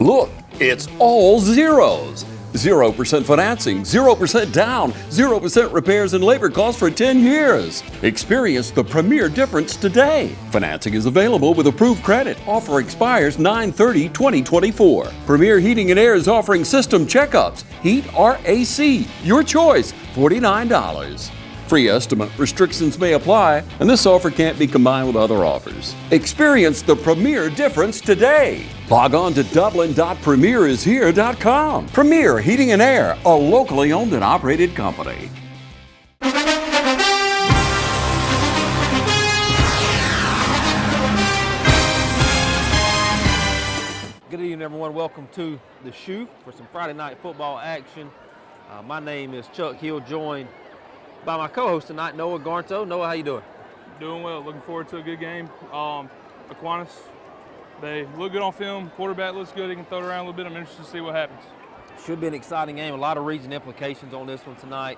Look, it's all zeros. 0% financing, 0% down, 0% repairs and labor costs for 10 years. Experience the premier difference today. Financing is available with approved credit. Offer expires 9/30/2024. Premier Heating and Air is offering system checkups. Heat or AC, your choice, $49. Free estimate restrictions may apply, and this offer can't be combined with other offers. Experience the premier difference today. Log on to dublin.premierishere.com. Premier Heating and Air, a locally owned and operated company. Good evening, everyone. Welcome to the Shoe for some Friday night football action. My name is Chuck Hill, joined by my co-host tonight, Noah Garnto. Noah, how you doing? Doing well. Looking forward to a good game. Aquinas, they look good on film. Quarterback looks good. He can throw it around a little bit. I'm interested to see what happens. Should be an exciting game. A lot of region implications on this one tonight.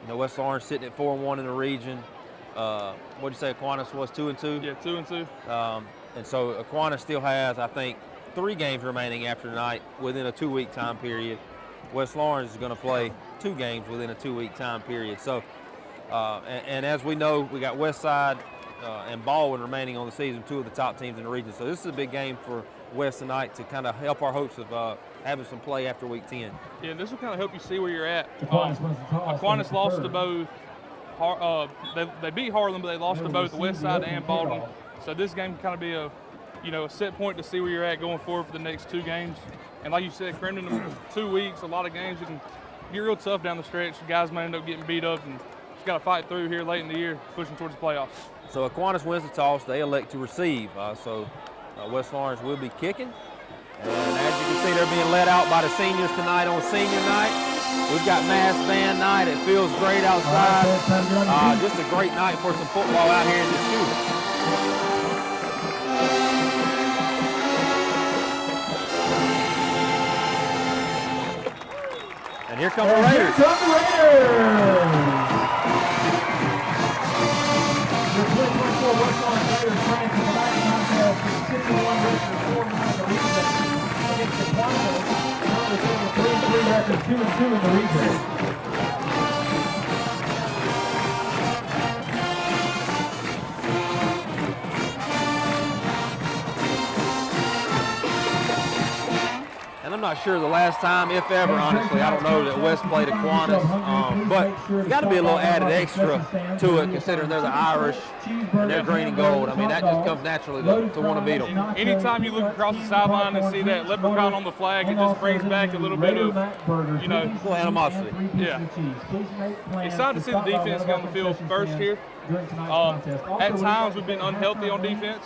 West Orange sitting at 4-1 in the region. What'd you say Aquinas was, 2-2? Yeah, 2-2. And so Aquinas still has, I think, 3 games remaining after tonight within a 2-week time period. West Orange is going to play 2 games within a 2-week time period. So, and as we know, we got Westside and Baldwin remaining on the season, 2 of the top teams in the region. So this is a big game for West tonight to kind of help our hopes of having some play after week 10. Yeah, this will kind of help you see where you're at. Aquinas lost to both. They beat Harlan, but they lost to both Westside and Baldwin. So this game can kind of be a set point to see where you're at going forward for the next 2 games. And like you said, Crandon, 2 weeks, a lot of games, it can get real tough down the stretch. The guys might end up getting beat up, and just got to fight through here late in the year, pushing towards the playoffs. So Aquinas wins the toss. They elect to receive. West Orange will be kicking. And as you can see, they're being led out by the seniors tonight on senior night. We've got mass band night. It feels great outside. Just a great night for some football out here in the Shoe. And here come the Raiders. Here come the Raiders! The 2024 West Orange Raiders trying to provide a contest with 6-1 record, 4-9 in the region against the Quantos, currently sitting with 3-3 record, 2-2 in the region. And I'm not sure the last time, if ever, honestly, I don't know, that West played Aquinas, but there's got to be a little added extra to it, considering they're the Irish and they're green and gold. I mean, that just comes naturally to want to beat them. Anytime you look across the sideline and see that leprechaun on the flag, it just brings back a little bit of, little animosity. Yeah. Excited to see the defense get on the field first here. At times we've been unhealthy on defense.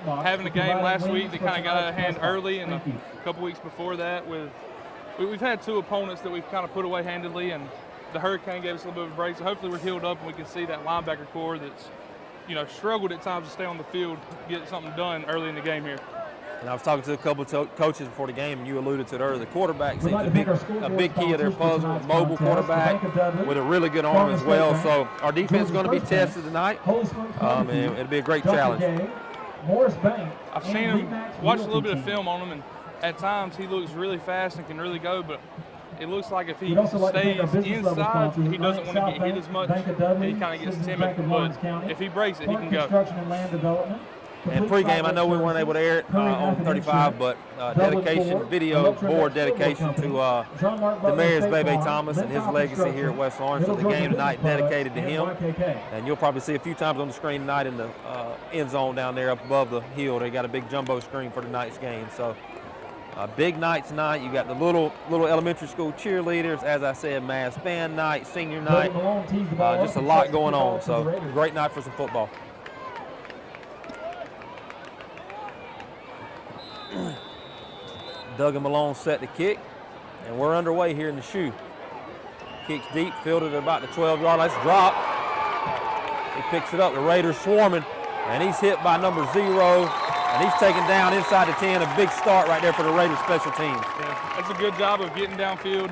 Having a game last week that kind of got out of hand early, and a couple weeks before that we've had 2 opponents that we've kind of put away handedly, and the Hurricane gave us a little bit of a break. So hopefully we're healed up and we can see that linebacker core that's struggled at times to stay on the field, get something done early in the game here. And I was talking to a couple of coaches before the game, and you alluded to it earlier. The quarterback seems a big key of their puzzle. A mobile quarterback with a really good arm as well. So our defense is going to be tested tonight, and it'll be a great challenge. I've seen him, watched a little bit of film on him, and at times he looks really fast and can really go, but it looks like if he stays inside, he doesn't want to get hit as much, and he kind of gets timid. But if he breaks it, he can go. And pregame, I know we weren't able to air it on 35, but dedication, video board dedication to Demarius Bebe Thomas and his legacy here at West Orange. So the game tonight dedicated to him. And you'll probably see a few times on the screen tonight in the end zone down there up above the hill. They got a big jumbo screen for tonight's game. So a big night tonight. You got the little elementary school cheerleaders, as I said, mass band night, senior night. Just a lot going on. So great night for some football. Doug and Malone set the kick, and we're underway here in the Shoe. Kicks deep, fielded at about the 12-yard line. Let's drop. He picks it up. The Raiders swarming, and he's hit by number 0, and he's taken down inside the 10. A big start right there for the Raiders special teams. Yeah, that's a good job of getting downfield.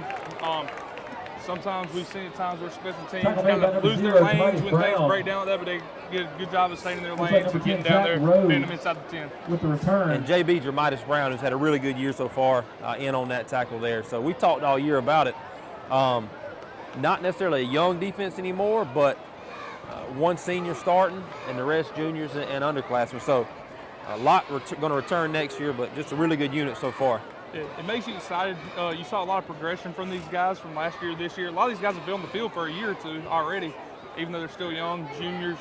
Sometimes we've seen at times where special teams Tackle kind made by of number lose 0, their lanes Titus when things Brown. break down like that, but they get a good job of staying in their Looks like lanes number and getting 10, down there, Zach Rhodes. getting them inside the 10. With the return. And JB Jermitis Brown, who's had a really good year so far, in on that tackle there. So we talked all year about it. Not necessarily a young defense anymore, but one senior starting and the rest juniors and underclassmen. So a lot going to return next year, but just a really good unit so far. It makes you excited. You saw a lot of progression from these guys from last year to this year. A lot of these guys have been on the field for a year or two already, even though they're still young, juniors,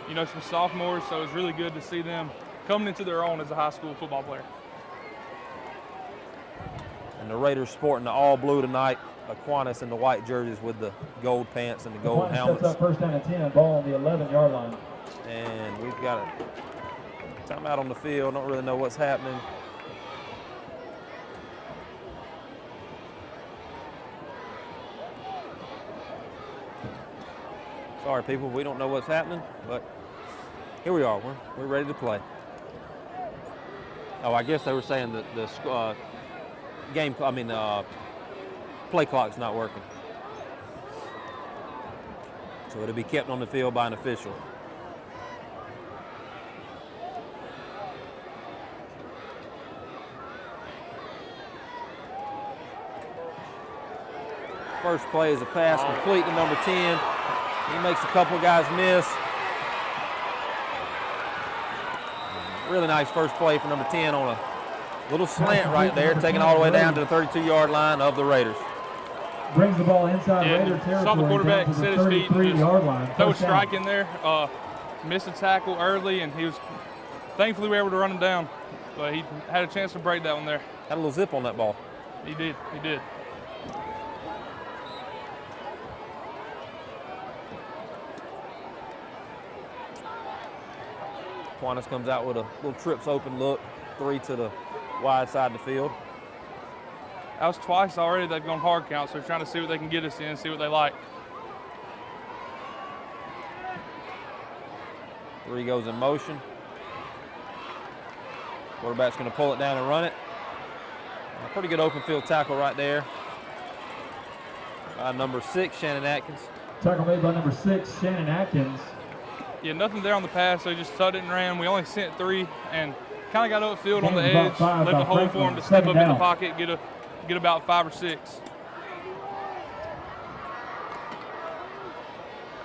some sophomores. So it's really good to see them coming into their own as a high school football player. And the Raiders sporting the all blue tonight. Aquinas in the white jerseys with the gold pants and the gold Aquinas helmets. sets up first down and 10, ball on the 11-yard line. And we've got a timeout on the field. Don't really know what's happening. Sorry, people, we don't know what's happening, but here we are. We're ready to play. Oh, I guess they were saying that the play clock's not working. So it'll be kept on the field by an official. First play is a pass complete to number 10. He makes a couple of guys miss. Really nice first play for number 10 on a little slant right there, taking all the way down to the 32-yard line of the Raiders. Brings the ball inside Raider territory. Saw the quarterback down to set the his feet and 33-yard line. just throw a First down. strike in there. Missed a tackle early, and thankfully we were able to run him down. But he had a chance to break that one there. Had a little zip on that ball. He did. Aquinas comes out with a little trips open look, 3 to the wide side of the field. That was twice already they've gone hard count, so they're trying to see what they can get us in, see what they like. 3 goes in motion. Quarterback's going to pull it down and run it. A pretty good open field tackle right there by number 6, Shannon Atkins. Tackle made by number 6, Shannon Atkins. Yeah, nothing there on the pass, so they just tucked it and ran. We only sent 3 and kind of got upfield on the Gain about edge, 5 left by a hole for Franklin. him to step Second up in the down. pocket, get about 5 or 6.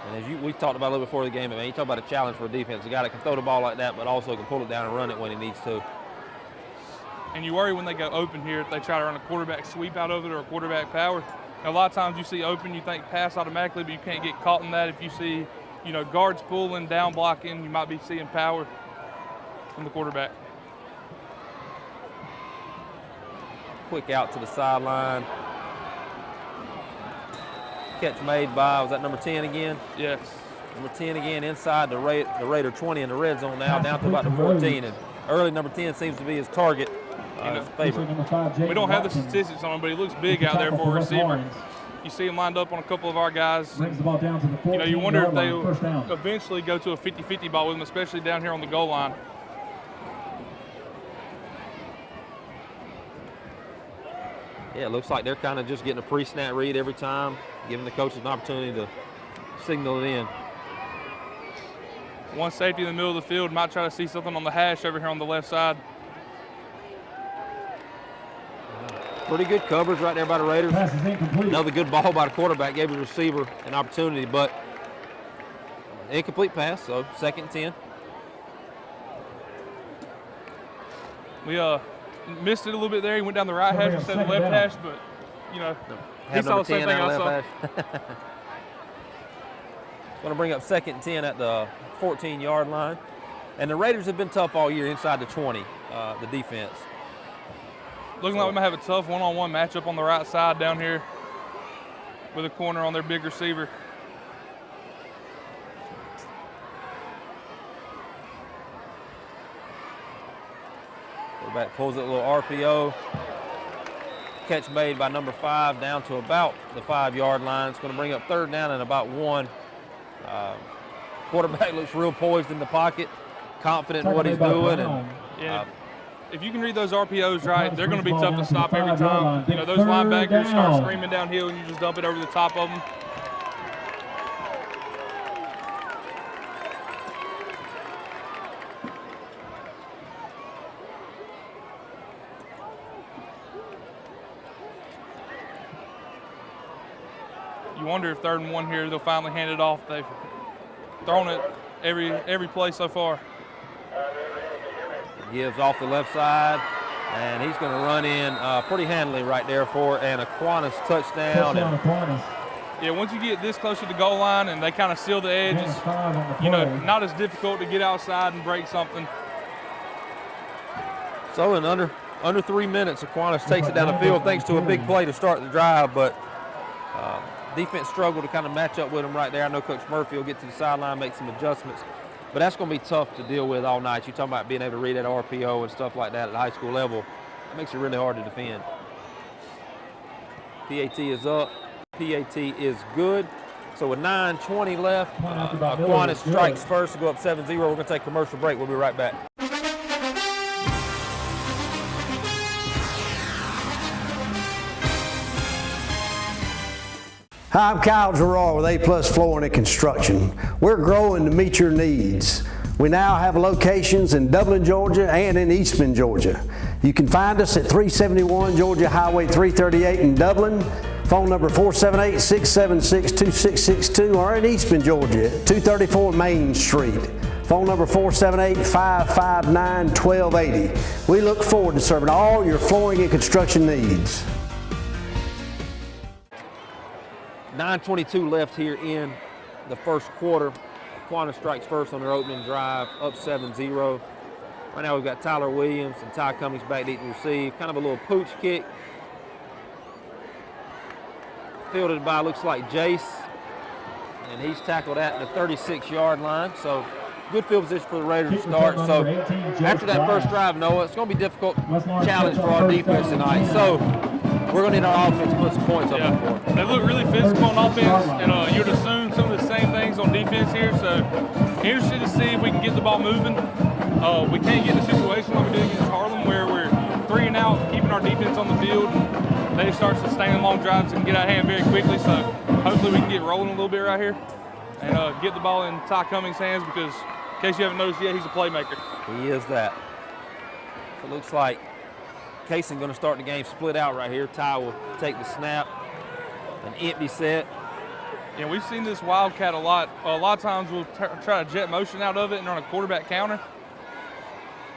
And as we talked about a little before the game, you talk about a challenge for a defense. A guy that can throw the ball like that, but also can pull it down and run it when he needs to. And you worry when they go open here if they try to run a quarterback sweep out of it or a quarterback power. Now, a lot of times you see open, you think pass automatically, but you can't get caught in that. If you see, guards pulling, down blocking, you might be seeing power from the quarterback. Quick out to the sideline. Catch made by, was that number 10 again? Yes. Number 10 again inside the Raider 20 in the red zone now, down to about the 14. And early number 10 seems to be his target, his favorite. Number 5, Jacob We don't have the Watkins. statistics on him, but he looks big out there for a receiver. You see him lined up on a couple of our guys. Brings the ball down to the 14-yard You wonder if line. they First down. eventually go to a 50-50 ball with him, especially down here on the goal line. Yeah, it looks like they're kind of just getting a pre-snap read every time, giving the coaches an opportunity to signal it in. One safety in the middle of the field might try to see something on the hash over here on the left side. Pretty good coverage right there by the Raiders. Pass is incomplete. Another good ball by the quarterback, gave the receiver an opportunity, but incomplete pass, so 2nd and 10. We missed it a little bit there. He went down the right hash instead of the left hash, but, he Have saw number the same 10 thing out I of saw. left hash. Going to bring up 2nd and 10 at the 14-yard line. And the Raiders have been tough all year inside the 20, the defense. Looking like we might have a tough one-on-one matchup on the right side down here with a corner on their big receiver. Quarterback pulls it a little RPO. Catch made by number 5 down to about the 5-yard line. It's going to bring up 3rd down and about 1. Quarterback looks real poised in the pocket, confident in what he's doing. And, if you can read those RPOs right, they're going to be tough to stop every time. You know, those linebackers start screaming downhill and you just dump it over the top of them. You wonder if 3rd and 1 here, they'll finally hand it off. They've thrown it every play so far. Gives off the left side, and he's going to run in pretty handily right there for an Aquinas touchdown. Yeah, once you get this close to the goal line and they kind of seal the edge, it's, you know, not as difficult to get outside and break something. So in under 3 minutes, Aquinas takes it down the field thanks to a big play to start the drive, but defense struggled to kind of match up with him right there. I know Coach Murphy will get to the sideline, make some adjustments. But that's going to be tough to deal with all night. You're talking about being able to read that RPO and stuff like that at the high school level. It makes it really hard to defend. PAT is up. PAT is good. So with 9:20 left, Aquinas strikes first to go up 7-0. We're going to take a commercial break. We'll be right back. Hi, I'm Kyle Gerard with A+ Flooring and Construction. We're growing to meet your needs. We now have locations in Dublin, Georgia and in Eastman, Georgia. You can find us at 371 Georgia Highway 338 in Dublin, phone number 478-676-2662, or in Eastman, Georgia at 234 Main Street, phone number 478-559-1280. We look forward to serving all your flooring and construction needs. 9:22 left here in the first quarter. Aquinas strikes first on their opening drive, up 7-0. Right now we've got Tyler Williams and Ty Cummings back deep to receive. Kind of a little pooch kick. Fielded by, looks like Jace. And he's tackled at the 36-yard line. So good field position for the Raiders to start. So after that first drive, Noah, it's going to be a difficult challenge for our defense tonight. So we're going to need our offense to put some points up on the board. They look really physical on offense, and you'd assume some of the same things on defense here. So interested to see if we can get the ball moving. We can't get in a situation like we did against Harlem where we're 3 and out, keeping our defense on the field. They start sustaining long drives and get out of hand very quickly. So hopefully we can get rolling a little bit right here and get the ball in Ty Cummings' hands, because in case you haven't noticed yet, he's a playmaker. He is that. So it looks like Kaysen going to start the game split out right here. Ty will take the snap. An empty set. Yeah, we've seen this Wildcat a lot. A lot of times we'll try to jet motion out of it and on a quarterback counter.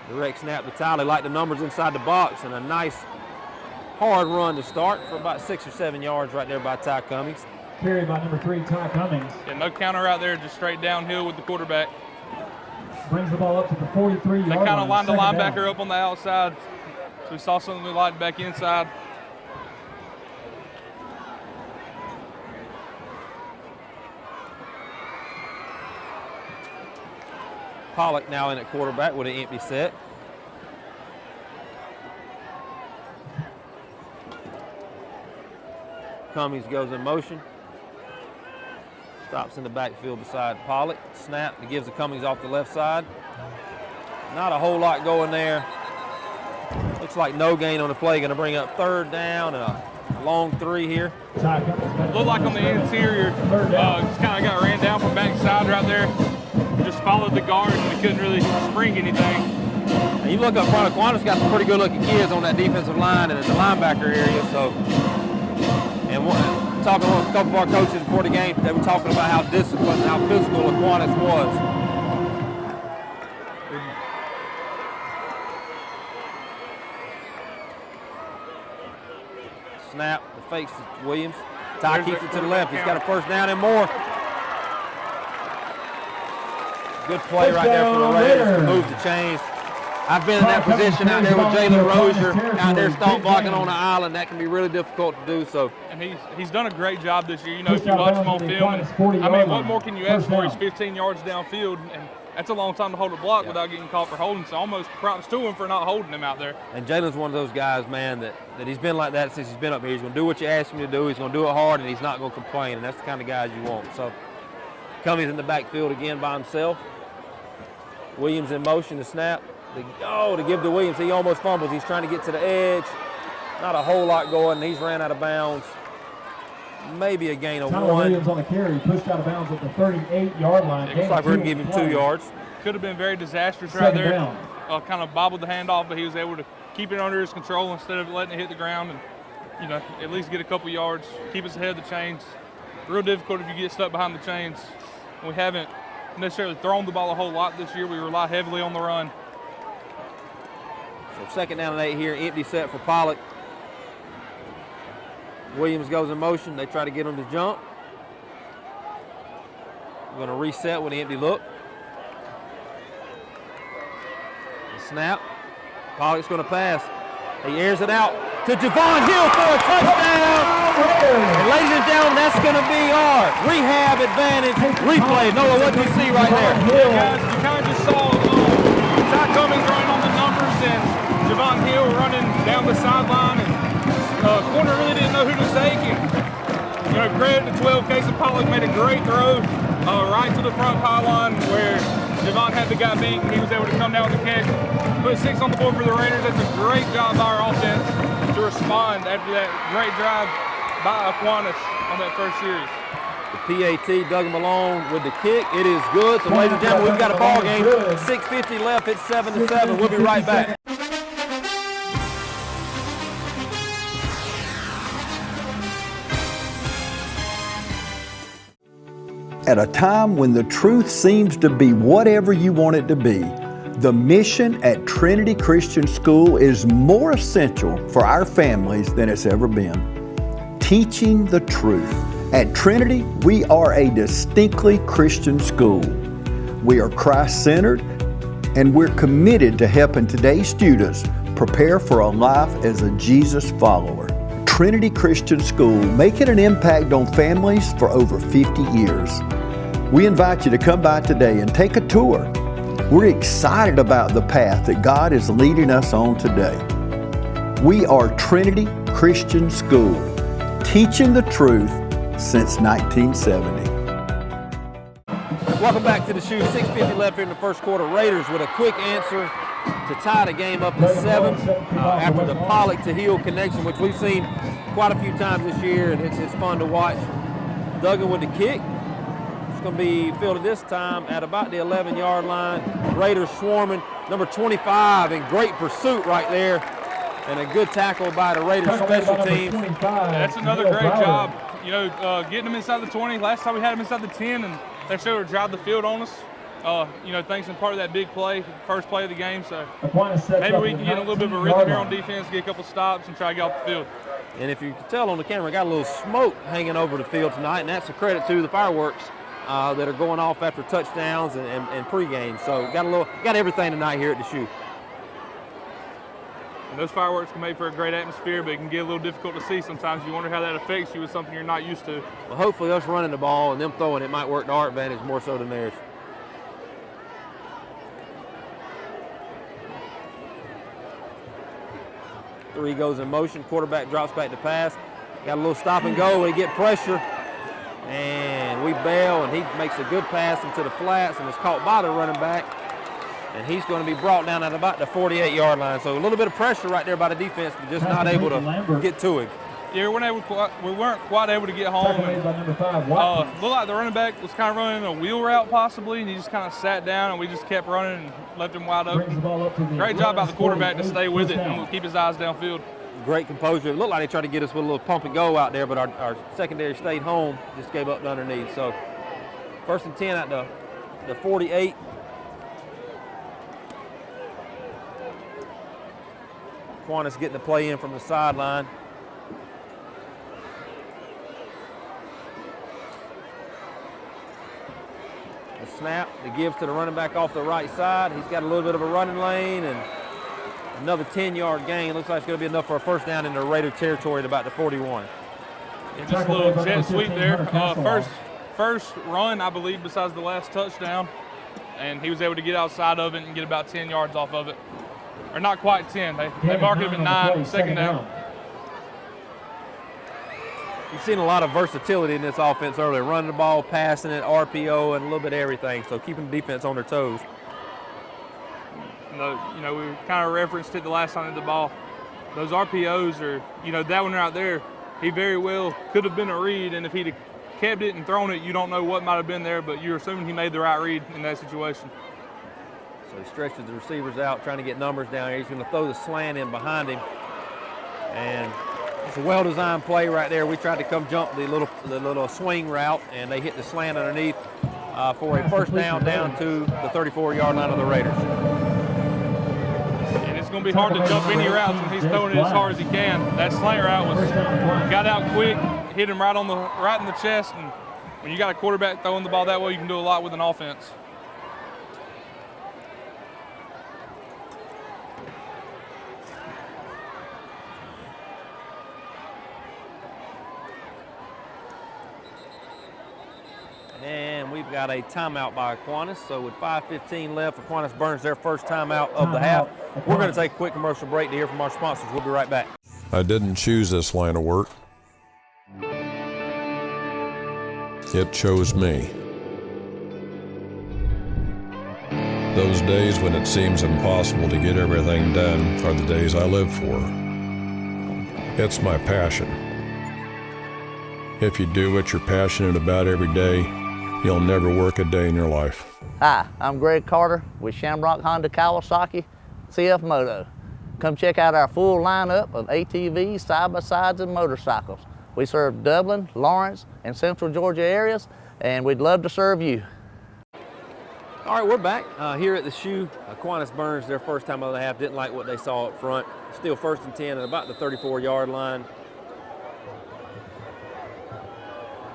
Direct snap to Ty. They like the numbers inside the box, and a nice hard run to start for about 6 or 7 yards right there by Ty Cummings. Carried by number 3, Ty Cummings. Yeah, no counter out there, just straight downhill with the quarterback. Brings the ball up to the 43-yard line. They kind of lined the linebacker up on the outside. So we saw something we liked back inside. Pollock now in at quarterback with an empty set. Cummings goes in motion. Stops in the backfield beside Pollock. Snap, he gives the Cummings off the left side. Not a whole lot going there. Looks like no gain on the play. Going to bring up 3rd down and a long 3 here. Looked like on the interior, just kind of got ran down from backside right there. Just followed the guard and we couldn't really spring anything. And you look up front, Aquinas got some pretty good looking kids on that defensive line and in the linebacker area. So, and talking with a couple of our coaches before the game, they were talking about how disciplined and how physical Aquinas was. Snap, the fakes to Williams. Ty keeps it to the left. He's got a 1st down and more. Good play right there for the Raiders to move the chains. I've been in that position out there with Jalen Rozier out there stomp blocking on the island. That can be really difficult to do. So, and he's done a great job this year. You know, if you watch him on film, I mean, what more can you ask for? He's 15 yards downfield, and that's a long time to hold a block without getting caught for holding. So almost props to him for not holding him out there. And Jalen's one of those guys, man, that he's been like that since he's been up here. He's going to do what you ask him to do. He's going to do it hard, and he's not going to complain. And that's the kind of guys you want. So Cummings in the backfield again by himself. Williams in motion to snap. to give to Williams. He almost fumbles. He's trying to get to the edge. Not a whole lot going. He's ran out of bounds. Maybe a gain of Tyler 1. Williams on the carry, pushed out of bounds at the 38-yard line. It looks like we're going to give him 2 yards. Could have been very disastrous right Second there. down. Kind of bobbled the handoff, but he was able to keep it under his control instead of letting it hit the ground and, at least get a couple yards, keep us ahead of the chains. Real difficult if you get stuck behind the chains. We haven't necessarily thrown the ball a whole lot this year. We rely heavily on the run. So second down and 8 here, empty set for Pollock. Williams goes in motion. They try to get him to jump. We're going to reset with an empty look. The snap. Pollock's going to pass. He airs it out to Javon Hill for a touchdown. And ladies and gentlemen, that's going to be our rehab advantage replay. Noah, what do you see right there? Yeah, guys, you kind of just saw Ty Cummings running on the numbers and Javon Hill running down the sideline. And corner really didn't know who to take. And, credit to 12. Casey Pollock made a great throw right to the front pylon where Javon had the guy beat and he was able to come down with the catch. Put 6 on the board for the Raiders. That's a great job by our offense to respond after that great drive by Aquinas on that first series. The PAT, Doug Malone with the kick. It is good. So, ladies and gentlemen, we've got a ball game. 6:50 left. It's 7-7. We'll be right back. At a time when the truth seems to be whatever you want it to be, the mission at Trinity Christian School is more essential for our families than it's ever been. Teaching the truth. At Trinity, we are a distinctly Christian school. We are Christ-centered, and we're committed to helping today's students prepare for a life as a Jesus follower. Trinity Christian School, making an impact on families for over 50 years. We invite you to come by today and take a tour. We're excited about the path that God is leading us on today. We are Trinity Christian School, teaching the truth since 1970. Welcome back to the shoe. 6:50 left here in the first quarter. Raiders with a quick answer to tie the game up at 7 after the Pollock to Hill connection, which we've seen quite a few times this year, and it's fun to watch. Duggan with the kick. It's going to be fielded this time at about the 11-yard line. Raiders swarming. Number 25 in great pursuit right there, and a good tackle by the Raiders special teams. That's another great job. Getting them inside the 20. Last time we had them inside the 10, and they showed to drive the field on us. Thanks in part of that big play, first play of the game. So maybe we can get a little bit of a rhythm here on defense, get a couple stops, and try to get off the field. And if you can tell on the camera, got a little smoke hanging over the field tonight, and that's a credit to the fireworks that are going off after touchdowns and pregame. So got everything tonight here at the shoe. And those fireworks can make for a great atmosphere, but it can get a little difficult to see sometimes. You wonder how that affects you with something you're not used to. Well, hopefully us running the ball and them throwing it might work to our advantage more so than theirs. Three goes in motion. Quarterback drops back to pass. Got a little stop and go. We get pressure. And we bail, and he makes a good pass into the flats and is caught by the running back. And he's going to be brought down at about the 48-yard line. So a little bit of pressure right there by the defense, but just not able to get to him. Yeah, we weren't quite able to get home. Looked like the running back was kind of running a wheel route possibly, and he just kind of sat down, and we just kept running and left him wide open. Great job by the quarterback to stay with it and keep his eyes downfield. Great composure. It looked like they tried to get us with a little pump and go out there, but our secondary stayed home, just gave up the underneath. So 1st and 10 at the 48. Aquinas getting the play in from the sideline. The snap, the gives to the running back off the right side. He's got a little bit of a running lane, and another 10-yard gain. Looks like it's going to be enough for a first down in the Raider territory at about the 41. Yeah, just a little jet sweep there. First run, I believe, besides the last touchdown. And he was able to get outside of it and get about 10 yards off of it. Or not quite 10. They marked him at 9, second down. You've seen a lot of versatility in this offense earlier. Running the ball, passing it, RPO, and a little bit of everything. So keeping the defense on their toes. And we kind of referenced it the last time at the ball. Those RPOs are, that one right there, he very well could have been a read, and if he'd have kept it and thrown it, you don't know what might have been there, but you're assuming he made the right read in that situation. So he stretches the receivers out, trying to get numbers down here. He's going to throw the slant in behind him. And it's a well-designed play right there. We tried to come jump the little swing route, and they hit the slant underneath for a first down to the 34-yard line of the Raiders. And it's going to be hard to jump any routes when he's throwing it as hard as he can. That slant route got out quick, hit him right in the chest, and when you got a quarterback throwing the ball that way, you can do a lot with an offense. And we've got a timeout by Aquinas. So with 5:15 left, Aquinas burns their first timeout of the half. We're going to take a quick commercial break to hear from our sponsors. We'll be right back. I didn't choose this line of work. It chose me. Those days when it seems impossible to get everything done are the days I live for. It's my passion. If you do what you're passionate about every day, you'll never work a day in your life. Hi, I'm Greg Carter with Shamrock Honda Kawasaki CF Moto. Come check out our full lineup of ATVs, side-by-sides, and motorcycles. We serve Dublin, Lawrence, and Central Georgia areas, and we'd love to serve you. All right, we're back here at the shoe. Aquinas burns their first time of the half. Didn't like what they saw up front. Still 1st and 10 at about the 34-yard line.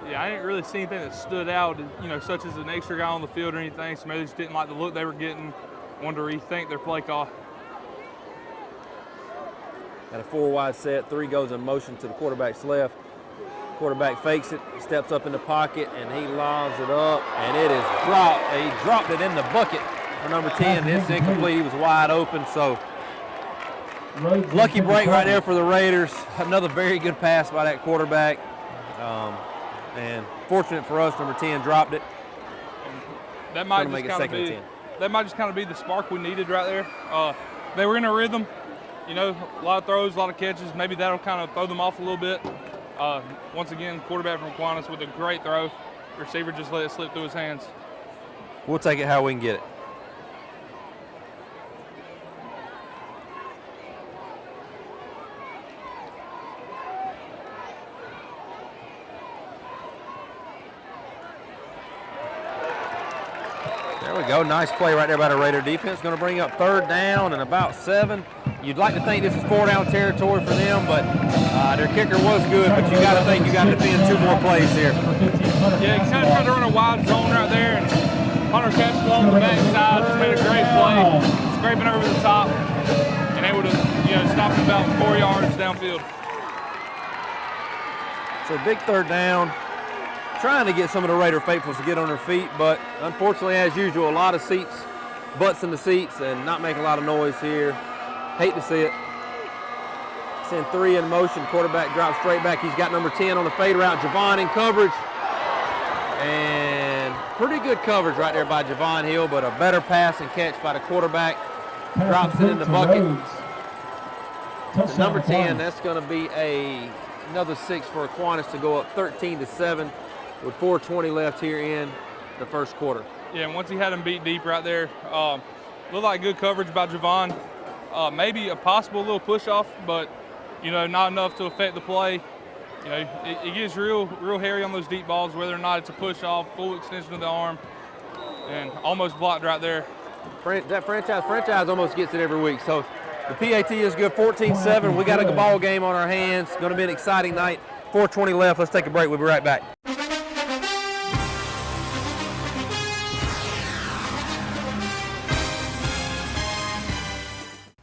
Yeah, I didn't really see anything that stood out, such as an extra guy on the field or anything, so maybe they just didn't like the look they were getting, wanted to rethink their play call. Got a 4-wide set, 3 goes in motion to the quarterback's left. Quarterback fakes it, steps up in the pocket, and he lobs it up, and it is dropped. He dropped it in the bucket for number 10. It's incomplete. He was wide open, so lucky break right there for the Raiders. Another very good pass by that quarterback. And fortunate for us, number 10 dropped it. That might just kind of be the spark we needed right there. They were in a rhythm, a lot of throws, a lot of catches. Maybe that'll kind of throw them off a little bit. Once again, quarterback from Aquinas with a great throw. Receiver just let it slip through his hands. We'll take it how we can get it. There we go. Nice play right there by the Raider defense. Going to bring up 3rd down and about 7. You'd like to think this is 4-down territory for them, but their kicker was good, but you got to think you got to defend 2 more plays here. Yeah, he kind of tried to run a wide zone right there, and Hunter Castle on the backside just made a great play, scraping over the top, and able to stop him about 4 yards downfield. So big 3rd down. Trying to get some of the Raider faithfuls to get on their feet, but unfortunately, as usual, a lot of butts in the seats and not making a lot of noise here. Hate to see it. Send 3 in motion. Quarterback drops straight back. He's got number 10 on the fade route. Javon in coverage. And pretty good coverage right there by Javon Hill, but a better pass and catch by the quarterback. Drops it in the bucket. To number 10, that's going to be another 6 for Aquinas to go up 13-7. With 4:20 left here in the first quarter. Yeah, and once he had him beat deep right there, looked like good coverage by Javon. Maybe a possible little push-off, but, not enough to affect the play. It gets real hairy on those deep balls, whether or not it's a push-off, full extension of the arm, and almost blocked right there. That franchise almost gets it every week. So the PAT is good, 14-7. We got a ball game on our hands. It's going to be an exciting night. 4:20 left. Let's take a break. We'll be right back.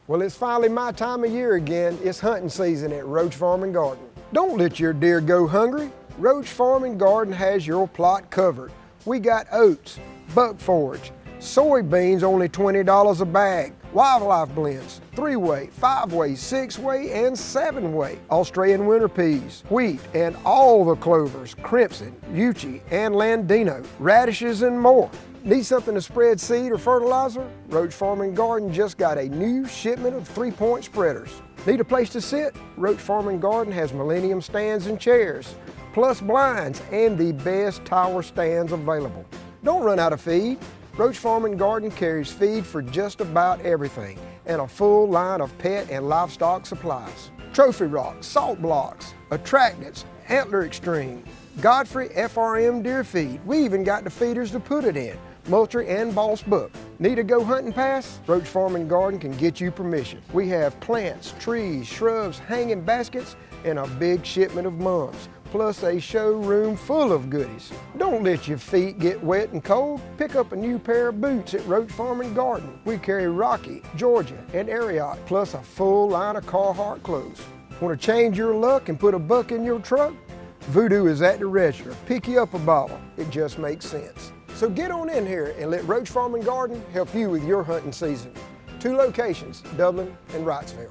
Well, it's finally my time of year again. It's hunting season at Roach Farm and Garden. Don't let your deer go hungry. Roach Farm and Garden has your plot covered. We got oats, buck forage, soybeans only $20 a bag, wildlife blends, 3-way, 5-way, 6-way, and 7-way, Australian winter peas, wheat, and all the clovers, crimson, Uchi, and Landino, radishes, and more. Need something to spread seed or fertilizer? Roach Farm and Garden just got a new shipment of 3-point spreaders. Need a place to sit? Roach Farm and Garden has Millennium stands and chairs, plus blinds and the best tower stands available. Don't run out of feed. Roach Farm and Garden carries feed for just about everything and a full line of pet and livestock supplies. Trophy rocks, salt blocks, attractants, Antler Extreme, Godfrey FRM deer feed. We even got the feeders to put it in, Moultrie and Boss Buck. Need to go hunting pass? Roach Farm and Garden can get you permission. We have plants, trees, shrubs, hanging baskets, and a big shipment of mums, plus a showroom full of goodies. Don't let your feet get wet and cold. Pick up a new pair of boots at Roach Farm and Garden. We carry Rocky, Georgia, and Ariat, plus a full line of Carhartt clothes. Want to change your luck and put a buck in your truck? Voodoo is at the register. Pick you up a bottle. It just makes sense. So get on in here and let Roach Farm and Garden help you with your hunting season. 2 locations, Dublin and Wrightsville.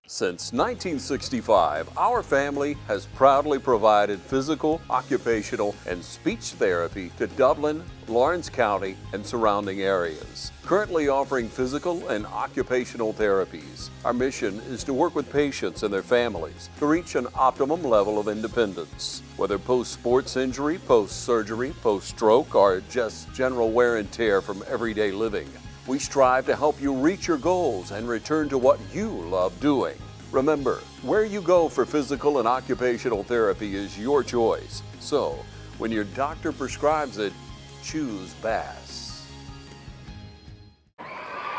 Since 1965, our family has proudly provided physical, occupational, and speech therapy to Dublin, Lawrence County, and surrounding areas. Currently offering physical and occupational therapies, our mission is to work with patients and their families to reach an optimum level of independence. Whether post-sports injury, post-surgery, post-stroke, or just general wear and tear from everyday living, we strive to help you reach your goals and return to what you love doing. Remember, where you go for physical and occupational therapy is your choice. So, when your doctor prescribes it, choose Bass.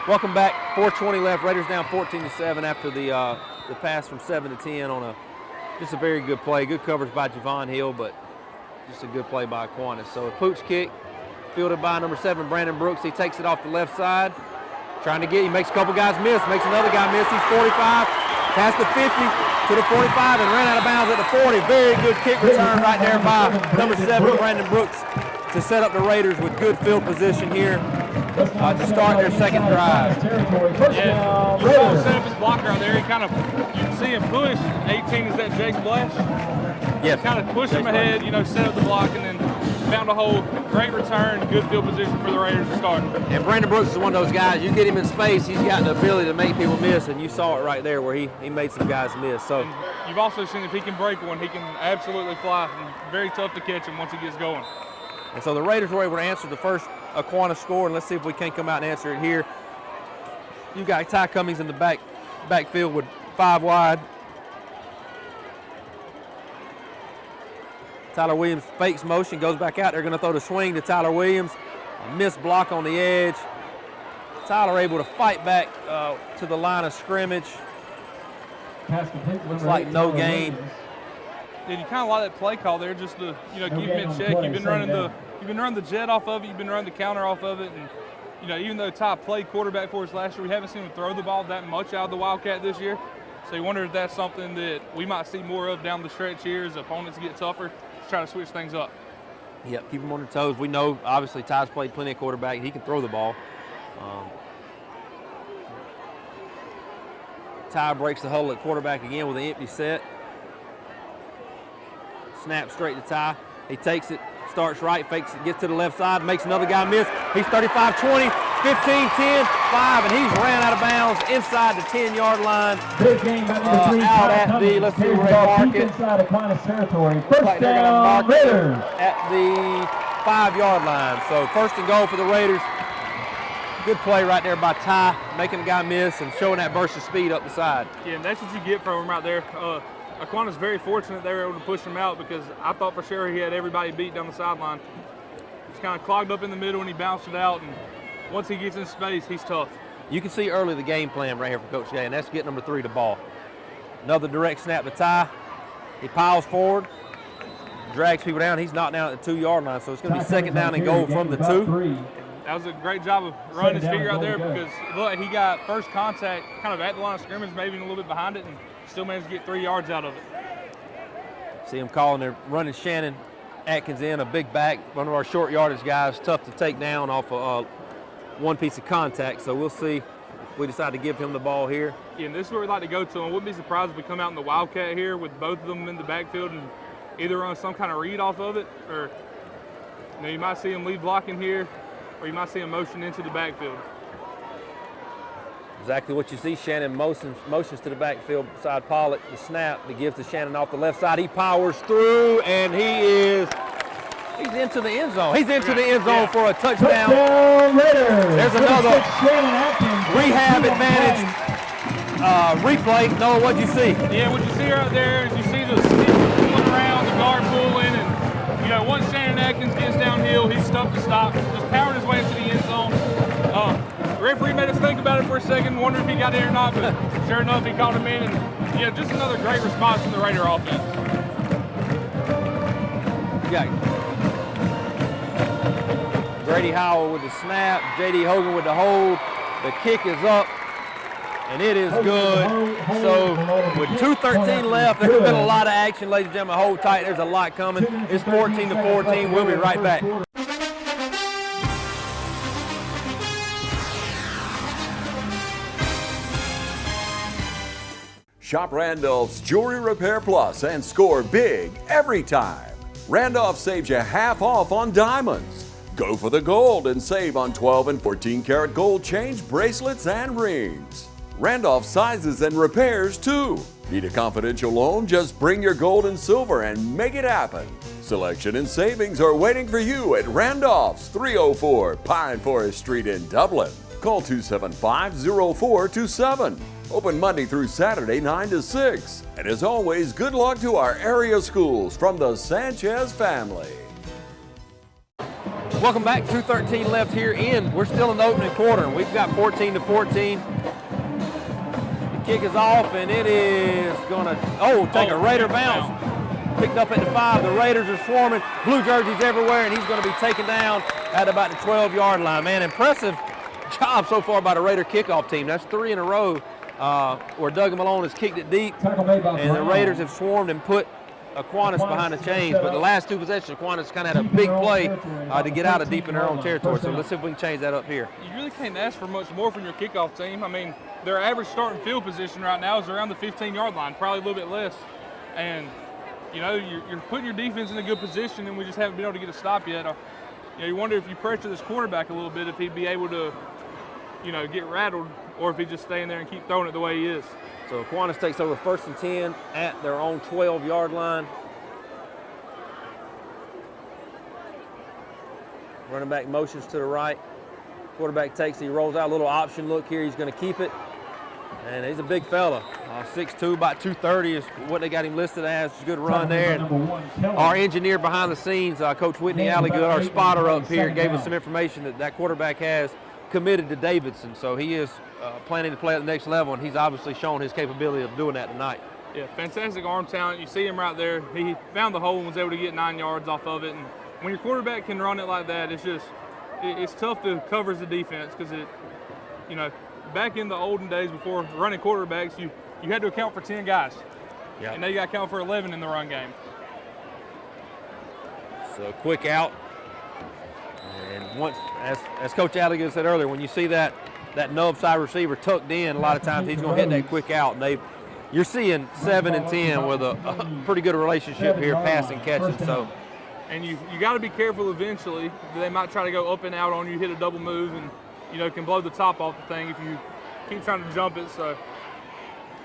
Welcome back. 4:20 left. Raiders down 14-7 after the pass from 7 to 10 on just a very good play. Good coverage by Javon Hill, but just a good play by Aquinas. So a pooch kick fielded by number 7, Brandon Brooks. He takes it off the left side. Trying to get, he makes a couple guys miss, makes another guy miss. He's 45, past the 50 to the 45 and ran out of bounds at the 40. Very good kick return right there by number 7, Brandon Brooks, to set up the Raiders with good field position here to start their second drive. Yeah, you saw him set up his blocker out there. He kind of, you can see him push. 18 is that Jake Blesh. Yes. Kind of push him ahead, set up the block, and then found a hole. Great return, good field position for the Raiders to start. And Brandon Brooks is one of those guys, you get him in space, he's got the ability to make people miss, and you saw it right there where he made some guys miss. So and you've also seen if he can break one, he can absolutely fly. And very tough to catch him once he gets going. And so the Raiders were able to answer the first Aquinas score, and let's see if we can't come out and answer it here. You got Ty Cummings in the backfield with 5 wide. Tyler Williams fakes motion, goes back out. They're going to throw the swing to Tyler Williams. A missed block on the edge. Tyler able to fight back to the line of scrimmage. Looks like no gain. Yeah, you kind of like that play call there, just to keep him in check. You've been running the jet off of it. You've been running the counter off of it, and even though Ty played quarterback for us last year, we haven't seen him throw the ball that much out of the Wildcat this year. So you wonder if that's something that we might see more of down the stretch here as opponents get tougher. Try to switch things up. Yep, keep him on their toes. We know, obviously, Ty's played plenty of quarterback. He can throw the ball. Ty breaks the huddle at quarterback again with an empty set. Snap straight to Ty. He takes it, starts right, fakes it, gets to the left side, makes another guy miss. He's 35-20, 15-10, 5, and he's ran out of bounds inside the 10-yard line. Big game by number 3, out at the, let's see where they mark it. Inside Aquinas territory. First Like they're gonna mark down, it Raiders. at the 5-yard line. So first and goal for the Raiders. Good play right there by Ty, making the guy miss and showing that burst of speed up the side. Yeah, and that's what you get from him right there. Aquinas very fortunate they were able to push him out, because I thought for sure he had everybody beat down the sideline. He's kind of clogged up in the middle and he bounced it out, and once he gets in space, he's tough. You can see early the game plan right here for Coach Jay, and that's get number 3 the ball. Another direct snap to Ty. He piles forward, drags people down. He's knocked down at the 2-yard line, so it's going to be second down and goal from the 2. That was a great job of running his figure out there, because look, he got first contact kind of at the line of scrimmage, maybe a little bit behind it, and still managed to get 3 yards out of it. See him calling there, running Shannon Atkins in, a big back, one of our short yardage guys, tough to take down off of one piece of contact. So we'll see if we decide to give him the ball here. Yeah, and this is where we'd like to go to. I wouldn't be surprised if we come out in the Wildcat here with both of them in the backfield and either run some kind of read off of it or Now you might see him lead blocking here, or you might see him motion into the backfield. Exactly what you see. Shannon motions to the backfield beside Pollock. The snap that gives to Shannon off the left side. He powers through, and he's into the end zone. He's into the end zone for a touchdown. There's another rehab advantage replay. Noah, what'd you see? Yeah, what you see right there is you see the stick pulling around, the guard pulling, and once Shannon Atkins gets downhill, he's stuffed to stop, just powered his way into the end zone. The referee made us think about it for a second, wonder if he got there or not, but sure enough, he caught him in, and just another great response from the Raider offense. Yeah. Grady Howell with the snap, J.D. Hogan with the hold. The kick is up, and it is good. So with 2:13 left, there's been a lot of action, ladies and gentlemen. Hold tight, there's a lot coming. It's 14-14. We'll be right back. Shop Randolph's Jewelry Repair Plus and score big every time. Randolph saves you half off on diamonds. Go for the gold and save on 12 and 14 karat gold change, bracelets, and rings. Randolph sizes and repairs too. Need a confidential loan? Just bring your gold and silver and make it happen. Selection and savings are waiting for you at Randolph's, 304 Pine Forest Street in Dublin. Call 275-0427. Open Monday through Saturday, 9 to 6. And as always, good luck to our area schools from the Sanchez family. Welcome back. 2:13 left here we're still in the opening quarter. We've got 14-14. The kick is off, and it is going to, take a Raider bounce. Picked up at the 5. The Raiders are swarming. Blue jerseys everywhere, and he's going to be taken down at about the 12-yard line. Man, impressive job so far by the Raider kickoff team. That's 3 in a row where Doug Malone has kicked it deep, and the Raiders have swarmed and put Aquinas behind the chains, but the last 2 possessions, Aquinas kind of had a big play to get out of deep in their own territory. So let's see if we can change that up here. You really can't ask for much more from your kickoff team. I mean, their average starting field position right now is around the 15-yard line, probably a little bit less. And, you're putting your defense in a good position, and we just haven't been able to get a stop yet. You wonder if you pressure this quarterback a little bit, if he'd be able to, get rattled, or if he'd just stay in there and keep throwing it the way he is. So Aquinas takes over 1st and 10 at their own 12-yard line. Running back motions to the right. Quarterback takes, he rolls out a little option look here. He's going to keep it. And he's a big fella. 6'2", about 230 is what they got him listed as. It's a good run there. And our engineer behind the scenes, Coach Whitney Alligood, our spotter up here, gave us some information that quarterback has committed to Davidson. So he is planning to play at the next level, and he's obviously shown his capability of doing that tonight. Yeah, fantastic arm talent. You see him right there. He found the hole and was able to get 9 yards off of it. And when your quarterback can run it like that, it's tough to cover as a defense because back in the olden days before running quarterbacks, you had to account for 10 guys. Yep. And now you got to account for 11 in the run game. So quick out. And once, as Coach Alligood said earlier, when you see that nub side receiver tucked in, a lot of times he's going to hit that quick out. And you're seeing 7 and 10 with a pretty good relationship here, passing, catching. So, and you got to be careful eventually. They might try to go up and out on you, hit a double move, and can blow the top off the thing if you keep trying to jump it. So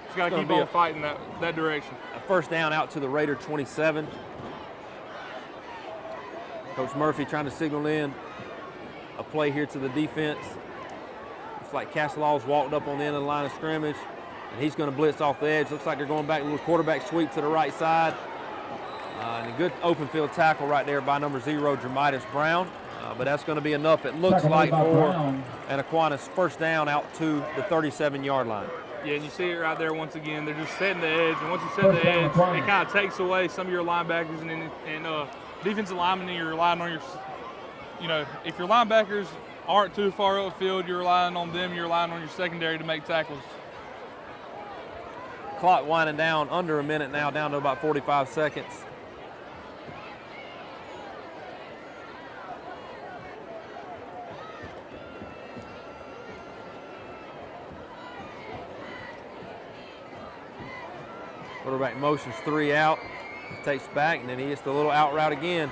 it's got to keep on fighting that direction. A 1st down out to the Raider 27. Coach Murphy trying to signal in a play here to the defense. It's like Castellaw's walked up on the end of the line of scrimmage, and he's going to blitz off the edge. Looks like they're going back, a little quarterback sweep to the right side. And a good open field tackle right there by number 0, Jermitis Brown. But that's going to be enough, it looks like, for an Aquinas 1st down out to the 37-yard line. Yeah, and you see it right there once again. They're just setting the edge, and once you set the edge, it kind of takes away some of your linebackers and defensive linemen. You're relying on if your linebackers aren't too far upfield, you're relying on them. You're relying on your secondary to make tackles. Clock winding down under a minute now, down to about 45 seconds. Quarterback motions 3 out, takes back, and then he hits the little out route again.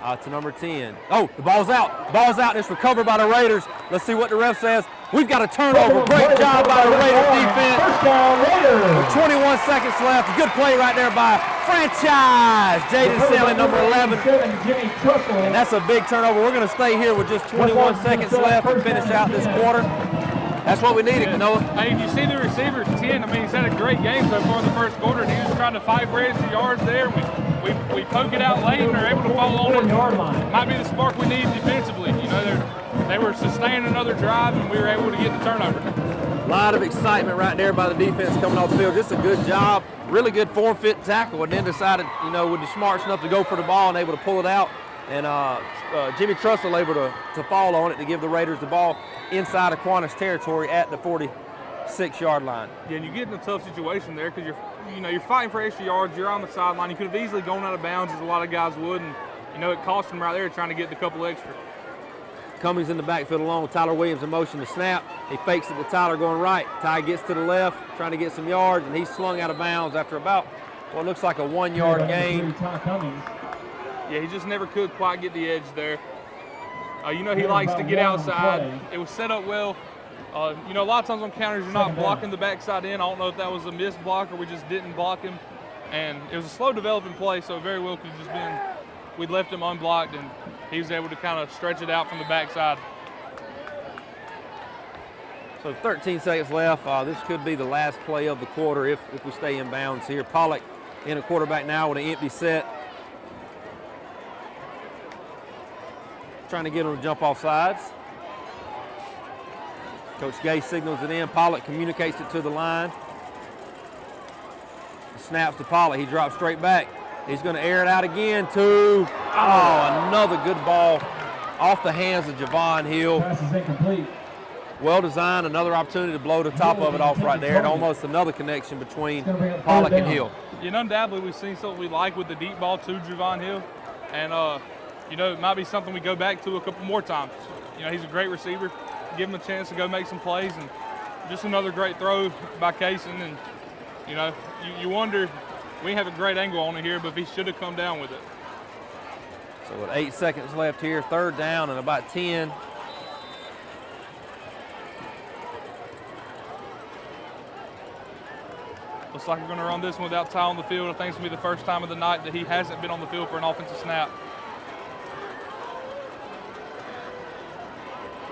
to number 10. Oh, the ball's out. The ball's out. It's recovered by the Raiders. Let's see what the ref says. We've got a turnover. Great job by the Raiders defense. First down, Raiders. With 21 seconds left. Good play right there by franchise Jaden Stanley, number 11. And that's a big turnover. We're going to stay here with just 21 seconds left to finish out this quarter. That's what we needed, Noah. Hey, you see the receiver, 10, I mean, he's had a great game so far in the first quarter, and he was trying to fight for extra yards there. We poke it out late, and they're able to follow on it. Might be the spark we need defensively. You know, they were sustaining another drive, and we were able to get the turnover. A lot of excitement right there by the defense coming off the field. Just a good job. Really good form-fit tackle, and then decided, you know, would be smart enough to go for the ball and able to pull it out. And Jimmy Trussell able to fall on it to give the Raiders the ball inside Aquinas territory at the 46-yard line. Yeah, and you get in a tough situation there because you're fighting for extra yards. You're on the sideline. You could have easily gone out of bounds as a lot of guys would, and it cost them right there trying to get the couple extra. Cummings in the backfield along with Tyler Williams in motion to snap. He fakes it to Tyler going right. Ty gets to the left, trying to get some yards, and he's slung out of bounds after about what looks like a 1-yard gain. Yeah, he just never could quite get the edge there. He likes to get outside. It was set up well. A lot of times on counters, you're not blocking the backside in. I don't know if that was a missed block or we just didn't block him. And it was a slow developing play, so it very well could have just been we'd left him unblocked and he was able to kind of stretch it out from the backside. So 13 seconds left. This could be the last play of the quarter if we stay in bounds here. Pollock in a quarterback now with an empty set. Trying to get him to jump off sides. Coach Gay signals it in. Pollock communicates it to the line. Snaps to Pollock. He drops straight back. He's going to air it out again to, another good ball off the hands of Javon Hill. Pass is incomplete. Well designed, another opportunity to blow the top of it off right there, and almost another connection between Pollock and Hill. Undoubtedly we've seen something we like with the deep ball to Javon Hill, and it might be something we go back to a couple more times. He's a great receiver. Give him a chance to go make some plays, and just another great throw by Kaysen. And you wonder, we have a great angle on it here, but if he should have come down with it. So with 8 seconds left here, third down and about 10. Looks like we're going to run this one without Ty on the field. I think it's going to be the first time of the night that he hasn't been on the field for an offensive snap.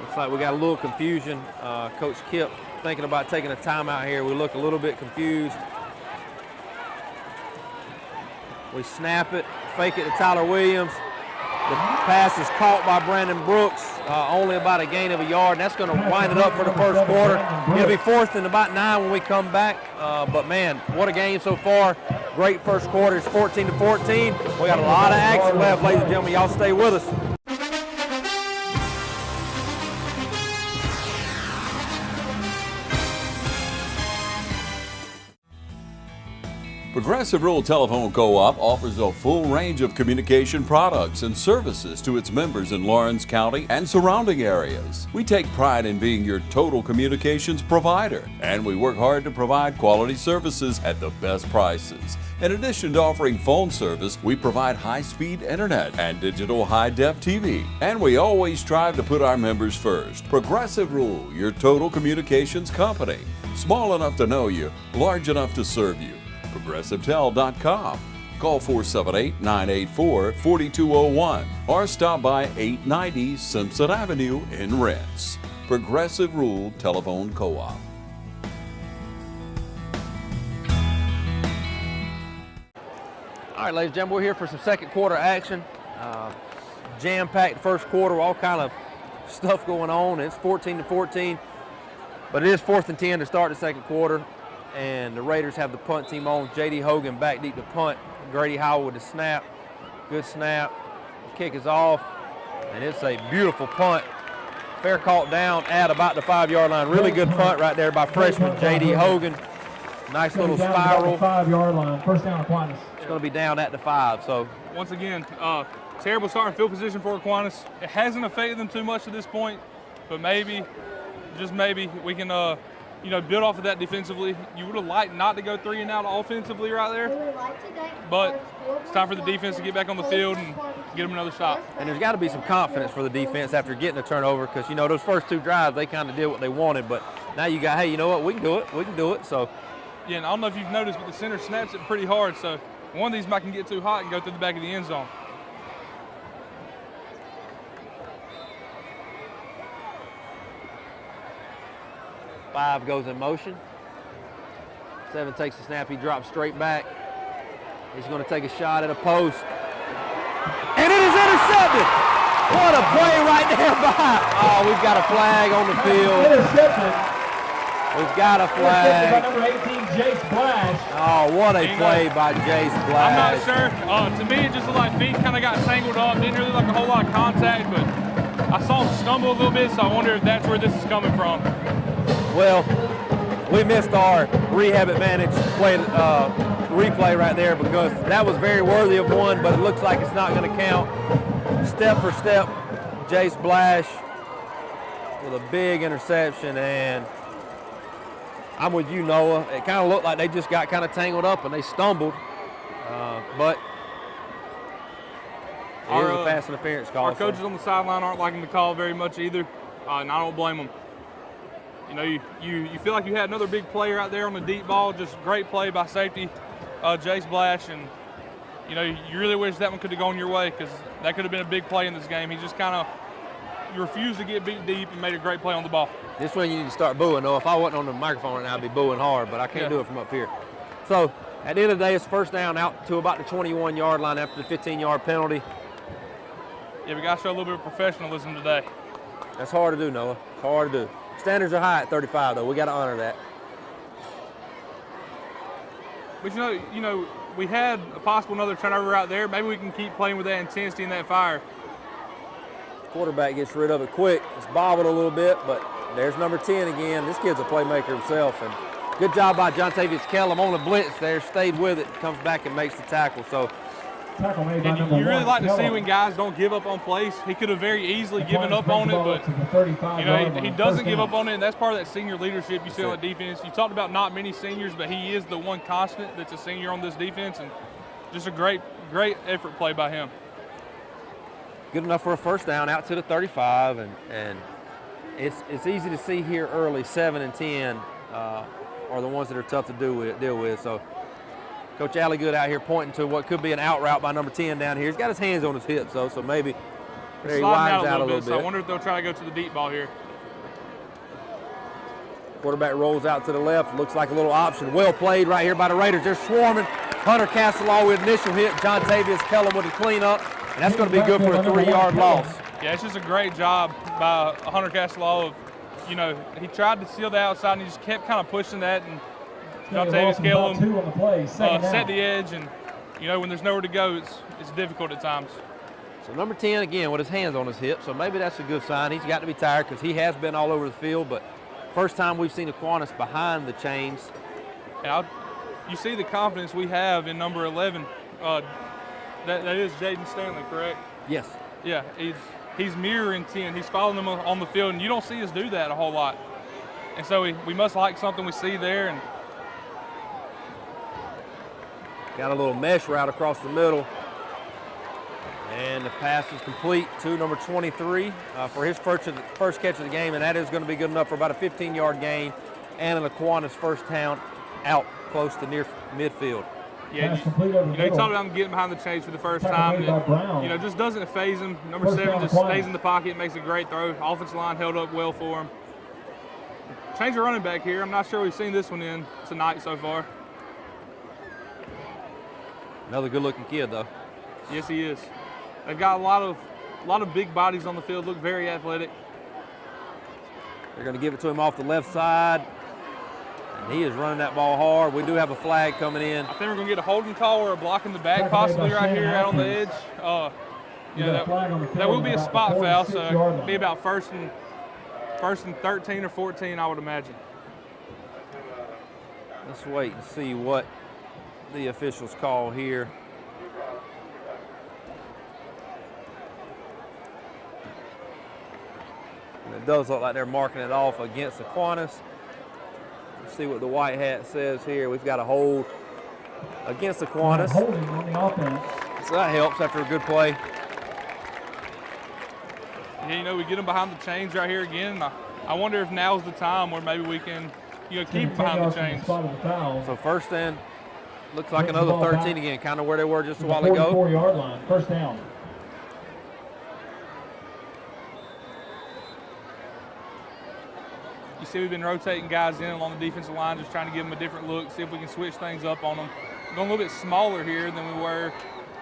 Looks like we got a little confusion. Coach Kip thinking about taking a timeout here. We look a little bit confused. We snap it, fake it to Tyler Williams. The pass is caught by Brandon Brooks, only about a gain of a yard, and that's going to wind it up for the first quarter. It'll be fourth and about 9 when we come back. But man, what a game so far. Great first quarter. It's 14-14. We got a lot of action left, ladies and gentlemen. Y'all stay with us. Progressive Rural Telephone Co-op offers a full range of communication products and services to its members in Lawrence County and surrounding areas. We take pride in being your total communications provider, and we work hard to provide quality services at the best prices. In addition to offering phone service, we provide high-speed internet and digital high-def TV. And we always strive to put our members first. Progressive Rural, your total communications company. Small enough to know you, large enough to serve you. ProgressiveTel.com. Call 478-984-4201 or stop by 890 Simpson Avenue in Rents. Progressive Rural Telephone Co-op. All right, ladies and gentlemen, we're here for some second quarter action. Jam-packed first quarter, all kind of stuff going on. It's 14-14, but it is 4th and 10 to start the second quarter. And the Raiders have the punt team on. J.D. Hogan back deep to punt. Grady Howell with the snap. Good snap. The kick is off, and it's a beautiful punt. Fair caught down at about the 5-yard line. Really good punt right there by freshman J.D. Hogan. Nice little spiral. 5-yard line. First down, Aquinas. It's going to be down at the 5. So once again, terrible starting field position for Aquinas. It hasn't affected them too much at this point, but maybe, just maybe, we can build off of that defensively. You would have liked not to go 3 and out offensively right there, but it's time for the defense to get back on the field and get them another shot. And there's got to be some confidence for the defense after getting a turnover, because, those first 2 drives, they kind of did what they wanted, but now you got, hey, you know what, we can do it, so. Yeah, and I don't know if you've noticed, but the center snaps it pretty hard, so one of these might can get too hot and go through the back of the end zone. Five goes in motion. 7 takes the snap. He drops straight back. He's going to take a shot at a post. And it is intercepted. What a play right there by. Oh, we've got a flag on the field. Intercepted. We've got a flag. By number 18, Jace Blash. Oh, what a play by Jace Blash. I'm not sure. To me, it just looked like feet kind of got tangled up. Didn't really look like a whole lot of contact, but I saw him stumble a little bit, so I wonder if that's where this is coming from. Well, we missed our rehab advantage replay right there, because that was very worthy of one, but it looks like it's not going to count. Step for step, Jace Blash with a big interception, and I'm with you, Noah. It kind of looked like they just got kind of tangled up and they stumbled, but it is a pass interference call. Our coaches on the sideline aren't liking the call very much either, and I don't blame them. You feel like you had another big player out there on the deep ball, just great play by safety, Jace Blash, and you really wish that one could have gone your way, because that could have been a big play in this game. He just kind of refused to get beat deep and made a great play on the ball. This one you need to start booing, though. If I wasn't on the microphone right now, I'd be booing hard, but I can't do it from up here. So at the end of the day, it's first down out to about the 21-yard line after the 15-yard penalty. Yeah, we got to show a little bit of professionalism today. That's hard to do, Noah. It's hard to do. Standards are high at 35, though. We got to honor that. But we had a possible another turnover out there. Maybe we can keep playing with that intensity and that fire. Quarterback gets rid of it quick. It's bobbled a little bit, but there's number 10 again. This kid's a playmaker himself, and good job by Jontavius Kellum on the blitz there. Stayed with it, comes back and makes the tackle. So. And you really like to see when guys don't give up on plays. He could have very easily given up on it, but he doesn't give up on it, and that's part of that senior leadership you see on the defense. You talked about not many seniors, but he is the one constant that's a senior on this defense, and just a great effort play by him. Good enough for a first down out to the 35, and it's easy to see here early. 7 and 10 are the ones that are tough to deal with. So. Coach Alligood out here pointing to what could be an out route by number 10 down here. He's got his hands on his hips, though, so maybe there he winds out a little bit. So I wonder if they'll try to go to the deep ball here. Quarterback rolls out to the left. Looks like a little option. Well played right here by the Raiders. They're swarming. Hunter Castelaw with initial hit. Jontavius Kellum with a cleanup. And that's going to be good for a 3-yard loss. Yeah, it's just a great job by Hunter Castelaw. He tried to seal the outside, and he just kept kind of pushing that, and Jontavius Kellum set the edge, and when there's nowhere to go, it's difficult at times. So number 10 again with his hands on his hip, so maybe that's a good sign. He's got to be tired because he has been all over the field, but first time we've seen Aquinas behind the chains. And you see the confidence we have in number 11. That is Jaden Stanley, correct? Yes. Yeah, he's mirroring 10. He's following them on the field, and you don't see us do that a whole lot. And so we must like something we see there. And got a little mesh route across the middle. And the pass is complete to number 23 for his first catch of the game, and that is going to be good enough for about a 15-yard gain and an Aquinas first down out close to near midfield. Yeah, you talked about him getting behind the chains for the first time, and just doesn't phase him. Number 7 just stays in the pocket, makes a great throw. Offensive line held up well for him. Change of running back here. I'm not sure we've seen this one in tonight so far. Another good-looking kid, though. Yes, he is. They've got a lot of big bodies on the field. Look very athletic. They're going to give it to him off the left side, and he is running that ball hard. We do have a flag coming in. I think we're going to get a holding call or a block in the back, possibly right here out on the edge. That will be a spot foul, so it'll be about first and 13 or 14, I would imagine. Let's wait and see what the officials call here. And it does look like they're marking it off against Aquinas. see what the white hat says here. We've got a hold against Aquinas. Holding on the offense. So that helps after a good play. Yeah, you know, we get them behind the chains right here again. I wonder if now's the time where maybe we can, you know, keep them behind the chains. So first and looks like another 13 again, kind of where they were just a while ago. 44-yard line, first down. You see we've been rotating guys in along the defensive line, just trying to give them a different look, see if we can switch things up on them. Going a little bit smaller here than we were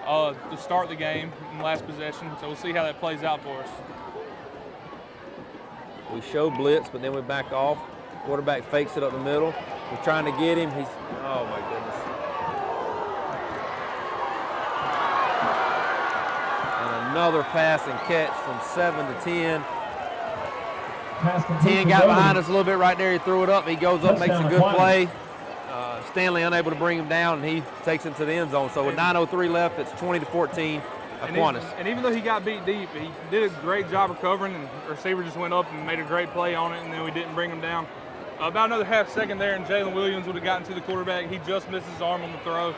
to start the game in the last possession, so we'll see how that plays out for us. We show blitz, but then we back off. Quarterback fakes it up the middle. We're trying to get him. He's, oh my goodness. And another pass and catch from 7 to 10. 10 got behind us a little bit right there. He threw it up. He goes up, makes a good play. Stanley unable to bring him down, and he takes him to the end zone. So with 9:03 left, it's 20-14 Aquinas. And even though he got beat deep, he did a great job recovering, and the receiver just went up and made a great play on it, and then we didn't bring him down. About another half second there, and Jalen Williams would have gotten to the quarterback. He just missed his arm on the throw.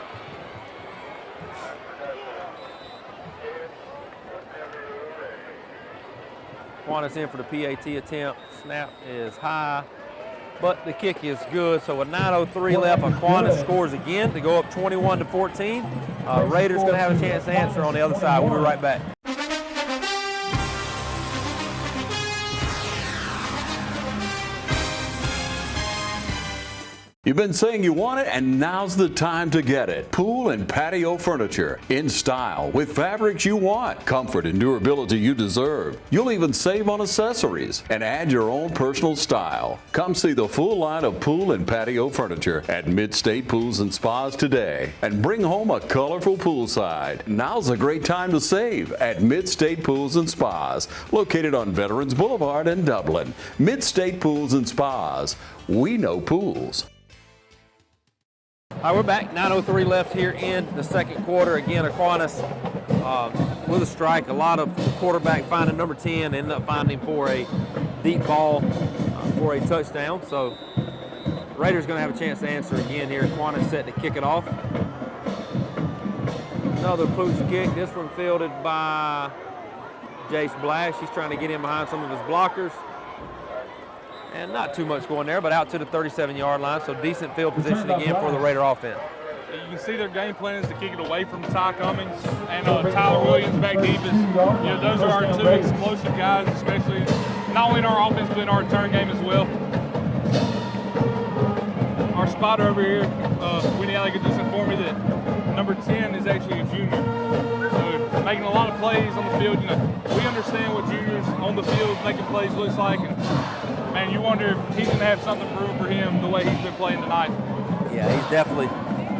Aquinas in for the PAT attempt. Snap is high, but the kick is good. So with 9:03 left, Aquinas scores again to go up 21-14. Raiders going to have a chance to answer on the other side. We'll be right back. You've been saying you want it, and now's the time to get it. Pool and patio furniture in style with fabrics you want, comfort and durability you deserve. You'll even save on accessories and add your own personal style. Come see the full line of pool and patio furniture at Mid-State Pools and Spas today and bring home a colorful poolside. Now's a great time to save at Mid-State Pools and Spas, located on Veterans Boulevard in Dublin. Mid-State Pools and Spas. We know pools. All right, we're back. 9:03 left here in the second quarter. Again, Aquinas with a strike. A lot of the quarterback finding number 10, ended up finding him for a deep ball for a touchdown. So Raiders going to have a chance to answer again here. Aquinas set to kick it off. Another pooch kick. This one fielded by Jace Blash. He's trying to get in behind some of his blockers. And not too much going there, but out to the 37-yard line, so decent field position again for the Raider offense. You can see their game plan is to kick it away from Ty Cummings and Tyler Williams back deep. Those are our two explosive guys, especially not only in our offense, but in our return game as well. Our spotter over here, WDIG just informed me that number 10 is actually a junior. So making a lot of plays on the field. We understand what juniors on the field making plays looks like, and you wonder if he's going to have something brewing for him the way he's been playing tonight. Yeah, he definitely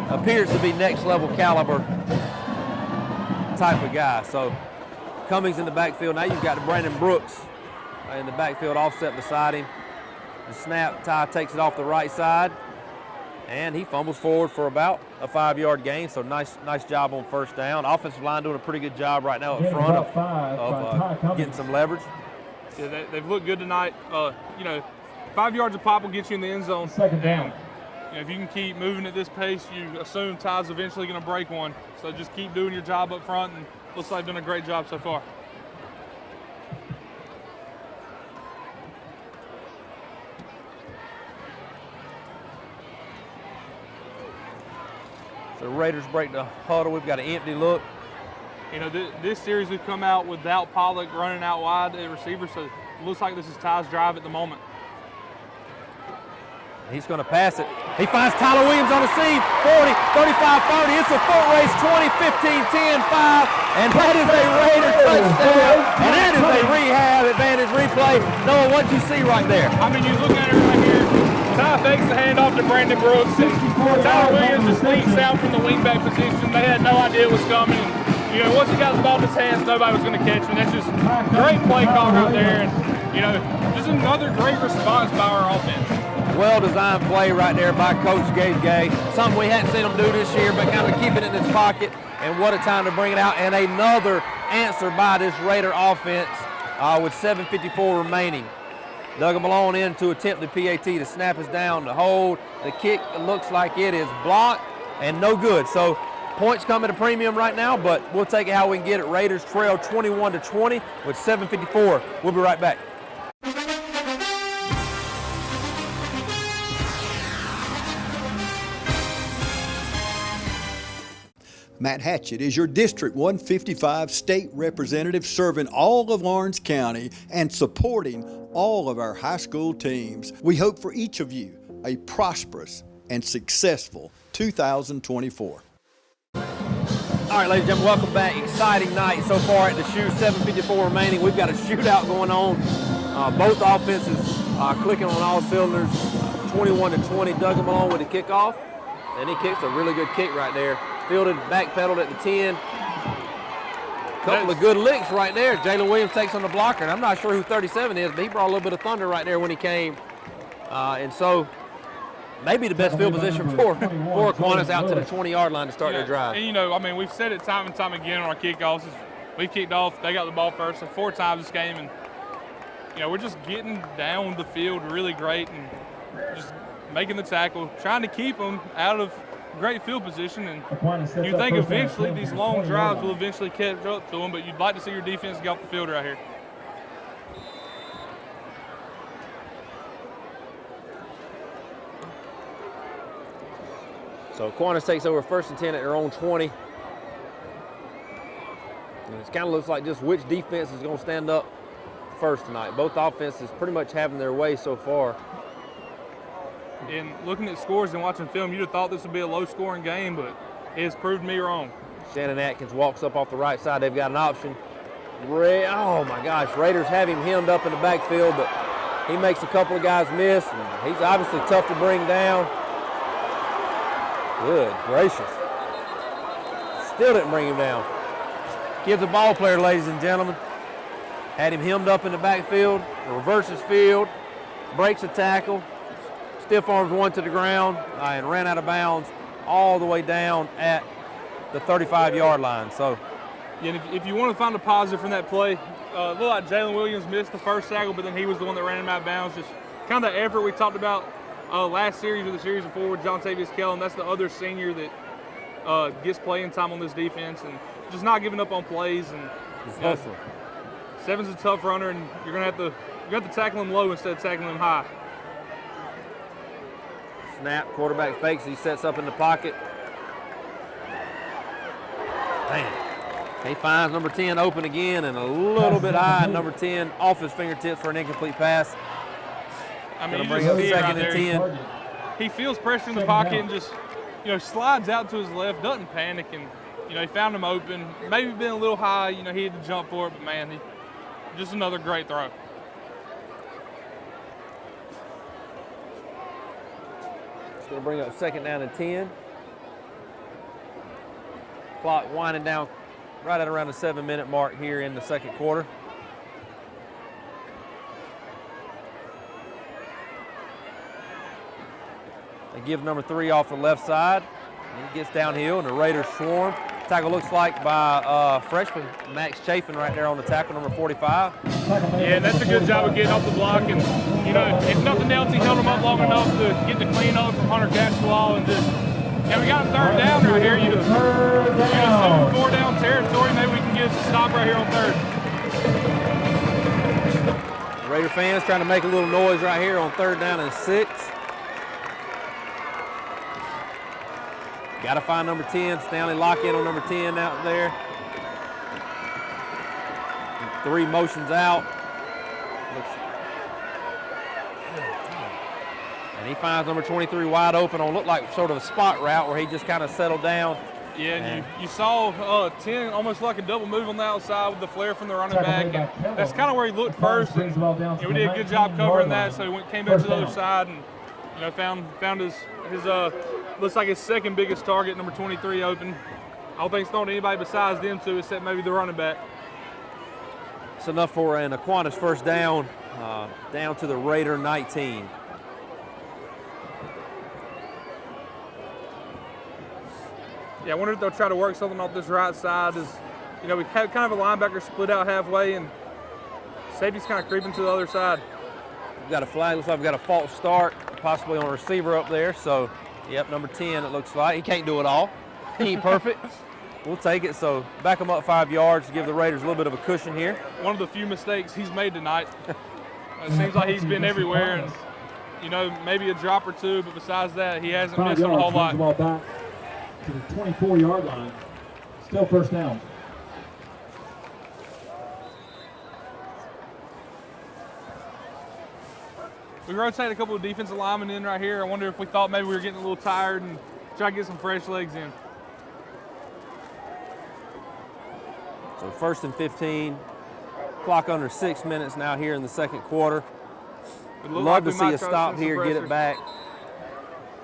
appears to be next level caliber type of guy. So Cummings in the backfield. Now you've got Brandon Brooks in the backfield offset beside him. The snap, Ty takes it off the right side, and he fumbles forward for about a 5-yard gain. So nice job on first down. Offensive line doing a pretty good job right now up front of getting some leverage. Yeah, they've looked good tonight. 5 yards of pop will get you in the end zone. Second down. If you can keep moving at this pace, you assume Ty's eventually going to break one. So just keep doing your job up front, and looks like doing a great job so far. So Raiders break the huddle. We've got an empty look. This series we've come out without Pollock running out wide at receiver, so it looks like this is Ty's drive at the moment. He's going to pass it. He finds Tyler Williams on the seam. 40, 35, 30. It's a foot race. 20, 15, 10, 5. And that is a Raider touchdown. And that is a rehab advantage replay. Noah, what you see right there? I mean, you look at it right here. Ty fakes the handoff to Brandon Brooks. And Tyler Williams just leaks out from the wingback position. They had no idea it was coming. And, once he got the ball in his hands, nobody was going to catch him. That's just great play call right there. And, just another great response by our offense. Well-designed play right there by Coach Gabe Gay. Something we hadn't seen him do this year, but kind of keep it in his pocket. And what a time to bring it out. And another answer by this Raider offense with 7:54 remaining. Duggan Malone in to attempt the PAT. The snap is down, the hold, the kick looks like it is blocked and no good. So points come at a premium right now, but we'll take it how we can get it. Raiders trail 21-20 with 7:54. We'll be right back. Matt Hatchett is your District 155 state representative serving all of Lawrence County and supporting all of our high school teams. We hope for each of you a prosperous and successful 2024. All right, ladies and gentlemen, welcome back. Exciting night so far at the shoe. 7:54 remaining. We've got a shootout going on. Both offenses clicking on all cylinders. 21-20. Duggan Malone with the kickoff, and he kicks a really good kick right there. Fielded, backpedaled at the 10. Couple of good licks right there. Jalen Williams takes on the blocker, and I'm not sure who 37 is, but he brought a little bit of thunder right there when he came. And so maybe the best field position for Aquinas out to the 20-yard line to start their drive. And, you know, I mean, we've said it time and time again on our kickoffs. We kicked off, they got the ball first, so 4 times this game. And, you know, we're just getting down the field really great and just making the tackle, trying to keep them out of great field position. And you think eventually these long drives will eventually catch up to them, but you'd like to see your defense get off the field right here. So Aquinas takes over 1st and 10 at their own 20. And it kind of looks like just which defense is going to stand up first tonight. Both offenses pretty much having their way so far. And looking at scores and watching film, you'd have thought this would be a low-scoring game, but it has proved me wrong. Shannon Atkins walks up off the right side. They've got an option. Oh, my gosh. Raiders have him hemmed up in the backfield, but he makes a couple of guys miss. And he's obviously tough to bring down. Good gracious. Still didn't bring him down. Kid's a ball player, ladies and gentlemen. Had him hemmed up in the backfield, reverses field, breaks a tackle, stiff arms one to the ground, and ran out of bounds all the way down at the 35-yard line. So, yeah, and if you want to find a positive from that play, looked like Jalen Williams missed the first tackle, but then he was the one that ran him out of bounds. Just kind of the effort we talked about last series or the series before with John Tavius Kellen. That's the other senior that gets playing time on this defense and just not giving up on plays. And Seven's a tough runner, and you're gonna have to tackle him low instead of tackling him high. Snap, quarterback fakes, he sets up in the pocket. Man, he finds number 10 open again and a little bit high. Number 10 off his fingertips for an incomplete pass. I mean, Gonna bring up 2nd and 10. He feels pressure in the pocket and just, you know, slides out to his left, doesn't panic, and, you know, he found him open. Maybe been a little high, you know, he had to jump for it, but man, just another great throw. It's going to bring up 2nd down and 10. Clock winding down right at around the 7-minute mark here in the 2nd quarter. They give number 3 off the left side. He gets downhill, and the Raiders swarm. Tackle looks like by freshman Max Chafin right there on the tackle, number 45. Yeah, that's a good job of getting off the block. And, you know, if nothing else, he held him up long enough to get the clean up from Hunter Cashwell. And just, yeah, we got a 3rd down right here. You assume 4-down territory. Maybe we can get a stop right here on 3rd. Raider fans trying to make a little noise right here on 3rd down and 6. Got to find number 10. Stanley lock in on number 10 out there. 3 motions out. And he finds number 23 wide open on look like sort of a spot route where he just kind of settled down. Yeah, and you saw 10 almost like a double move on the outside with the flare from the running back. And that's kind of where he looked first. And, you know, we did a good job covering that, so he came back to the other side and, you know, found his looks like his 2nd biggest target, number 23, open. I don't think it's thrown to anybody besides them two, except maybe the running back. It's enough for an Aquinas 1st down, down to the Raider 19. Yeah, I wonder if they'll try to work something off this right side. You know, we have kind of a linebacker split out halfway, and safety's kind of creeping to the other side. We've got a flag. Looks like we've got a false start, possibly on a receiver up there. So, yep, number 10, it looks like. He can't do it all. He ain't perfect. We'll take it. So, back him up 5 yards to give the Raiders a little bit of a cushion here. One of the few mistakes he's made tonight. It seems like he's been everywhere, and, you know, maybe a drop or two, but besides that, he hasn't missed on a whole lot. Ball back to the 24-yard line. Still first down. We rotated a couple of defensive linemen in right here. I wonder if we thought maybe we were getting a little tired and try to get some fresh legs in. So, 1st and 15. Clock under 6 minutes now here in the second quarter. Love to see a stop here, get it back.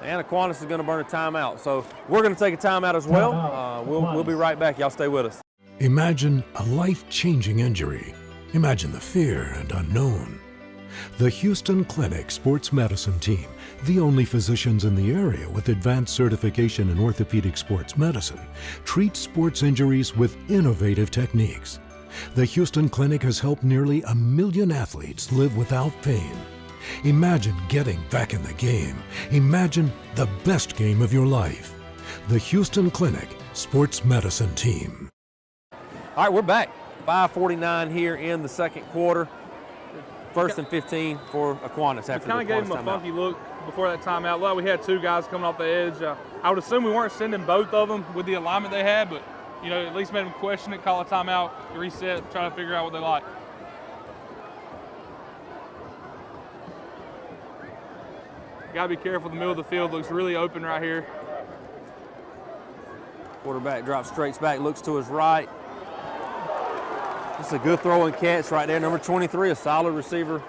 And Aquinas is going to burn a timeout. So we're going to take a timeout as well. We'll be right back. Y'all stay with us. Imagine a life-changing injury. Imagine the fear and unknown. The Houston Clinic Sports Medicine Team, the only physicians in the area with advanced certification in orthopedic sports medicine, treats sports injuries with innovative techniques. The Houston Clinic has helped nearly 1 million athletes live without pain. Imagine getting back in the game. Imagine the best game of your life. The Houston Clinic Sports Medicine Team. All right, we're back. 5:49 here in the second quarter. 1st and 15 for Aquinas after the kind of gave him a funky look before that timeout. Well, we had 2 guys coming off the edge. I would assume we weren't sending both of them with the alignment they had, but you know, at least made them question it, call a timeout, reset, try to figure out what they like. Got to be careful. The middle of the field looks really open right here. Quarterback drops straight back, looks to his right. It's a good throw and catch right there. Number 23, a solid receiver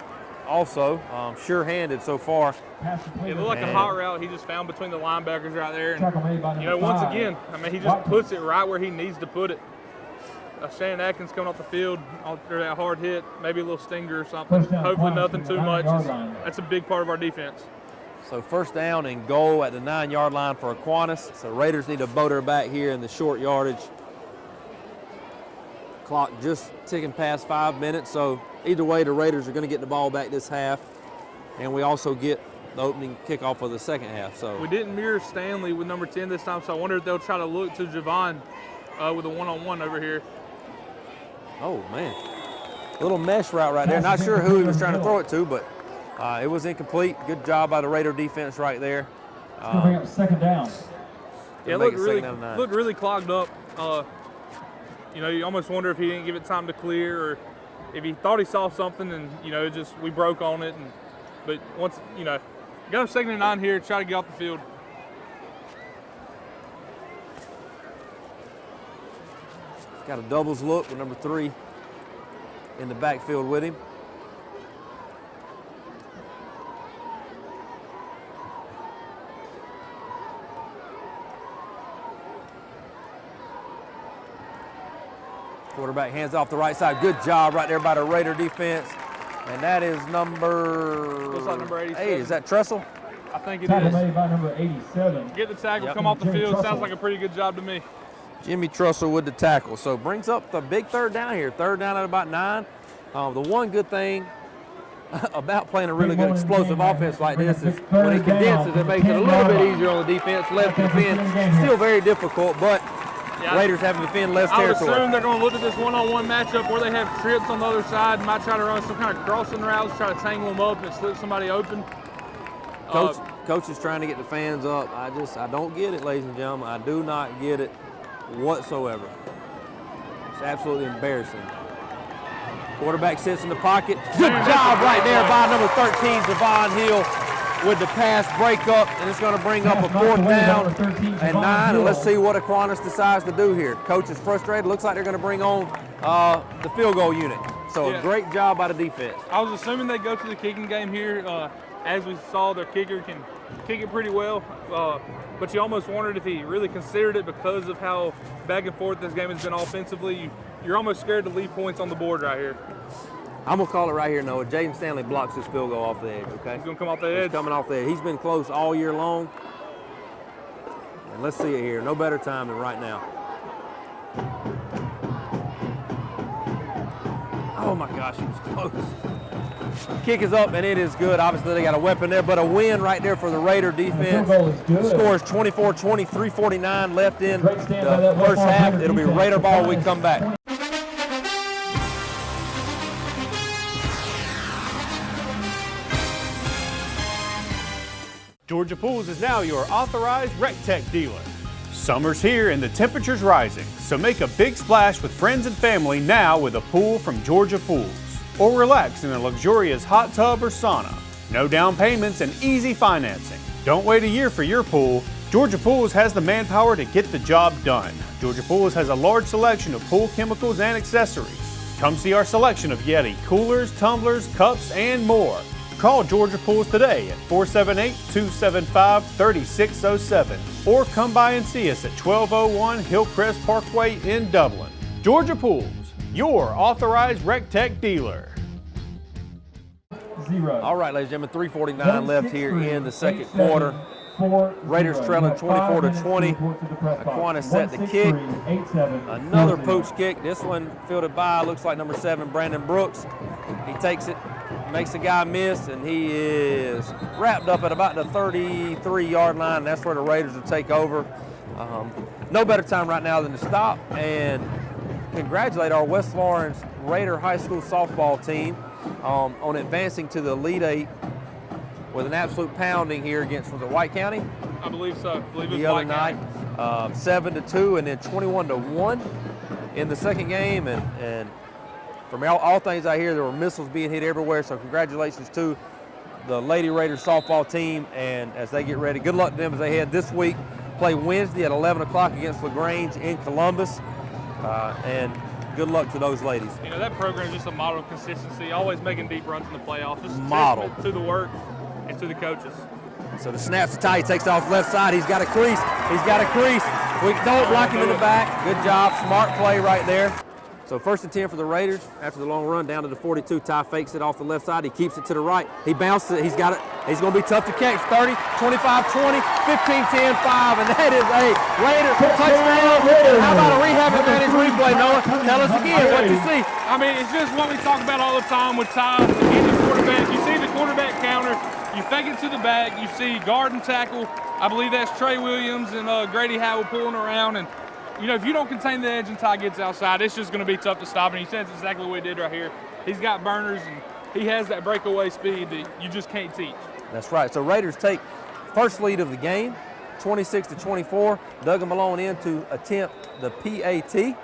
also. Sure-handed so far. It looked like a hot route he just found between the linebackers right there. And, you know, once again, I mean, he just puts it right where he needs to put it. Shannon Atkins coming off the field after that hard hit, maybe a little stinger or something. Hopefully nothing too much. That's a big part of our defense. So 1st down and goal at the 9-yard line for Aquinas. So Raiders need to motor back here in the short yardage. Clock just ticking past 5 minutes. So either way, the Raiders are going to get the ball back this half. And we also get the opening kickoff of the second half. So we didn't mirror Stanley with number 10 this time, so I wonder if they'll try to look to Javon with a one-on-one over here. Oh, man. A little mesh route right there. Not sure who he was trying to throw it to, but it was incomplete. Good job by the Raider defense right there. It's going to bring up 2nd down. Yeah, it looked really clogged up. You know, you almost wonder if he didn't give it time to clear, or if he thought he saw something and, you know, we broke on it. But once, you know, got him 2nd and 9 here, try to get off the field. Got a doubles look with number 3 in the backfield with him. Quarterback hands off the right side. Good job right there by the Raider defense. And that is Looks like number 87. 8. Is that Tressel? I think it Tackle is. made by number 87. Get the tackle, Yep. come off the Jimmy field. Tressel. Sounds like a pretty good job to me. Jimmy Tressel with the tackle. So brings up the big 3rd down here. 3rd down at about 9. The one good thing about playing a really good explosive offense like this is when it condenses, it makes it a little bit easier on the defense, less to defend. Still very difficult, but Raiders having to defend less I would territory. assume they're going to look at this one-on-one matchup where they have trips on the other side, might try to run some kind of crossing routes, try to tangle them up and slip somebody open. Coach is trying to get the fans up. I don't get it, ladies and gentlemen. I do not get it whatsoever. It's absolutely embarrassing. Quarterback sits in the pocket. Good job right there by number 13, Devon Hill, with the pass breakup, and it's going to bring up a 4th down and 9. And let's see what Aquinas decides to do here. Coach is frustrated. Looks like they're going to bring on the field goal unit. So a great job by the defense. I was assuming they go to the kicking game here. As we saw, their kicker can kick it pretty well. But you almost wondered if he really considered it because of how back and forth this game has been offensively. You're almost scared to leave points on the board right here. I'm going to call it right here, Noah. Jaden Stanley blocks this field goal off the edge, okay? He's going to come off the edge. He's coming off the edge. He's been close all year long. And let's see it here. No better time than right now. Oh, my gosh, he was close. Kick is up, and it is good. Obviously, they got a weapon there, but a win right there for the Raider defense. The score is 24-20, 3:49 left in the first half. It'll be Raider ball when we come back. Georgia Pools is now your authorized RecTech dealer. Summer's here and the temperature's rising, so make a big splash with friends and family now with a pool from Georgia Pools. Or relax in a luxurious hot tub or sauna. No down payments and easy financing. Don't wait a year for your pool. Georgia Pools has the manpower to get the job done. Georgia Pools has a large selection of pool chemicals and accessories. Come see our selection of Yeti coolers, tumblers, cups, and more. Call Georgia Pools today at 478-275-3607 or come by and see us at 1201 Hillcrest Parkway in Dublin. Georgia Pools, your authorized RecTech dealer. All right, ladies and gentlemen, 3:49 left here in the second quarter. Raiders trailing 24-20. Aquinas set the kick. Another pooch kick. This one fielded by, looks like number 7, Brandon Brooks. He takes it, makes the guy miss, and he is wrapped up at about the 33-yard line. That's where the Raiders will take over. No better time right now than to stop and congratulate our West Florence Raider High School softball team on advancing to the Elite Eight with an absolute pounding here against, was it White County? I believe so. I believe it was the other White County. night. 7-2 and then 21-1 in the second game. And from all things I hear, there were missiles being hit everywhere. So congratulations to the Lady Raiders softball team. And as they get ready, good luck to them as they head this week. Play Wednesday at 11 o'clock against LaGrange in Columbus. And good luck to those ladies. You know, that program is just a model of consistency, always making deep runs in the playoffs. Just Model. testament to the work and to the coaches. So the snap's tight, he takes off left side, he's got a crease, We don't block him in the back. Good job, smart play right there. So 1st and 10 for the Raiders after the long run down to the 42. Ty fakes it off the left side, he keeps it to the right. He bounces it, he's got it, he's gonna be tough to catch. 30, 25, 20, 15, 10, 5, and that is a Raider touchdown. How about a rehab advantage replay, Noah? Tell us again what you see. I mean, it's just what we talk about all the time with Ty and the quarterback. You see the quarterback counter, you fake it to the back, you see guard and tackle. I believe that's Trey Williams and Grady Howell pulling around. And, you know, if you don't contain the edge and Ty gets outside, it's just going to be tough to stop. And he says exactly what he did right here. He's got burners, and he has that breakaway speed that you just can't teach. That's right. So Raiders take first lead of the game, 26-24. Doug Malone in to attempt the PAT.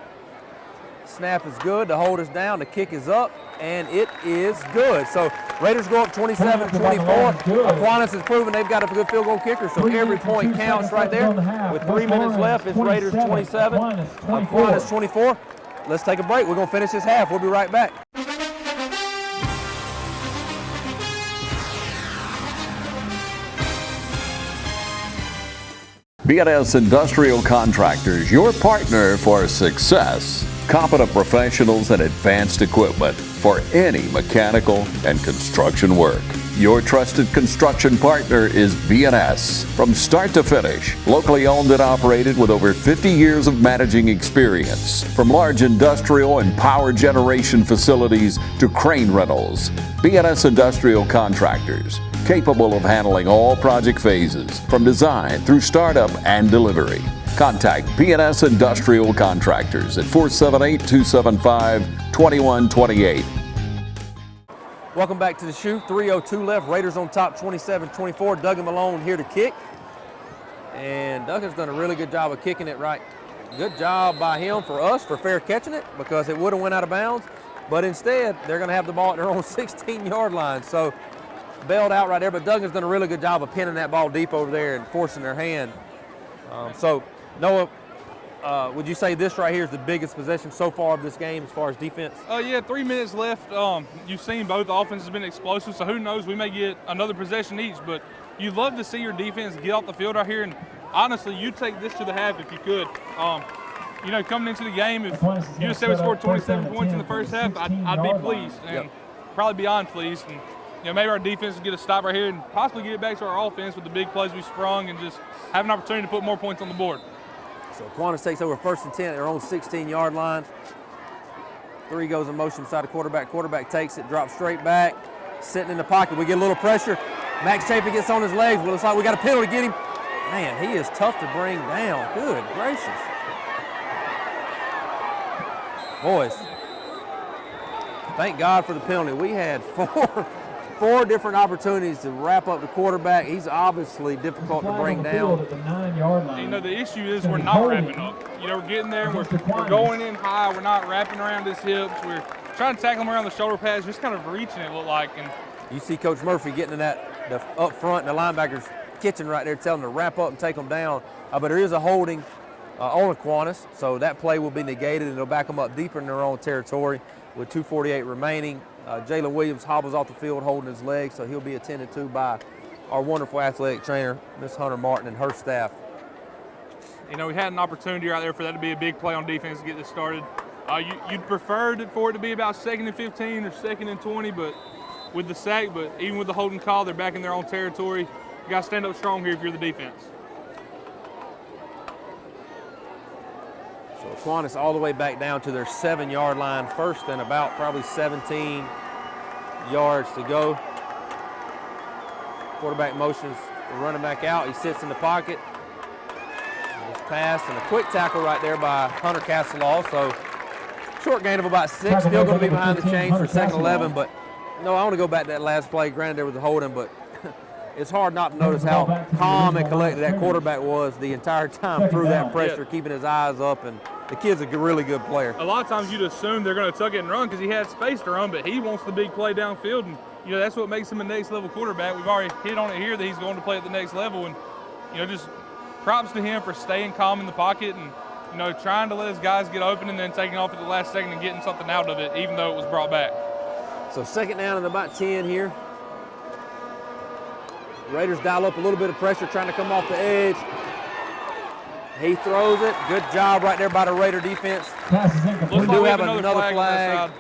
Snap is good. The hold is down. The kick is up, and it is good. So Raiders go up 27-24. Aquinas has proven they've got a good field goal kicker, so every point counts right there. With 3 minutes left, it's Raiders 27, Aquinas 24. Let's take a break. We're going to finish this half. We'll be right back. BNS Industrial Contractors, your partner for success. Competent professionals and advanced equipment for any mechanical and construction work. Your trusted construction partner is BNS. From start to finish, locally owned and operated with over 50 years of managing experience. From large industrial and power generation facilities to crane rentals, BNS Industrial Contractors, capable of handling all project phases, from design through startup and delivery. Contact BNS Industrial Contractors at 478-275-2128. Welcome back to the shoot. 3:02 left. Raiders on top, 27-24. Doug Malone here to kick. And Doug has done a really good job of kicking it right. Good job by him for us for fair catching it, because it would have went out of bounds. But instead, they're going to have the ball at their own 16-yard line. So bailed out right there. But Doug has done a really good job of pinning that ball deep over there and forcing their hand. So Noah, would you say this right here is the biggest possession so far of this game as far as defense? Yeah, 3 minutes left. You've seen both offenses have been explosive, so who knows, we may get another possession each, but you'd love to see your defense get off the field out here, and honestly, you'd take this to the half if you could. You know, coming into the game, if you just said we scored 27 points in the first half, I'd be pleased, and probably beyond pleased. And, you know, maybe our defense will get a stop right here and possibly get it back to our offense with the big plays we sprung and just have an opportunity to put more points on the board. So Aquinas takes over 1st and 10 at their own 16-yard line. 3 goes in motion beside the quarterback. Quarterback takes it, drops straight back, sitting in the pocket. We get a little pressure. Max Chafee gets on his legs. Well, looks like we got a penalty to get him. Man, he is tough to bring down. Good gracious. Boys, thank God for the penalty. We had four different opportunities to wrap up the quarterback. He's obviously difficult to bring down. At the 9-yard line. You know, the issue is we're not wrapping up. You know, we're getting there, we're going in high, we're not wrapping around his hips, we're trying to tackle him around the shoulder pads, just kind of reaching it looked like. And you see Coach Murphy getting in that up front, and the linebackers kitchen right there telling him to wrap up and take them down. But there is a holding on Aquinas, so that play will be negated, and it'll back them up deeper in their own territory with 2:48 remaining. Jalen Williams hobbles off the field holding his leg, so he'll be attended to by our wonderful athletic trainer, Miss Hunter Martin, and her staff. you know, we had an opportunity right there for that to be a big play on defense to get this started. You'd prefer for it to be about 2nd and 15 or 2nd and 20, but with the sack, but even with the holding call, they're back in their own territory. You got to stand up strong here if you're the defense. So Aquinas all the way back down to their 7-yard line, first and about probably 17 yards to go. Quarterback motions the running back out. He sits in the pocket. It's passed and a quick tackle right there by Hunter Castelaw. So short gain of about 6. Still going to be behind the chains for 2nd and 11. But no, I want to go back to that last play. Granted, there was a holding, but it's hard not to notice how calm and collected that quarterback was the entire time through that pressure, keeping his eyes up. And the kid's a really good player. A lot of times you'd assume they're going to tuck it and run because he had space to run, but he wants the big play downfield. And, you know, that's what makes him a next-level quarterback. We've already hit on it here that he's going to play at the next level. And, you know, just props to him for staying calm in the pocket and, you know, trying to let his guys get open and then taking off at the last second and getting something out of it, even though it was brought back. So 2nd down and about 10 here. Raiders dial up a little bit of pressure, trying to come off the edge. He throws it. Good job right there by the Raider defense. We do have another flag.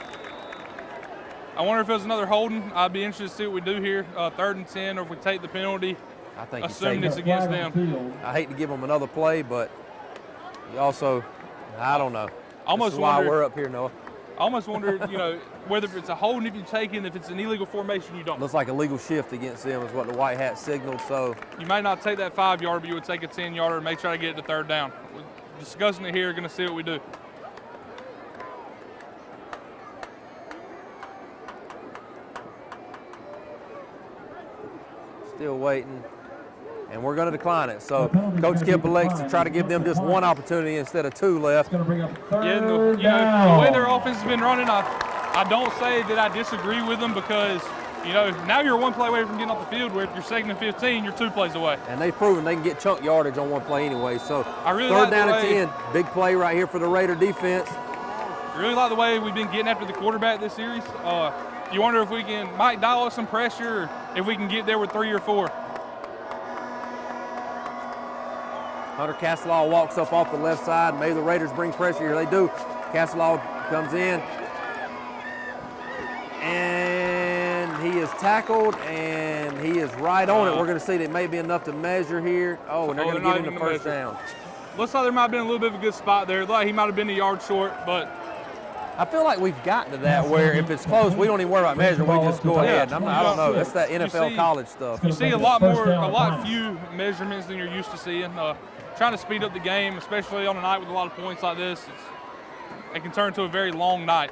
I wonder if there's another holding. I'd be interested to see what we do here. 3rd and 10, or if we take the penalty, I think assuming it's against them. I hate to give them another play, but you also, I don't know. Almost this is why wonder, we're up here, Noah. I almost wonder, you know, whether it's a holding if you take it, if it's an illegal formation, you don't. Looks like a legal shift against them is what the white hat signaled. So you may not take that 5-yard, but you would take a 10-yarder and make sure to get it to 3rd down. We're discussing it here, going to see what we do. Still waiting, and we're going to decline it. So Coach Kip elects to try to give them just one opportunity instead of 2 left. Yeah, the way their offense has been running, I don't say that I disagree with them because, you know, now you're 1 play away from getting off the field, where if you're 2nd and 15, you're 2 plays away. And they've proven they can get chunk yardage on 1 play anyway. So I really 3rd like down and 10, big play right here for the Raider defense. Really like the way we've been getting after the quarterback this series. You wonder if we might dial up some pressure, or if we can get there with 3 or 4. Hunter Castelaw walks up off the left side. Maybe the Raiders bring pressure here. They do. Castelaw comes in. And he is tackled, and he is right on it. We're going to see that it may be enough to measure here. Oh, and they're going to give him the 1st down. Looks like there might have been a little bit of a good spot there. Like he might have been a yard short, but I feel like we've gotten to that where if it's close, we don't even worry about measuring. We just go ahead. I don't know. That's that NFL college stuff. You see a lot few measurements than you're used to seeing. Trying to speed up the game, especially on a night with a lot of points like this, it can turn to a very long night.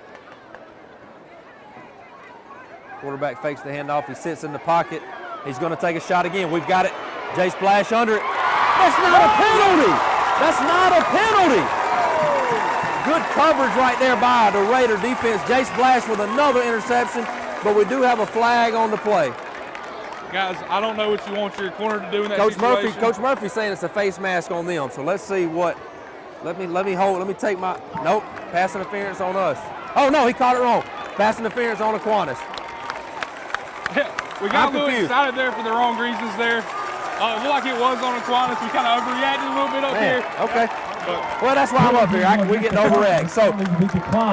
Quarterback fakes the handoff. He sits in the pocket. He's going to take a shot again. We've got it. Jay Splash under it. That's not a penalty. That's not a penalty. Good coverage right there by the Raider defense. Jay Splash with another interception, but we do have a flag on the play. Guys, I don't know what you want your corner to do in that situation. Coach Murphy saying it's a face mask on them. So let's see what. Let me take my. Nope. Pass interference on us. Oh no, he caught it wrong. Pass interference on Aquinas. Yeah, we got a little excited there for the wrong reasons there. It looked like it was on Aquinas. We kind of overreacted a little bit up here. Okay. Well, that's why I'm up here. We get to overreact. So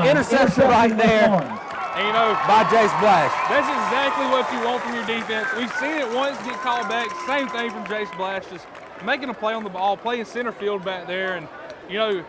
interception right there. And, you know, by Jay Splash. That's exactly what you want from your defense. We've seen it once get called back. Same thing from Jay Splash, just making a play on the ball, playing center field back there. And, you know,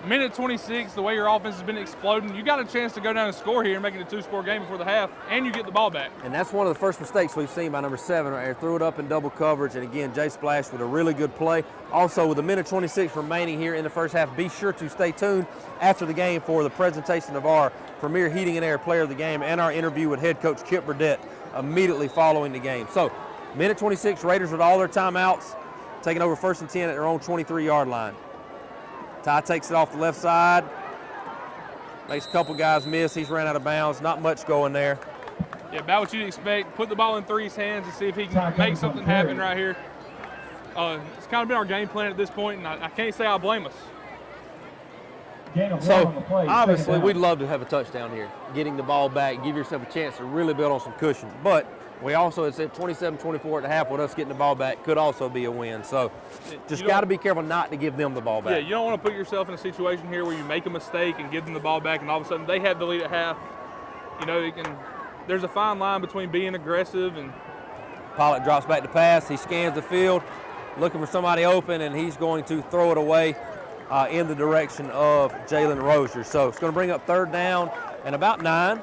minute 26, the way your offense has been exploding, you got a chance to go down and score here and make it a 2-score game before the half, and you get the ball back. And that's one of the first mistakes we've seen by number 7 right here. Threw it up in double coverage, and again, Jay Splash with a really good play. Also, with a minute 26 remaining here in the first half, be sure to stay tuned after the game for the presentation of our Premier Heating and Air Player of the Game and our interview with head coach Kip Burdett immediately following the game. So, minute 26, Raiders with all their timeouts, taking over 1st and 10 at their own 23-yard line. Ty takes it off the left side. Makes a couple guys miss. He's ran out of bounds. Not much going there. Yeah, about what you'd expect. Put the ball in Three's hands and see if he can make something happen right here. It's kind of been our game plan at this point, and I can't say I blame us. So, obviously, we'd love to have a touchdown here. Getting the ball back, give yourself a chance to really build on some cushion. But we also had said 27-24 at the half with us getting the ball back could also be a win. So just got to be careful not to give them the ball back. Yeah, you don't want to put yourself in a situation here where you make a mistake and give them the ball back and all of a sudden they have the lead at half. You know, there's a fine line between being aggressive and... Pollock drops back to pass. He scans the field, looking for somebody open, and he's going to throw it away in the direction of Jalen Rozier. So it's going to bring up 3rd down and about 9.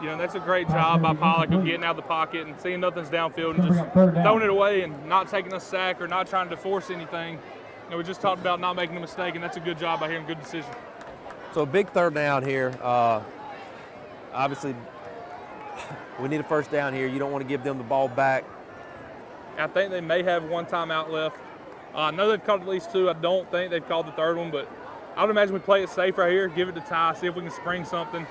You know, that's a great job by Pollock of getting out of the pocket and seeing nothing's downfield and just throwing it away and not taking a sack or not trying to force anything. You know, we just talked about not making a mistake, and that's a good job by him, good decision. So a big 3rd down here. Obviously, we need a 1st down here. You don't want to give them the ball back. I think they may have 1 timeout left. I know they've called at least 2. I don't think they've called the 3rd one, but I would imagine we play it safe right here, give it to Ty, see if we can spring something.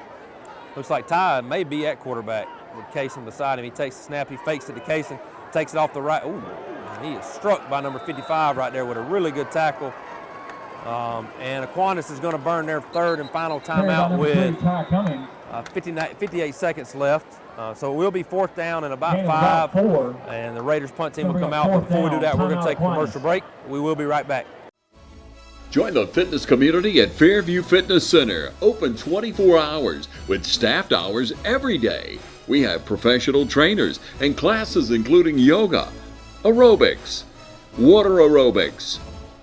Looks like Ty may be at quarterback with Kaysen beside him. He takes the snap, he fakes it to Kaysen, takes it off the right. Ooh, he is struck by number 55 right there with a really good tackle. And Aquinas is going to burn their 3rd and final timeout with 58 seconds left. So it will be 4th down and about 5. And the Raiders punt team will come out. But before we do that, we're going to take a commercial break. We will be right back. Join the fitness community at Fairview Fitness Center, open 24 hours with staffed hours every day. We have professional trainers and classes including yoga, aerobics, water aerobics.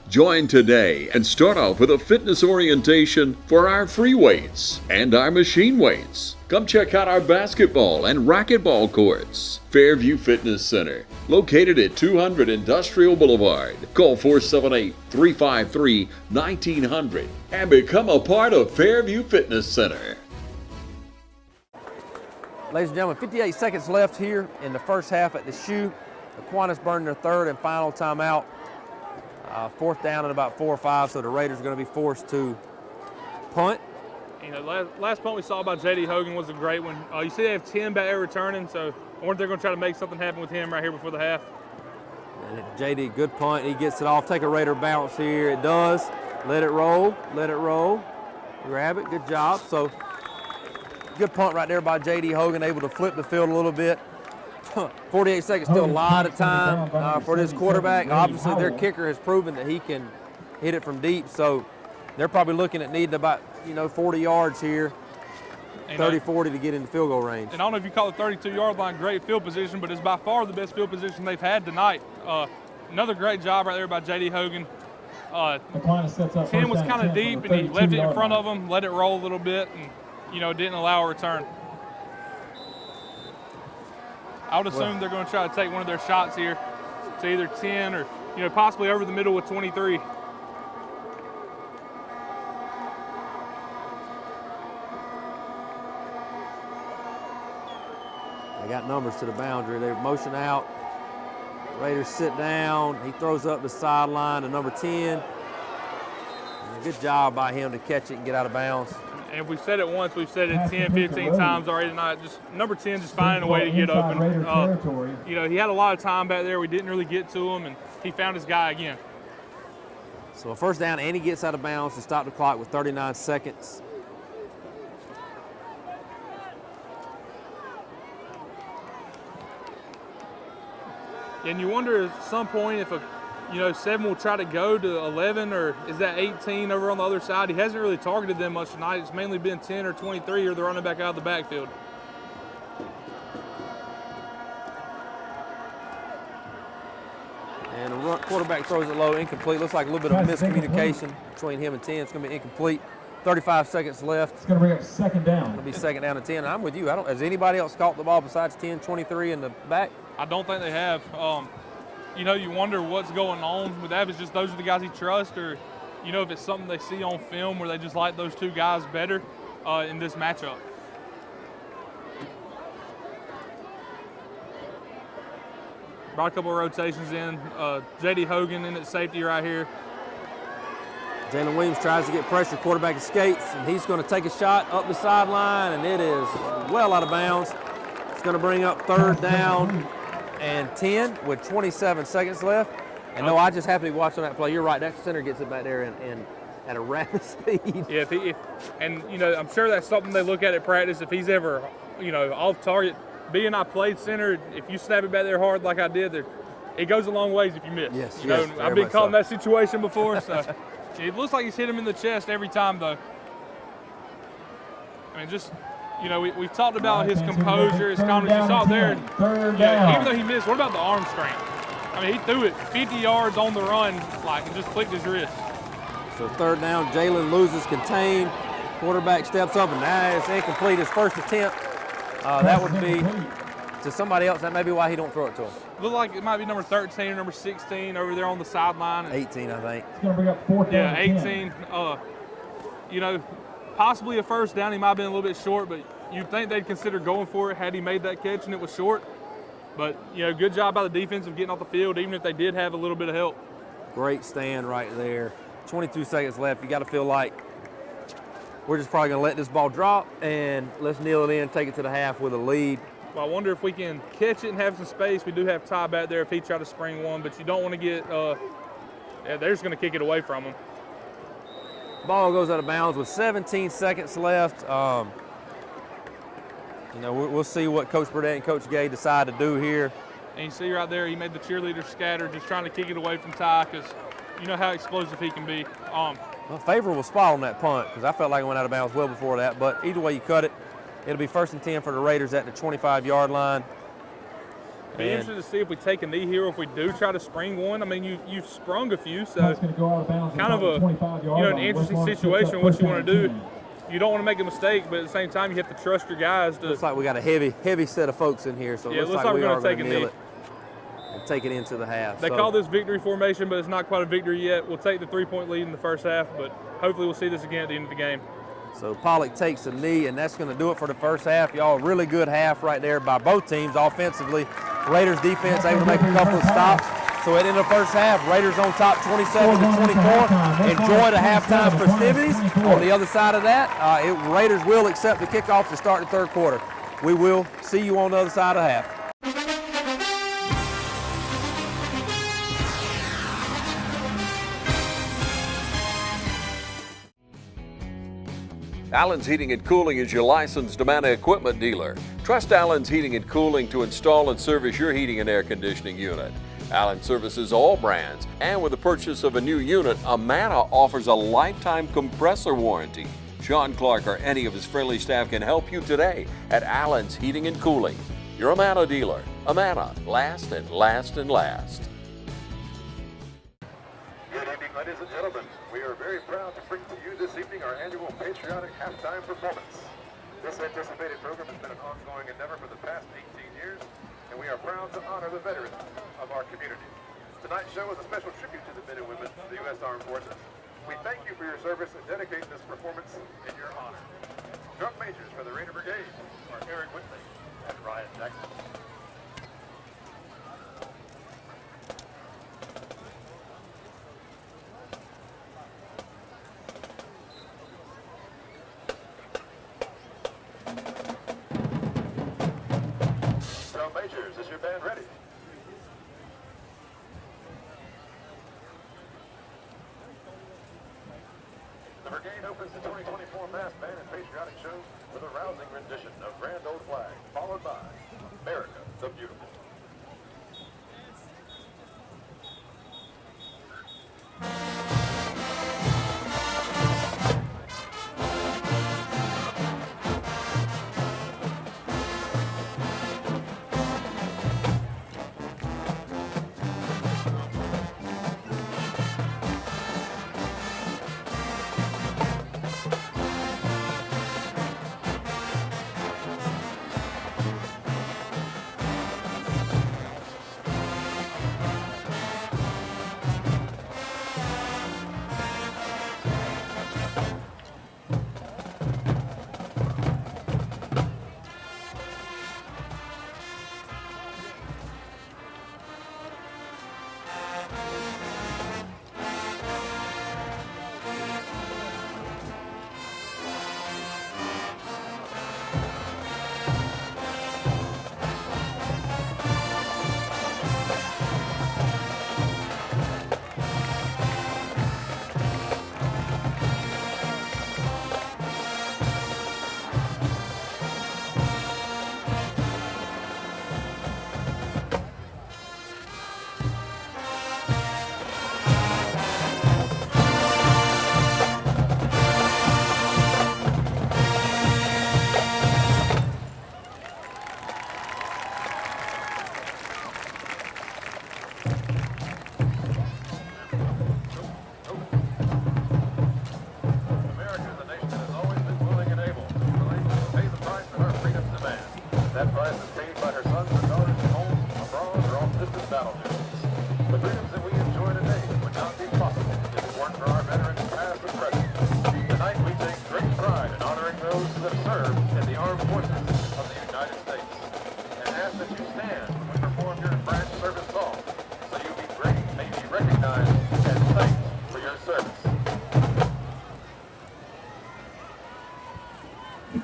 Join today and start off with a fitness orientation for our free weights and our machine weights. Come check out our basketball and racquetball courts. Fairview Fitness Center, located at 200 Industrial Boulevard. Call 478-353-1900 and become a part of Fairview Fitness Center. Ladies and gentlemen, 58 seconds left here in the first half at the shoe. Aquinas burned their 3rd and final timeout. 4th down and about 4 or 5, so the Raiders are going to be forced to punt. You know, last punt we saw by J.D. Hogan was a great one. You see they have 10 back there returning, so I wonder if they're going to try to make something happen with him right here before the half. And J.D., good punt. He gets it off. Take a Raider bounce here. It does. Let it roll. Let it roll. Grab it. Good job. So good punt right there by J.D. Hogan, able to flip the field a little bit. 48 seconds, still a lot of time for this quarterback. Obviously, their kicker has proven that he can hit it from deep, so they're probably looking at needing about 40 yards here, 30-40 to get in the field goal range. And I don't know if you call the 32-yard line great field position, but it's by far the best field position they've had tonight. Another great job right there by J.D. Hogan. 10 was kind of deep, and he left it in front of him, let it roll a little bit, and didn't allow a return. I would assume they're going to try to take one of their shots here to either 10 or, possibly over the middle with 23. They got numbers to the boundary. They motion out. Raiders sit down. He throws up the sideline to number 10. And a good job by him to catch it and get out of bounds. And if we've said it once, we've said it 10, 15 times already tonight. Just number 10 just finding a way to get open. He had a lot of time back there. We didn't really get to him, and he found his guy again. So a 1st down, and he gets out of bounds to stop the clock with 39 seconds. And you wonder at some point if 7 will try to go to 11, or is that 18 over on the other side? He hasn't really targeted them much tonight. It's mainly been 10 or 23, or the running back out of the backfield. And Quarterback throws it low, incomplete. Looks like a little bit of miscommunication between him and 10. It's going to be incomplete. 35 seconds left. It's going to bring up second down. It'll be second down and 10. And I'm with you. Has anybody else caught the ball besides 10, 23 in the back? I don't think they have. You know, you wonder what's going on with that. If it's just those are the guys he trusts, or, you know, if it's something they see on film where they just like those two guys better in this matchup. Brought a couple of rotations in. J.D. Hogan in at safety right here. Jalen Williams tries to get pressure. Quarterback escapes, and he's going to take a shot up the sideline, and it is well out of bounds. It's going to bring up third down and 10 with 27 seconds left. And no, I just happened to be watching that play. You're right. That center gets it back there and at a rapid speed. Yeah, and, you know, I'm sure that's something they look at practice. If he's ever, you know, off target, being I played center, if you snap it back there hard like I did, it goes a long ways if you miss. Yes, you know, I've been caught in that situation before, so it looks like he's hit him in the chest every time, though. I mean, just, you know, we've talked about his composure, his confidence. You saw it there. Even though he missed, what about the arm strength? I mean, he threw it 50 yards on the run, like, and just flicked his wrist. So third down, Jalen loses contain. Quarterback steps up, and now it's incomplete. His first attempt. That would be to somebody else. That may be why he don't throw it to him. Look like it might be number 13 or number 16 over there on the sideline. 18, I think. It's going to bring up fourth down. Yeah, 18. You know, possibly a first down. He might have been a little bit short, but you'd think they'd consider going for it had he made that catch and it was short. But, you know, good job by the defense of getting off the field, even if they did have a little bit of help. Great stand right there. 22 seconds left. You got to feel like we're just probably going to let this ball drop and let's kneel it in, take it to the half with a lead. Well, I wonder if we can catch it and have some space. We do have Ty back there if he try to spring one, but you don't want to get they're just going to kick it away from him. Ball goes out of bounds with 17 seconds left. You know, we'll see what Coach Burdett and Coach Gay decide to do here. And you see right there, he made the cheerleader scatter, just trying to kick it away from Ty, because you know how explosive he can be. Well, favorable spot on that punt, because I felt like it went out of bounds well before that. But either way you cut it, it'll be first and 10 for the Raiders at the 25-yard line. Be interested to see if we take a knee here or if we do try to spring one. I mean, you've sprung a few, so kind of an interesting situation. What you want to do, you don't want to make a mistake, but at the same time, you have to trust your guys. Looks like we got a heavy set of folks in here, so yeah, it looks like we're going to take a kneel knee. It and take it into the half. They call this victory formation, but it's not quite a victory yet. We'll take the 3-point lead in the first half, but hopefully we'll see this again at the end of the game. So Pollock takes a knee, and that's going to do it for the first half. Y'all, really good half right there by both teams offensively. Raiders defense able to make a couple of stops. So at the end of the first half, Raiders on top 27-24. Enjoy the halftime festivities. On the other side of that, Raiders will accept the kickoff to start the third quarter. We will see you on the other side of half. Allen's Heating and Cooling is your licensed Amana equipment dealer. Trust Allen's Heating and Cooling to install and service your heating and air conditioning unit. Allen services all brands, and with the purchase of a new unit, Amana offers a lifetime compressor warranty. Sean Clark or any of his friendly staff can help you today at Allen's Heating and Cooling. Your Amana dealer. Amana, last and last and last. Good evening, ladies and gentlemen. We are very proud to bring to you this evening our annual patriotic halftime performance. This anticipated program has been an ongoing endeavor for the past 18 years, and we are proud to honor the veterans of our community. Tonight's show is a special tribute to the men and women of the U.S. Armed Forces. We thank you for your service and dedicate this performance in your honor. Drum majors for the Raider Brigade are Eric Whitley and Ryan Jackson. Drum majors, is your band ready? The brigade opens the 2024 Mass Band and Patriotic Show with a rousing rendition of Grand Old Flag, followed by America the Beautiful.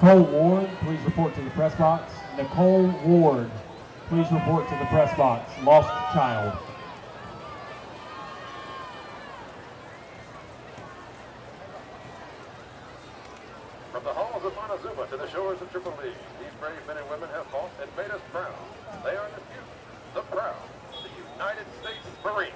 Nicole Ward, please report to the press box. Nicole Ward, please report to the press box. Lost child. From the halls of Montezuma to the shores of Tripoli, these brave men and women have fought and made us proud. They are the few, the proud, the United States Marines.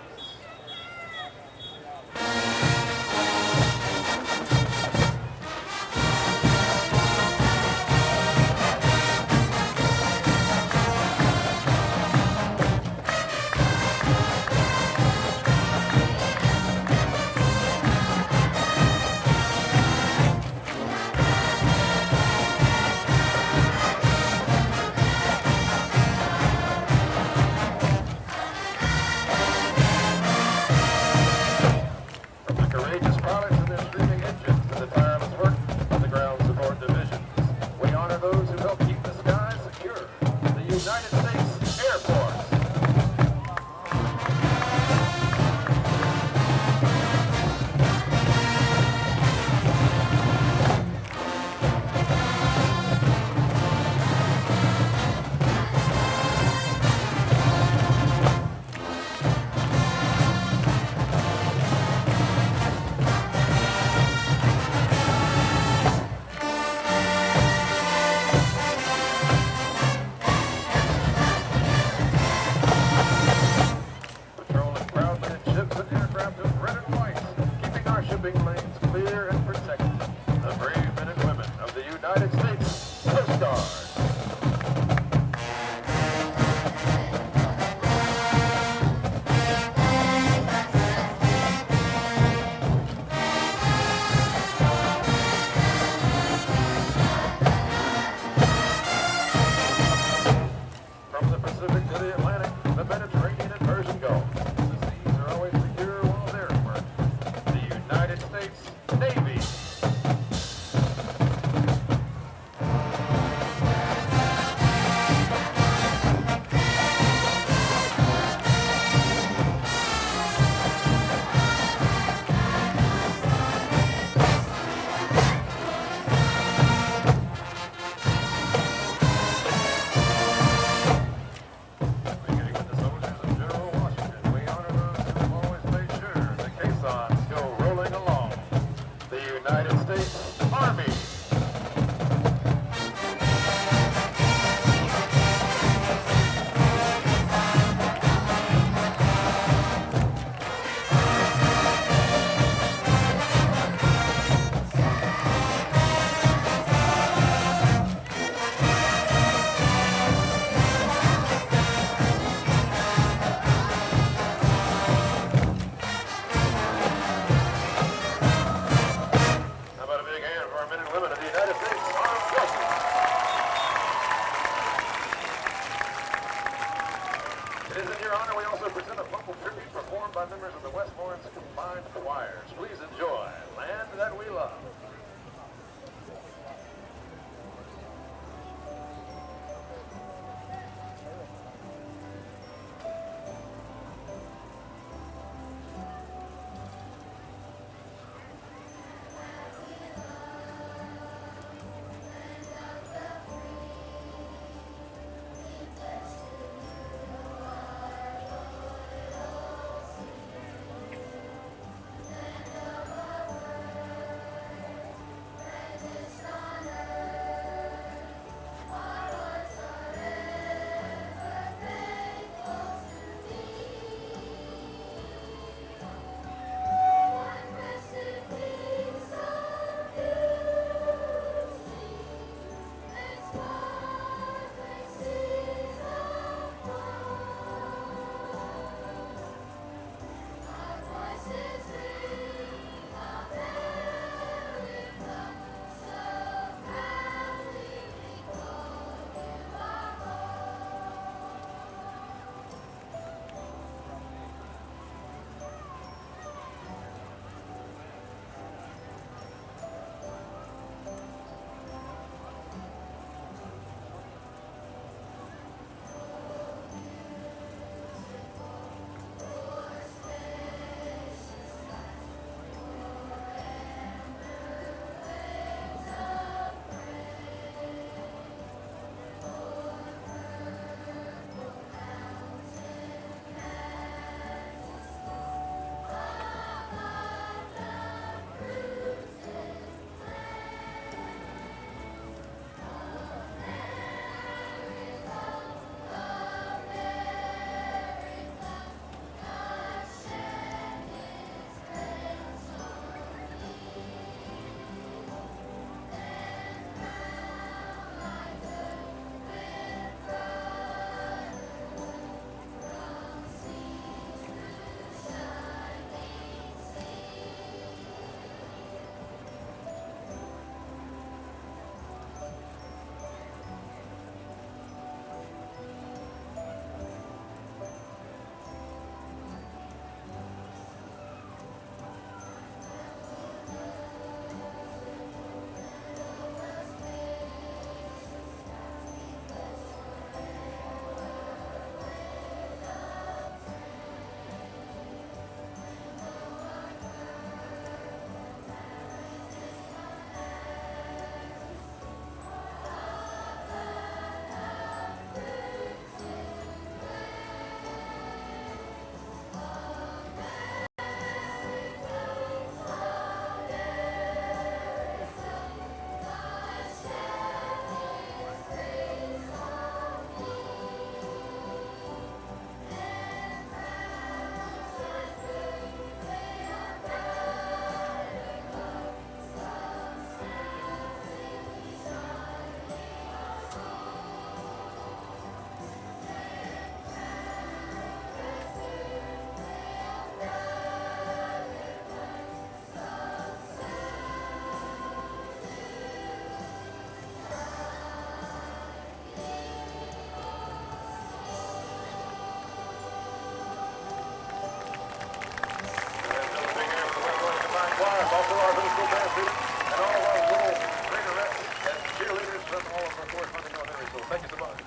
choirs, also our middle school band students, and all of our little trainer-reps and cheerleaders from all of our corresponding elementary schools. Thank you so much.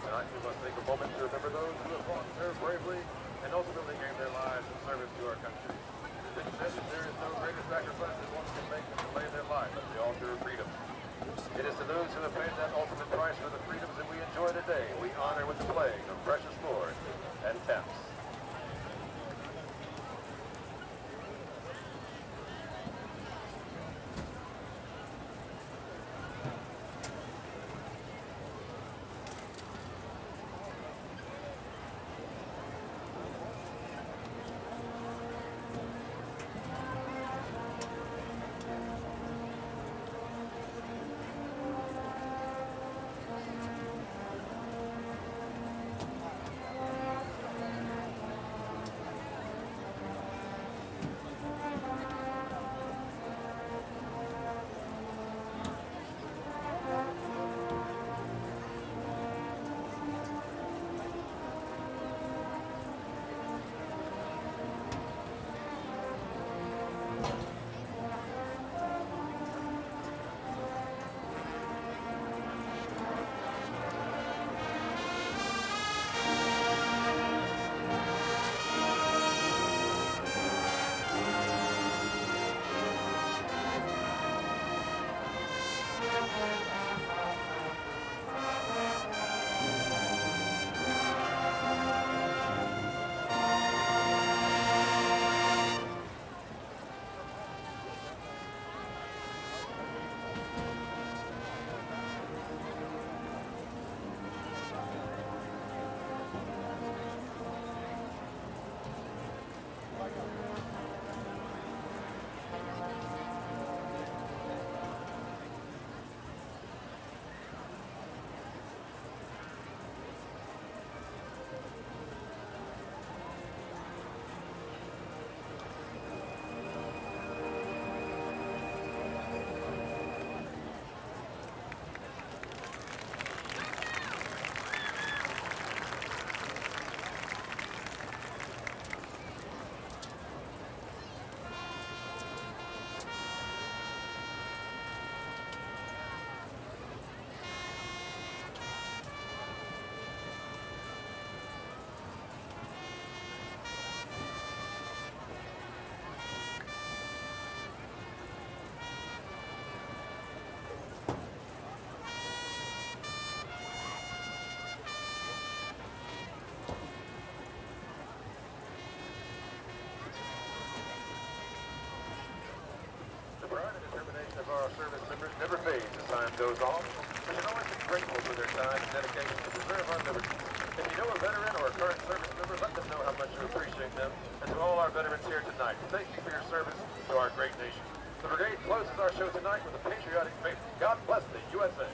Tonight we must take a moment to remember those who have fought and served bravely and ultimately gave their lives in service to our country. It is said that there is no greater sacrifice that one can make than to lay their life at the altar of freedom. It is to those who have paid that ultimate price for the freedoms that we enjoy today we honor with the flag of precious Lord and taps. Of our service members never fades as time goes on. We should always be grateful for their time and dedication to preserve our liberties. If you know a veteran or a current service member, let them know how much you appreciate them. And to all our veterans here tonight, thank you for your service to our great nation. The brigade closes our show tonight with a patriotic faith. God bless the USA.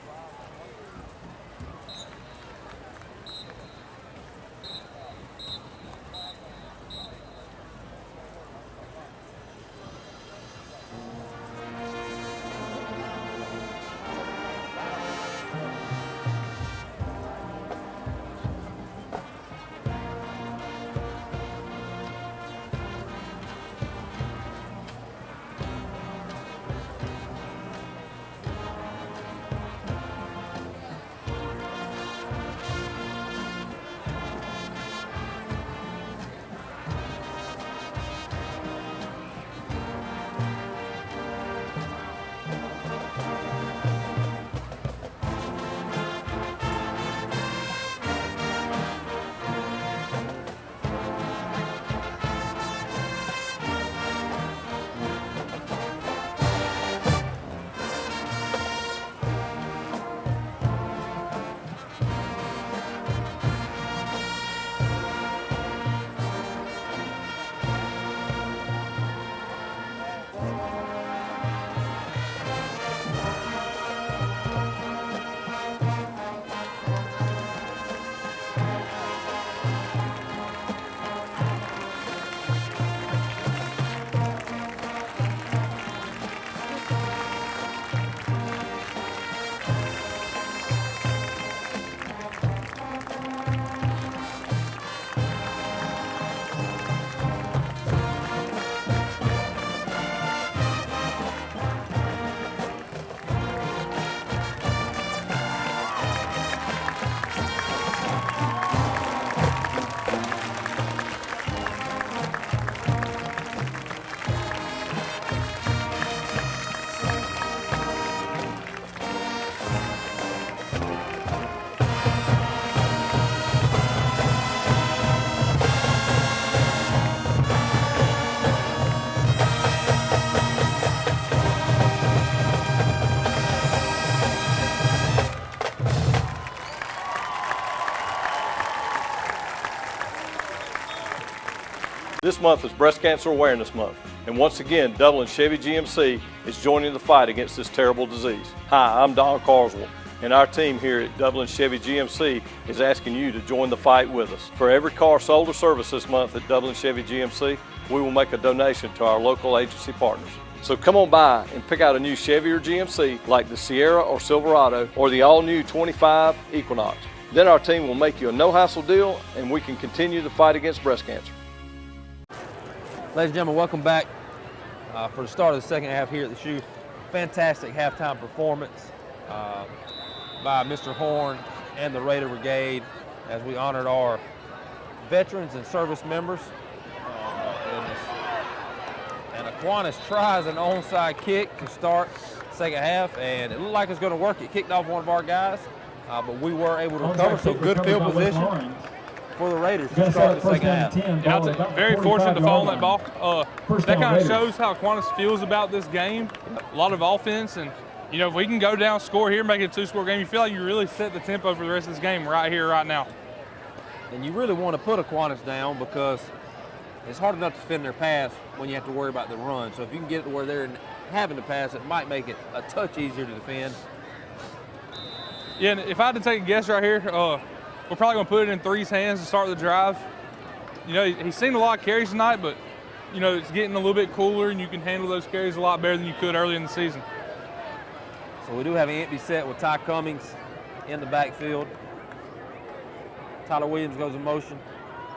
month is Breast Cancer Awareness Month. And once again, Dublin Chevy GMC is joining the fight against this terrible disease. Hi, I'm Don Carswell, and our team here at Dublin Chevy GMC is asking you to join the fight with us. For every car sold or serviced this month at Dublin Chevy GMC, we will make a donation to our local agency partners. So come on by and pick out a new Chevy or GMC like the Sierra or Silverado or the all-new 25 Equinox. Then our team will make you a no-hassle deal and we can continue the fight against breast cancer. Ladies and gentlemen, welcome back for the start of the second half here at the Shoe. Fantastic halftime performance by Mr. Horn and the Raider Brigade as we honored our veterans and service members. And Aquinas tries an onside kick to start second half, and it looked like it's going to work. It kicked off one of our guys, but we were able to recover. So good field position for the Raiders to start the second half. Yeah, I was very fortunate to fall on that ball. That kind of shows how Aquinas feels about this game. A lot of offense, and you know, if we can go down, score here, make it a two-score game, you feel like you really set the tempo for the rest of this game right here, right now. And you really want to put Aquinas down because it's hard enough to defend their pass when you have to worry about the run. So if you can get it to where they're having to pass, it might make it a touch easier to defend. Yeah, and if I had to take a guess right here, we're probably going to put it in Three's hands to start the drive. You know, he's seen a lot of carries tonight, but, you know, it's getting a little bit cooler, and you can handle those carries a lot better than you could early in the season. So we do have an empty set with Ty Cummings in the backfield. Tyler Williams goes in motion,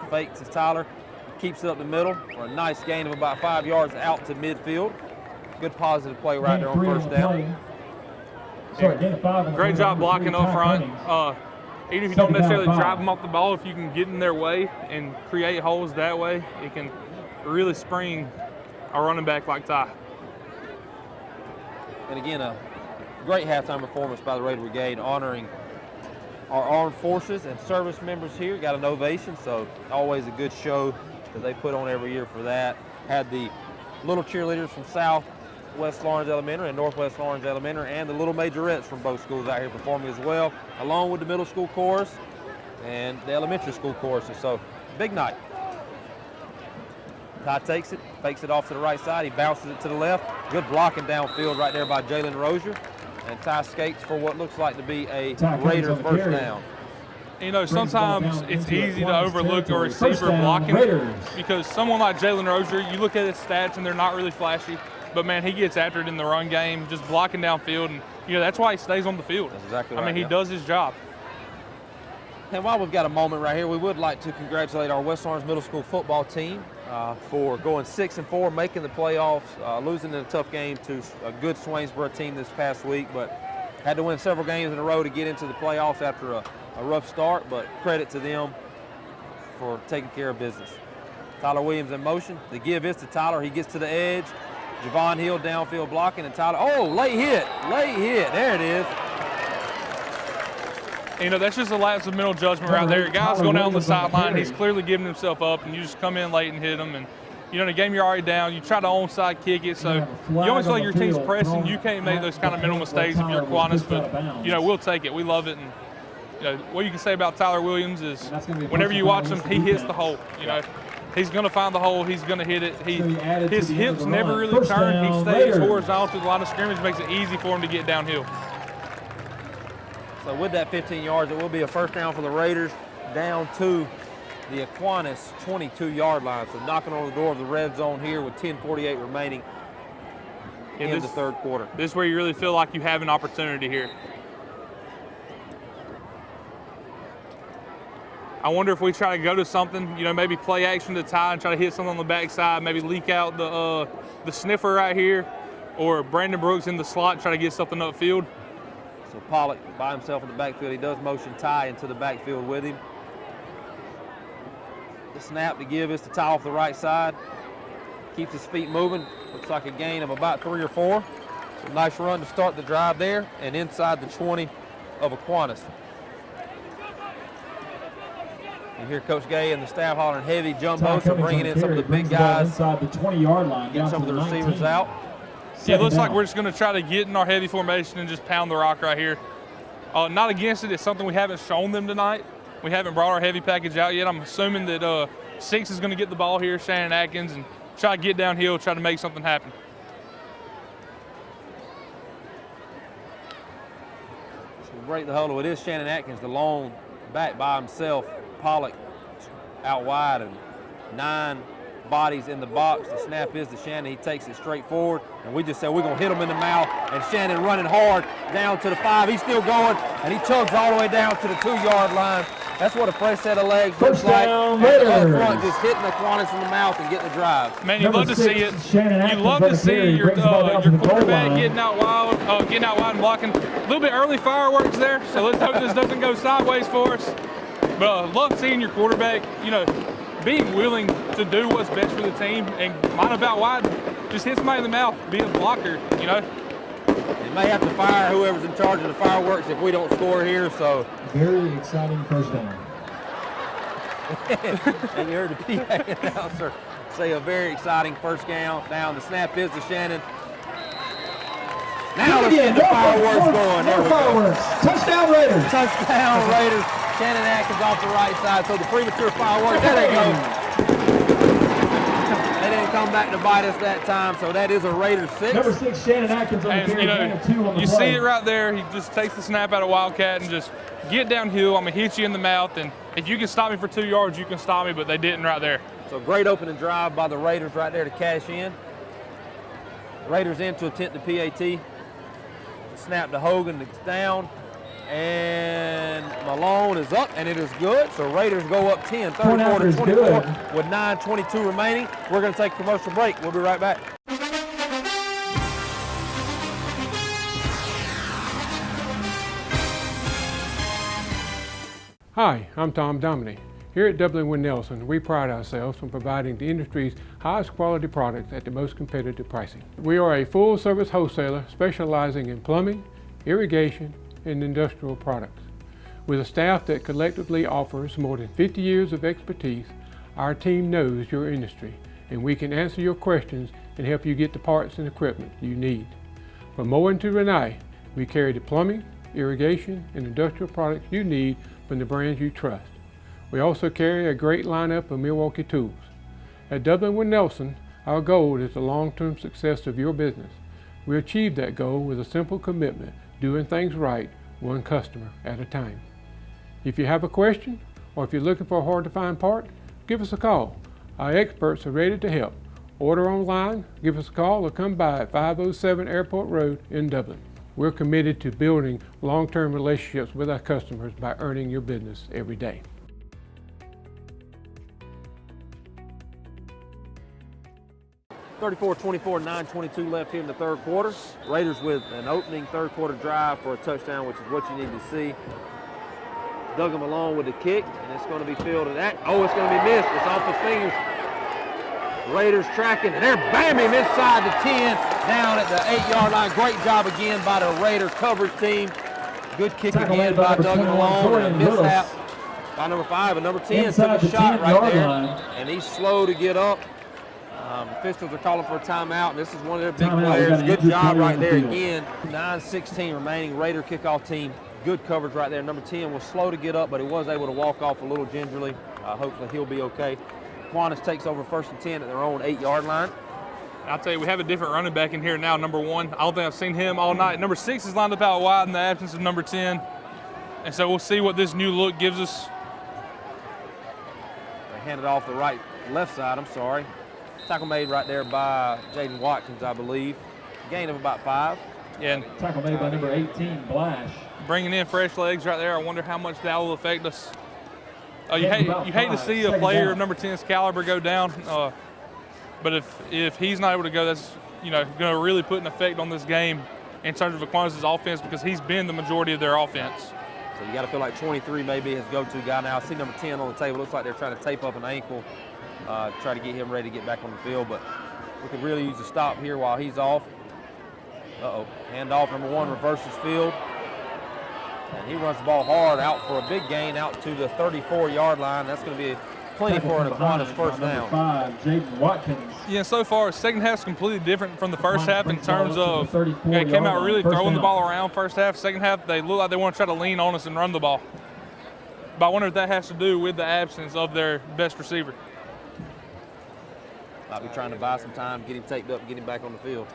fakes as Tyler, keeps it up the middle for a nice gain of about 5 yards out to midfield. Good positive play right there on first down. Great job blocking up front. Even if you don't necessarily drive them off the ball, if you can get in their way and create holes that way, it can really spring a running back like Ty. And again, a great halftime performance by the Raider Brigade, honoring our armed forces and service members here. Got an ovation, so always a good show that they put on every year for that. Had the little cheerleaders from Southwest Lawrence Elementary and Northwest Lawrence Elementary and the little majorettes from both schools out here performing as well, along with the middle school chorus and the elementary school choruses. So big night. Ty takes it, fakes it off to the right side. He bounces it to the left. Good blocking downfield right there by Jalen Rozier. And Ty skates for what looks like to be a Raider first down. You know, sometimes it's easy to overlook a receiver blocking because someone like Jalen Rozier, you look at his stats and they're not really flashy, but man, he gets after it in the run game, just blocking downfield, and you know, that's why he stays on the field. That's exactly right. I mean, he does his job. And while we've got a moment right here, we would like to congratulate our West Lawrence Middle School football team for going 6-4, making the playoffs, losing in a tough game to a good Swainsboro team this past week, but had to win several games in a row to get into the playoffs after a rough start, but credit to them for taking care of business. Tyler Williams in motion. The give is to Tyler. He gets to the edge. Javon Hill downfield blocking, and Tyler, oh, late hit. There it is. You know, that's just a lapse of mental judgment right there. Guy's going down the sideline. He's clearly giving himself up, and you just come in late and hit him. And, you know, in a game you're already down, you try to onside kick it. So you always feel like your team's pressing. You can't make those kind of mental mistakes if you're Aquinas, but, you know, we'll take it. We love it. And, you know, what you can say about Tyler Williams is whenever you watch him, he hits the hole. You know, he's going to find the hole. He's going to hit it. His hips never really turn. He stays horizontal to the line of scrimmage, makes it easy for him to get downhill. So with that 15 yards, it will be a first down for the Raiders down to the Aquinas 22-yard line. So knocking on the door of the red zone here with 10:48 remaining in the third quarter. This is where you really feel like you have an opportunity here. I wonder if we try to go to something, you know, maybe play action to Ty and try to hit something on the backside, maybe leak out the sniffer right here, or Brandon Brooks in the slot, try to get something upfield. So Pollock by himself in the backfield. He does motion Ty into the backfield with him. The snap to give is to Ty off the right side. Keeps his feet moving. Looks like a gain of about 3 or 4. So nice run to start the drive there and inside the 20 of Aquinas. You hear Coach Gay and the staff hollering heavy jumbo, so bringing in some of the big guys inside the 20-yard line, get some of the receivers out. Yeah, it looks like we're just going to try to get in our heavy formation and just pound the rock right here. Not against it. It's something we haven't shown them tonight. We haven't brought our heavy package out yet. I'm assuming that 6 is going to get the ball here, Shannon Atkins, and try to get downhill, try to make something happen. Break the huddle. It is Shannon Atkins, the lone back by himself. Pollock out wide and 9 bodies in the box. The snap is to Shannon. He takes it straight forward, and we just said we're going to hit him in the mouth. And Shannon running hard down to the 5. He's still going, and he chugs all the way down to the 2-yard line. That's what a fresh set of legs looks like. Up front, just hitting Aquinas in the mouth and getting the drive. Man, you love to see it. You love to see your quarterback getting out wild and blocking. A little bit early fireworks there, so let's hope this doesn't go sideways for us. But I love seeing your quarterback, being willing to do what's best for the team and line about wide, just hit somebody in the mouth, be a blocker, They may have to fire whoever's in charge of the fireworks if we don't score here, so. Very exciting first down. And you heard the PA announcer say a very exciting first down. The snap is to Shannon. Now let's get the fireworks going. There we go. Touchdown Raiders. Touchdown Raiders. Shannon Atkins off the right side, so the premature fireworks, there they go. They didn't come back to bite us that time, so that is a Raiders 6. Number 6, Shannon Atkins on the carry, gain of 2 on the You play. see it right there. He just takes the snap out of Wildcat and just get downhill. I'm going to hit you in the mouth, and if you can stop me for 2 yards, you can stop me, but they didn't right there. So great opening drive by the Raiders right there to cash in. Raiders in to attempt the PAT. Snap to Hogan, it's down. And Malone is up, and it is good. So Raiders go up 10, 34-24 with 9:22 remaining. We're going to take a commercial break. We'll be right back. Hi, I'm Tom Dominy. Here at Dublin Wind Nelson, we pride ourselves on providing the industry's highest quality products at the most competitive pricing. We are a full-service wholesaler specializing in plumbing, irrigation, and industrial products. With a staff that collectively offers more than 50 years of expertise, our team knows your industry, and we can answer your questions and help you get the parts and equipment you need. From mowing to Renee, we carry the plumbing, irrigation, and industrial products you need from the brands you trust. We also carry a great lineup of Milwaukee tools. At Dublin Wind Nelson, our goal is the long-term success of your business. We achieve that goal with a simple commitment, doing things right, one customer at a time. If you have a question, or if you're looking for a hard-to-find part, give us a call. Our experts are ready to help. Order online, give us a call, or come by at 507 Airport Road in Dublin. We're committed to building long-term relationships with our customers by earning your business every day. (34-24), 9:22 left here in the third quarter. Raiders with an opening third quarter drive for a touchdown, which is what you need to see. Duggan Malone with the kick, and it's going to be fielded at. Oh, it's going to be missed. It's off the fingers. Raiders tracking, and they're bamming inside the 10, down at the 8-yard line. Great job again by the Raiders coverage team. Good kick again by Duggan Malone, and a mishap by number 5. And number 10 took a shot right there, and he's slow to get up. Officials are calling for a timeout, and this is one of their big players. Good job right there again. 9:16 remaining. Raider kickoff team. Good coverage right there. Number 10 was slow to get up, but he was able to walk off a little gingerly. Hopefully he'll be okay. Aquinas takes over 1st and 10 at their own 8-yard line. I'll tell you, we have a different running back in here now, number 1. I don't think I've seen him all night. Number 6 is lined up out wide in the absence of number 10. And so we'll see what this new look gives us. They handed off the left side, I'm sorry. Tackle made right there by Jaden Watkins, I believe. Gain of about 5. Yeah. Tackle made by number 18, Blash. Bringing in fresh legs right there. I wonder how much that will affect us. You hate to see a player of number 10's caliber go down, but if he's not able to go, that's going to really put an effect on this game in terms of Aquinas' offense, because he's been the majority of their offense. So you got to feel like 23 may be his go-to guy now. I see number 10 on the table. Looks like they're trying to tape up an ankle, try to get him ready to get back on the field, but we could really use a stop here while he's off. Handoff, number 1 reverses field. And he runs the ball hard out for a big gain out to the 34-yard line. That's going to be plenty for an Aquinas first down. 5, Jaden Watkins. Yeah, so far, second half's completely different from the first half in terms of they came out really throwing the ball around first half. Second half, they look like they want to try to lean on us and run the ball. But I wonder if that has to do with the absence of their best receiver. Might be trying to buy some time, get him taped up, and get him back on the field.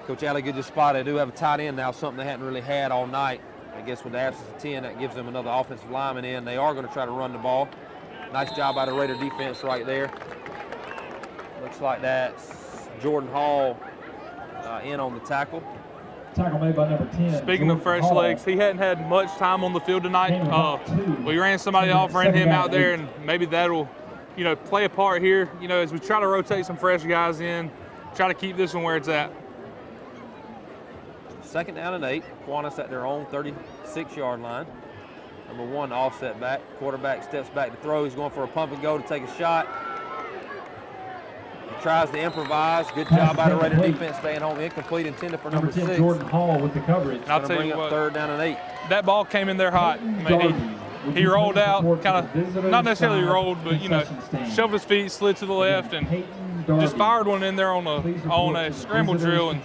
Coach Alley, good spot. They do have a tight end now, something they hadn't really had all night. I guess with the absence of 10, that gives them another offensive lineman in. They are going to try to run the ball. Nice job by the Raider defense right there. Looks like that's Jordan Hall in on the tackle. Tackle made by number 10. Speaking of fresh legs, he hadn't had much time on the field tonight. We ran somebody off, ran him out there, and maybe that'll, play a part here. As we try to rotate some fresh guys in, try to keep this one where it's at. 2nd down and 8. Aquinas at their own 36-yard line. Number 1 offset back. Quarterback steps back to throw. He's going for a pump and go to take a shot. He tries to improvise. Good job by the Raider defense staying home. Incomplete, intended for number 6. Jordan Hall with the coverage. I'll tell you what, 3rd down and 8. That ball came in there hot. I mean, he rolled out, kind of, not necessarily rolled, but, shoved his feet, slid to the left, and just fired one in there on a scramble drill. And,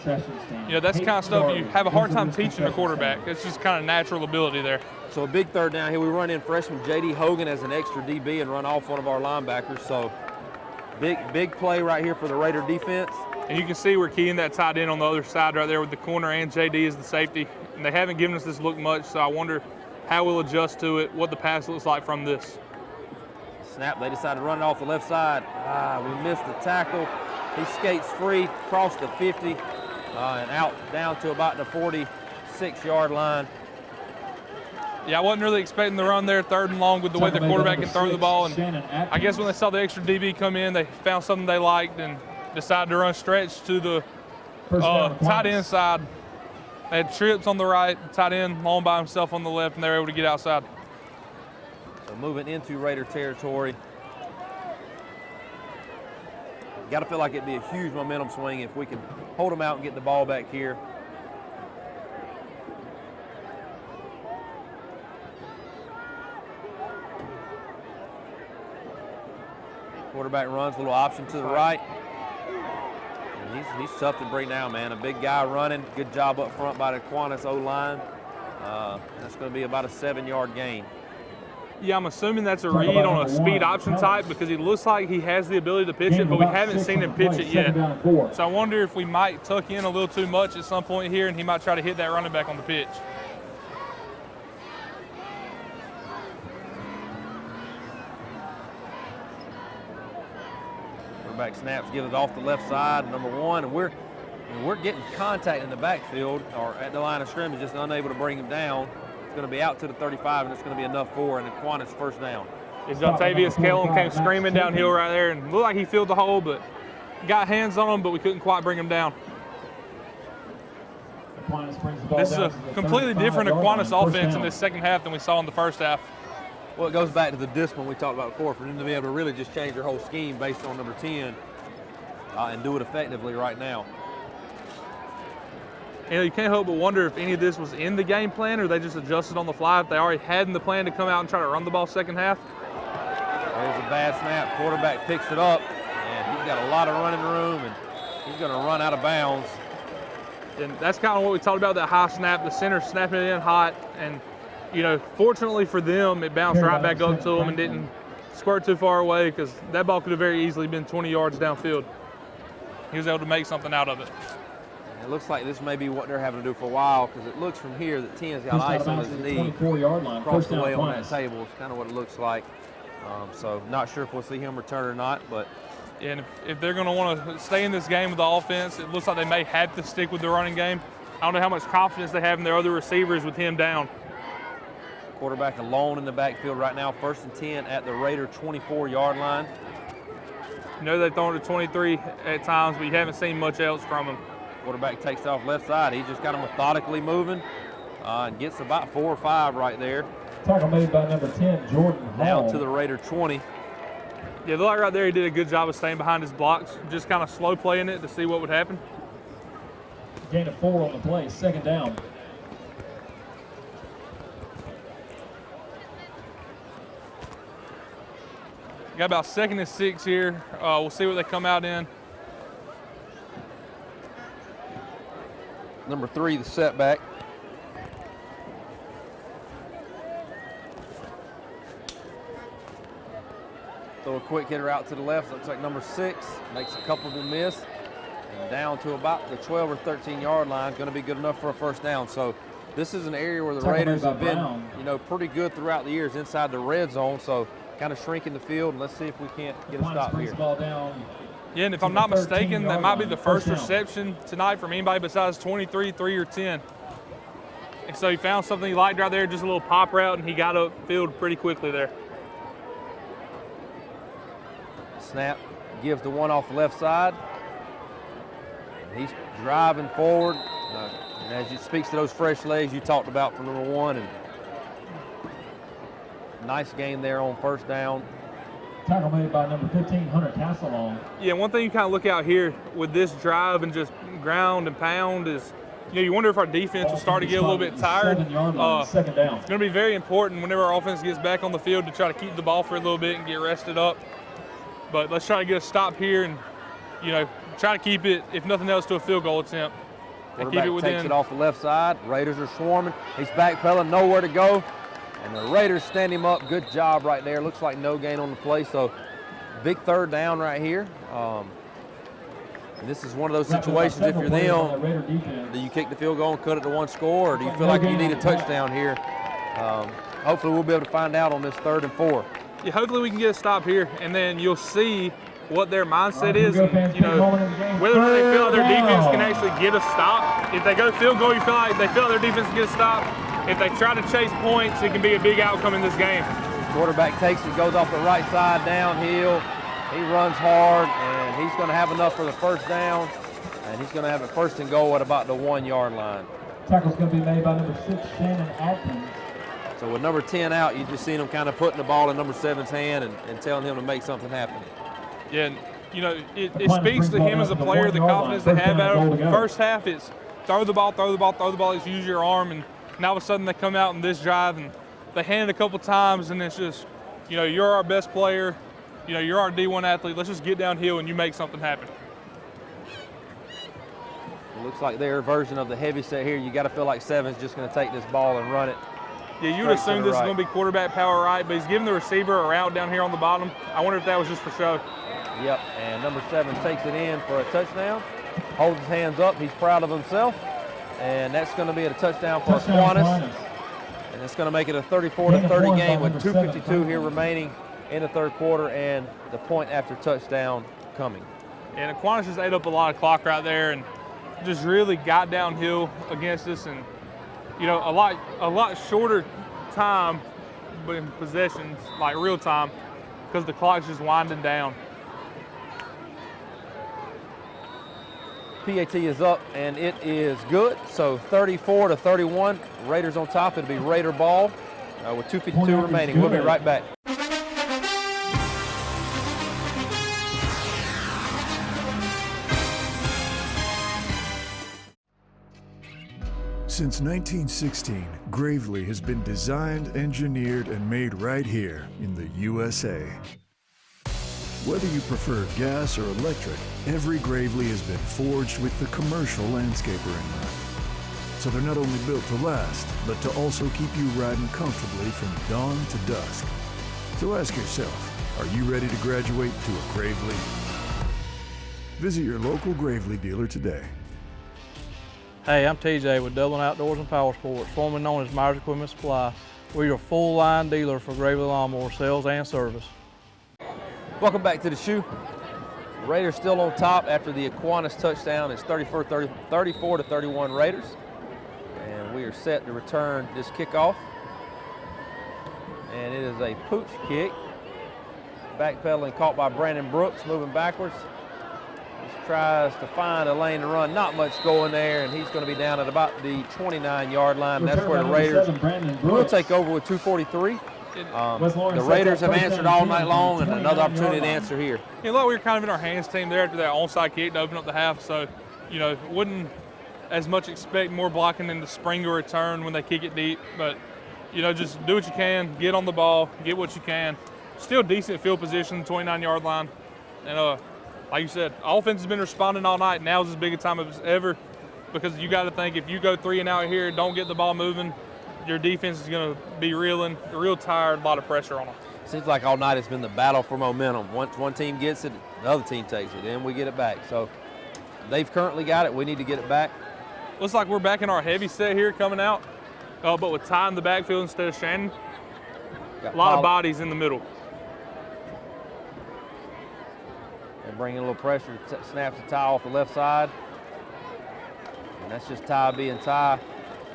that's the kind of stuff you have a hard time teaching a quarterback. It's just kind of natural ability there. So a big 3rd down here. We run in freshman J.D. Hogan as an extra DB and run off one of our linebackers. So big play right here for the Raider defense. And you can see we're keying that tight end on the other side right there with the corner and J.D. as the safety. And they haven't given us this look much, so I wonder how we'll adjust to it, what the pass looks like from this. Snap, they decide to run it off the left side. We missed the tackle. He skates free, across the 50, and out down to about the 46-yard line. Yeah, I wasn't really expecting the run there, 3rd and long with the way the quarterback can throw the ball. And I guess when they saw the extra DB come in, they found something they liked and decided to run stretch to the tight end side. They had trips on the right, tight end long by himself on the left, and they were able to get outside. So moving into Raider territory. Got to feel like it'd be a huge momentum swing if we can hold them out and get the ball back here. Quarterback runs, a little option to the right. And he's tough to bring down, man. A big guy running. Good job up front by the Aquinas O-line. That's going to be about a 7-yard gain. Yeah, I'm assuming that's a read on a speed option type because he looks like he has the ability to pitch it, but we haven't seen him pitch it yet. So I wonder if we might tuck in a little too much at some point here and he might try to hit that running back on the pitch. Quarterback snaps, gives it off the left side, number 1, and we're getting contact in the backfield or at the line of scrimmage, just unable to bring him down. It's going to be out to the 35, and it's going to be enough for an Aquinas 1st down. Jontavius Kellum came screaming downhill right there and looked like he filled the hole, but got hands on him, but we couldn't quite bring him down. This is a completely different Aquinas offense in this second half than we saw in the first half. Well, it goes back to the discipline we talked about before, for them to be able to really just change their whole scheme based on number 10 and do it effectively right now. You can't help but wonder if any of this was in the game plan or they just adjusted on the fly, if they already had in the plan to come out and try to run the ball second half. There's a bad snap. Quarterback picks it up, and he's got a lot of running room, and he's going to run out of bounds. And that's kind of what we talked about, that high snap, the center snapping it in hot. And, fortunately for them, it bounced right back up to them and didn't squirt too far away because that ball could have very easily been 20 yards downfield. He was able to make something out of it. It looks like this may be what they're having to do for a while because it looks from here that 10's got ice on his knee. 24-yard line. Across the way on that table is kind of what it looks like. So not sure if we'll see him return or not, but. And if they're going to want to stay in this game with the offense, it looks like they may have to stick with the running game. I don't know how much confidence they have in their other receivers with him down. Quarterback alone in the backfield right now, 1st and 10 at the Raider 24-yard line. They've thrown to 23 at times, but you haven't seen much else from him. Quarterback takes off left side. He's just kind of methodically moving and gets about 4 or 5 right there. Tackle made by number 10, Jordan Hall. Now to the Raider 20. Yeah, look like right there he did a good job of staying behind his blocks, just kind of slow playing it to see what would happen. Gain of 4 on the play, 2nd down. Got about 2nd and 6 here. We'll see what they come out in. Number 3, the setback. Throw quick hitter out to the left. Looks like number 6 makes a couple of them miss. And down to about the 12 or 13 yard line, going to be good enough for a first down. So this is an area where the Raiders have been, pretty good throughout the years inside the red zone. So kind of shrinking the field, and let's see if we can't get a stop here. Yeah, and if I'm not mistaken, that might be the first reception tonight from anybody besides 23, 3, or 10. And so he found something he liked right there, just a little pop route, and he got upfield pretty quickly there. Snap, gives the one off the left side. He's driving forward, and as he speaks to those fresh legs you talked about from number 1, and nice game there on first down. Tackle made by number 15, Hunter Castleon. Yeah, one thing you kind of look out here with this drive and just ground and pound is, you wonder if our defense will start to get a little bit tired. Second down. It's going to be very important whenever our offense gets back on the field to try to keep the ball for a little bit and get rested up. But let's try to get a stop here and, try to keep it, if nothing else, to a field goal attempt. And keep it within. Takes it off the left side. Raiders are swarming. He's backpedaling, nowhere to go. And the Raiders stand him up. Good job right there. Looks like no gain on the play. So big third down right here. And this is one of those situations, if you're them, do you kick the field goal and cut it to 1 score, or do you feel like you need a touchdown here? Hopefully we'll be able to find out on this 3rd and 4. Yeah, hopefully we can get a stop here, and then you'll see what their mindset is, and, whether or not they feel like their defense can actually get a stop. If they go field goal, you feel like they feel like their defense can get a stop. If they try to chase points, it can be a big outcome in this game. Quarterback takes it, goes off the right side downhill. He runs hard, and he's going to have enough for the first down, and he's going to have it 1st and goal at about the 1 yard line. Tackle's going to be made by number 6, Shannon Atkins. So with number 10 out, you just seen him kind of putting the ball in number 7's hand and telling him to make something happen. Yeah, and, it speaks to him as a player, the confidence they have out of the first half. It's throw the ball, throw the ball, throw the ball. It's use your arm, and now all of a sudden they come out in this drive and they hand it a couple times, and it's just, you're our best player. You're our D1 athlete. Let's just get downhill and you make something happen. It looks like their version of the heavy set here. You got to feel like 7's just going to take this ball and run it. Yeah, you would assume this is going to be quarterback power right, but he's giving the receiver a route down here on the bottom. I wonder if that was just for show. Yep, and number 7 takes it in for a touchdown. Holds his hands up. He's proud of himself. And that's going to be a touchdown for Aquinas. And it's going to make it a 34-30 game with 2:52 here remaining in the 3rd quarter, and the point after touchdown coming. And Aquinas just ate up a lot of clock right there and just really got downhill against us, and a lot shorter time in possessions, like real time, because the clock's just winding down. PAT is up, and it is good. So 34-31, Raiders on top. It'll be Raider ball with 2:52 remaining. We'll be right back. Since 1916, Gravely has been designed, engineered, and made right here in the USA. Whether you prefer gas or electric, every Gravely has been forged with the commercial landscaper in mind. So they're not only built to last, but to also keep you riding comfortably from dawn to dusk. So ask yourself, are you ready to graduate to a Gravely? Visit your local Gravely dealer today. Hey, I'm TJ with Dublin Outdoors and Power Sports, formerly known as Myers Equipment Supply. We're your full-line dealer for Gravely lawnmower sales and service. Welcome back to the shoe. Raiders still on top after the Aquinas touchdown. It's 34-31 Raiders. And we are set to return this kickoff. And it is a pooch kick. Backpedaling, caught by Brandon Brooks, moving backwards. Just tries to find a lane to run. Not much going there, and he's going to be down at about the 29-yard line. That's where the Raiders will take over with 2:43. The Raiders have answered all night long, and another opportunity to answer here. Yeah, look, we were kind of in our hands team there after that onside kick to open up the half, so, wouldn't as much expect more blocking in the spring or return when they kick it deep, but, just do what you can, get on the ball, get what you can. Still decent field position, 29-yard line, and like you said, offense has been responding all night. Now is as big a time as ever, because you got to think if you go 3 and out here, don't get the ball moving, your defense is going to be real tired, a lot of pressure on them. Seems like all night it's been the battle for momentum. Once one team gets it, the other team takes it, then we get it back. So they've currently got it. We need to get it back. Looks like we're back in our heavy set here coming out, but with Ty in the backfield instead of Shannon. A lot of bodies in the middle. And bringing a little pressure, snaps the Ty off the left side. And that's just Ty being Ty.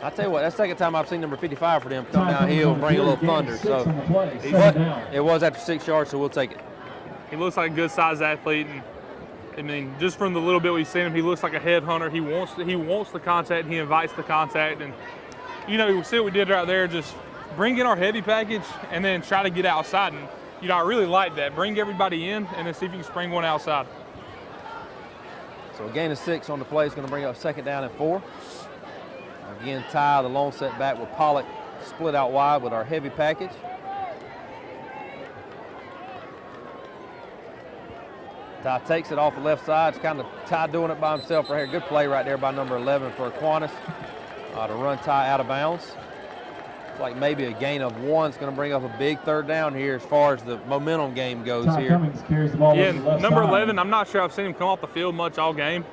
I tell you what, that's the second time I've seen number 55 for them come downhill and bring a little thunder. So, but it was after 6 yards, so we'll take it. He looks like a good-sized athlete, and I mean, just from the little bit we've seen him, he looks like a headhunter. He wants the contact, and he invites the contact, and you know, you see what we did right there. Just bring in our heavy package, and then try to get outside. And you know, I really like that. Bring everybody in, and then see if you can spring one outside. So a gain of 6 on the play is going to bring up 2nd down and 4. Again, Ty, the long set back with Pollock split out wide with our heavy package. Ty takes it off the left side. It's kind of Ty doing it by himself right here. Good play right there by number 11 for Aquinas to run Ty out of bounds. It's like maybe a gain of 1 is going to bring up a big 3rd down here as far as the momentum game goes Ty here. Cummings carries the ball Yeah, to the left number side. 11, I'm not sure I've seen him come off the field much all game.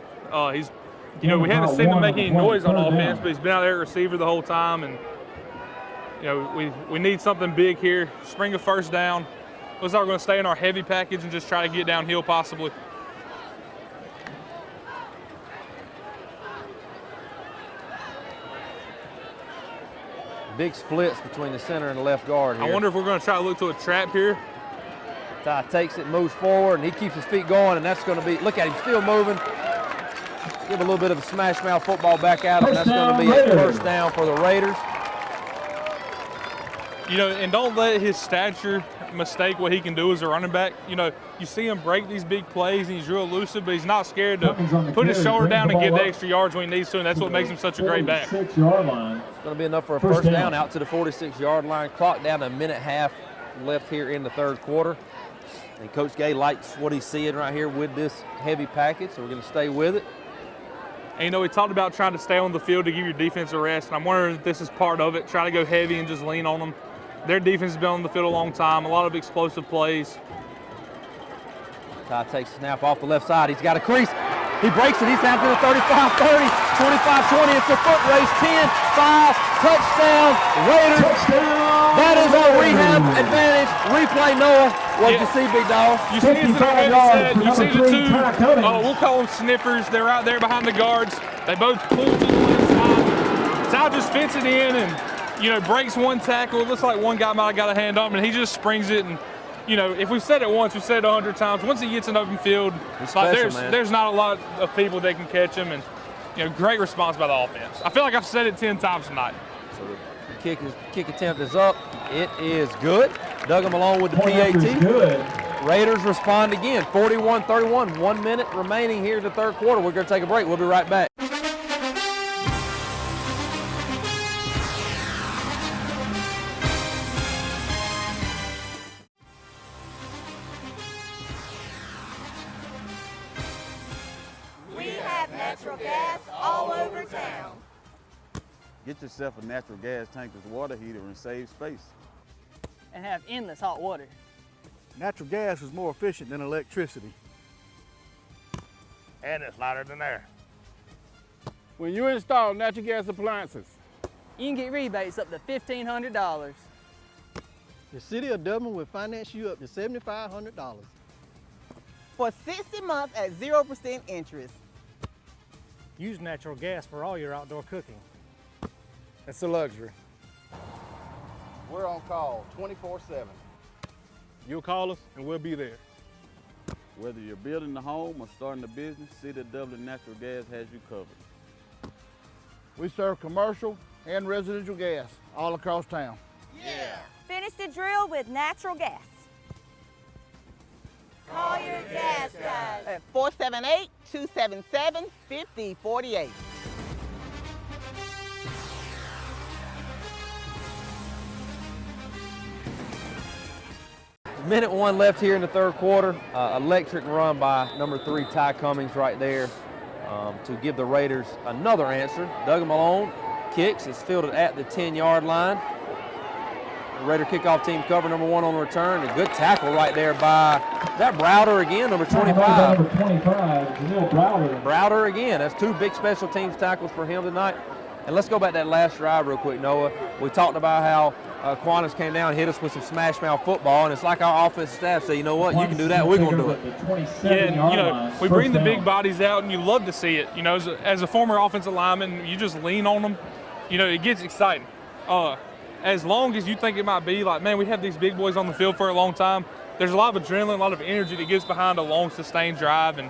You know, we haven't seen him make any noise on offense, but he's been out there at receiver the whole time, and you know, we need something big here. Spring a 1st down. Looks like we're going to stay in our heavy package and just try to get downhill possibly. Big splits between the center and the left guard here. I wonder if we're going to try to look to a trap here. Ty takes it, moves forward, and he keeps his feet going, and that's going to be, look at him still moving. Give a little bit of a smash mouth football back at him. That's going to be a 1st down for the Raiders. You know, and don't let his stature mistake what he can do as a running back. You know, you see him break these big plays, and he's real elusive, but he's not scared to put his shoulder down and get the extra yards when he needs to, and that's what makes him such a great back. 46-yard line. It's going to be enough for a 1st down out to the 46-yard line. Clock down to a minute and a half left here in the 3rd quarter. And Coach Gay likes what he's seeing right here with this heavy package, so we're going to stay with it. And you know, we talked about trying to stay on the field to give your defense a rest, and I'm wondering if this is part of it. Try to go heavy and just lean on them. Their defense has been on the field a long time, a lot of explosive plays. Ty takes a snap off the left side. He's got a crease. He breaks it. He's down to the 35-30, 25-20. It's a foot race. 10-5, touchdown, Raiders. Touchdown, that is our Raiders. rehab advantage. Replay, Noah. What'd you see, big dog? You see his set. You see the 2, we'll call them sniffers. They're out there behind the guards. They both pull to the left side. Ty just fits it in and, you know, breaks one tackle. It looks like one guy might have got a hand on him, and he just springs it. And, you know, if we've said it once, we've said it 100 times. Once he gets an open field, there's not a lot of people that can catch him. And, you know, great response by the offense. I feel like I've said it 10 times tonight. So the kick attempt is up. It is good. Dug him along with the PAT. Good. Raiders respond again, 41-31. 1 minute remaining here in the 3rd quarter. We're going to take a break. We'll be right back. We have natural gas all over town. Get yourself a natural gas tankless water heater and save space. And have endless hot water. Natural gas is more efficient than electricity. And it's lighter than air. When you install natural gas appliances, You can get rebates up to $1,500. The City of Dublin will finance you up to $7,500. For 60 months at 0% interest. Use natural gas for all your outdoor cooking. It's a luxury. We're on call 24/7. You'll call us and we'll be there. Whether you're building a home or starting a business, City of Dublin Natural Gas has you covered. We serve commercial and residential gas all across town. Yeah. Finish the drill with natural gas. Call your gas guys. At 478-277-5048. Minute 1 left here in the 3rd quarter. Electric run by number 3, Ty Cummings right there to give the Raiders another answer. Doug Malone kicks. It's fielded at the 10-yard line. The Raider kickoff team cover number 1 on the return. A good tackle right there by, is that Browder again, number 25? Number 25, Jamil Browder. Browder again. That's 2 big special teams tackles for him tonight. And let's go back to that last drive real quick, Noah. We talked about how Aquinas came down and hit us with some smash mouth football, and it's like our offensive staff say, you know what, you can do that, we're going to do it. Yeah, and, you know, we bring the big bodies out, and you love to see it. You know, as a former offensive lineman, you just lean on them. You know, it gets exciting. As long as you think it might be, like, man, we have these big boys on the field for a long time, there's a lot of adrenaline, a lot of energy that gets behind a long, sustained drive, and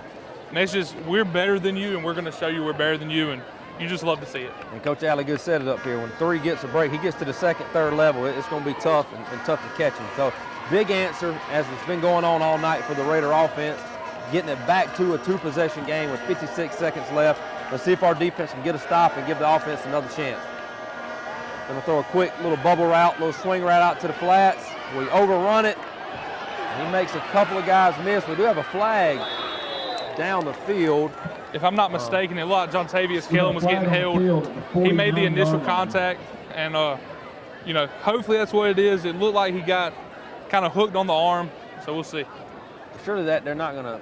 it's just, we're better than you, and we're going to show you we're better than you, and you just love to see it. And Coach Alley good said it up here. When 3 gets a break, he gets to the 2nd, 3rd level, it's going to be tough and tough to catch him. So big answer, as it's been going on all night for the Raider offense, getting it back to a 2-possession game with 56 seconds left. Let's see if our defense can get a stop and give the offense another chance. Gonna throw a quick little bubble route, little swing route out to the flats. We overrun it. He makes a couple of guys miss. We do have a flag down the field. If I'm not mistaken, it looked like Jontavius Kellen was getting held. He made the initial contact, and you know, hopefully that's what it is. It looked like he got kind of hooked on the arm, so we'll see. Surely that they're gonna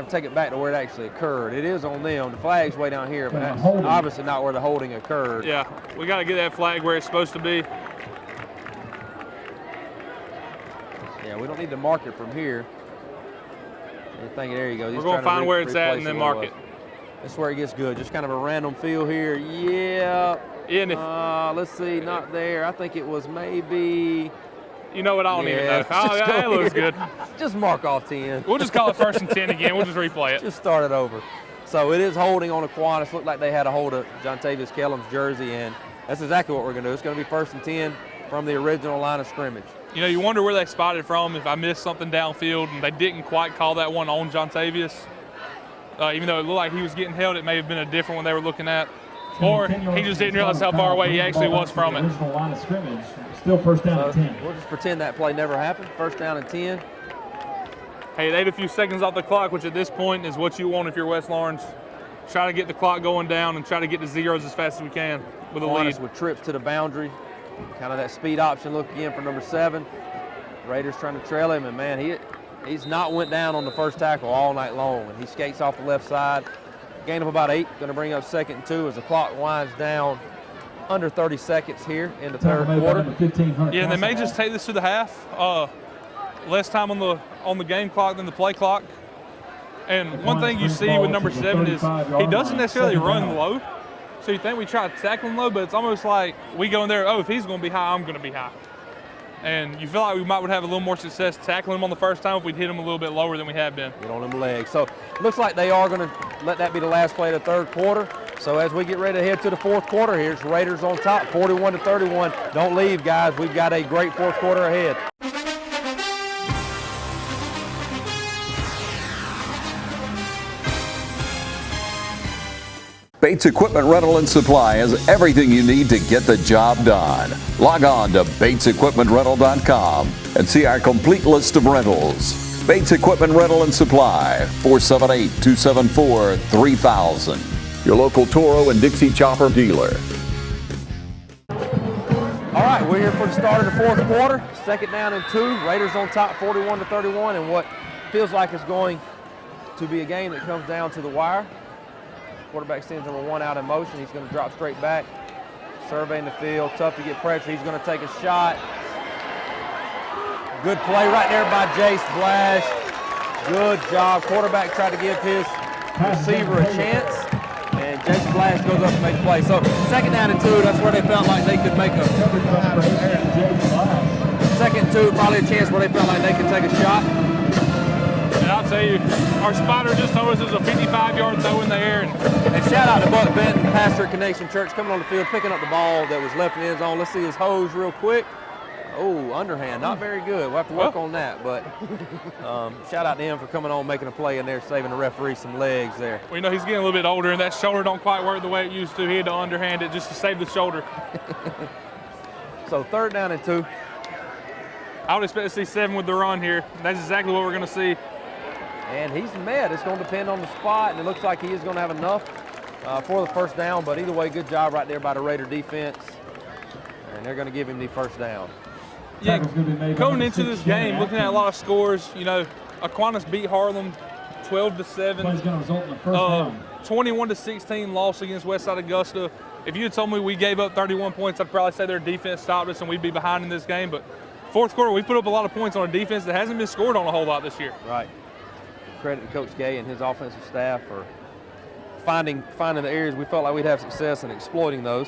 take it back to where it actually occurred. It is on them. The flag's way down here, but that's obviously not where the holding occurred. Yeah, we got to get that flag where it's supposed to be. Yeah, we don't need to mark it from here. There you go. We're going to find where it's at and then mark it. That's where it gets good. Just kind of a random feel here. Yeah. Let's see, not there. I think it was maybe. You know what? I don't even know. That looks good. Just mark off 10. We'll just call it 1st and 10 again. We'll just replay it. Just start it over. So it is holding on Aquinas. Looked like they had a hold of Jontavius Kellen's jersey, and that's exactly what we're going to do. It's going to be 1st and 10 from the original line of scrimmage. You know, you wonder where they spotted from, if I missed something downfield, and they didn't quite call that one on Jontavius. Even though it looked like he was getting held, it may have been a different one they were looking at. Or he just didn't realize how far away he actually was from it. Line of scrimmage. Still 1st down and 10. We'll just pretend that play never happened. 1st down and 10. Hey, they had a few seconds off the clock, which at this point is what you want if you're West Lawrence. Try to get the clock going down and try to get to zeros as fast as we can with a lead. With trips to the boundary. Kind of that speed option look again for number 7. Raiders trying to trail him, and man, he's not went down on the first tackle all night long, and he skates off the left side. Gain of about 8, going to bring up 2nd and 2 as the clock winds down under 30 seconds here in the 3rd quarter. Yeah, and they may just take this to the half. Less time on the game clock than the play clock. And one thing you see with number 7 is he doesn't necessarily run low. So you think we try to tackle him low, but it's almost like we go in there, if he's going to be high, I'm going to be high. And you feel like we might would have a little more success tackling him on the first time if we'd hit him a little bit lower than we have been. Get on them legs. So it looks like they are going to let that be the last play of the 3rd quarter. So as we get ready to head to the 4th quarter, here's Raiders on top, 41-31. Don't leave, guys. We've got a great 4th quarter ahead. Bates Equipment Rental and Supply has everything you need to get the job done. Log on to BatesEquipmentRental.com and see our complete list of rentals. Bates Equipment Rental and Supply, 478-274-3000. Your local Toro and Dixie Chopper dealer. All right, we're here for the start of the 4th quarter. 2nd down and 2. Raiders on top, 41-31, and what feels like is going to be a game that comes down to the wire. Quarterback sends number 1 out in motion. He's going to drop straight back, surveying the field. Tough to get pressure. He's going to take a shot. Good play right there by Jace Blash. Good job. Quarterback tried to give his receiver a chance, and Jace Blash goes up and makes a play. So 2nd down and 2, that's where they felt like they could make a 2nd and 2, probably a chance where they felt like they could take a shot. And I'll tell you, our spotter just told us it was a 55-yard throw in the air. And shout out to Buck Benton, pastor at Connection Church, coming on the field, picking up the ball that was left in the end zone. Let's see his hose real quick. Oh, underhand, not very good. We'll have to work on that, but shout out to him for coming on, making a play in there, saving the referee some legs there. Well, you know, he's getting a little bit older, and that shoulder don't quite work the way it used to. He had to underhand it just to save the shoulder. So 3rd down and 2. I would expect to see 7 with the run here. That's exactly what we're going to see. And he's met. It's going to depend on the spot, and it looks like he is going to have enough for the 1st down. But either way, good job right there by the Raider defense. And they're going to give him the 1st down. Yeah, going into this game, looking at a lot of scores, you know, Aquinas beat Harlem 12-7. Play's going to result in the first down. 21-16 loss against Westside Augusta. If you had told me we gave up 31 points, I'd probably say their defense stopped us and we'd be behind in this game. But fourth quarter, we put up a lot of points on a defense that hasn't been scored on a whole lot this year. Right. Credit to Coach Gay and his offensive staff for finding the areas we felt like we'd have success in exploiting those.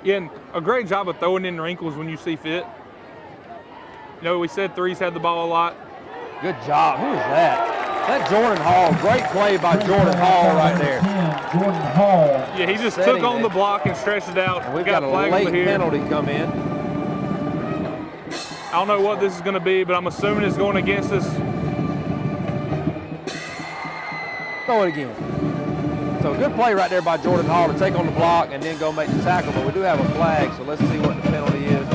Yeah, and a great job of throwing in wrinkles when you see fit. You know, we said threes had the ball a lot. Good job. Who is that? That Jordan Hall. Great play by Jordan Hall right there. Jordan Hall. Yeah, he just took on the block and stretched it out. And we've got a late penalty come in. I don't know what this is going to be, but I'm assuming it's going against us. Throw it again. So good play right there by Jordan Hall to take on the block and then go make the tackle, but we do have a flag, so let's see what the penalty is.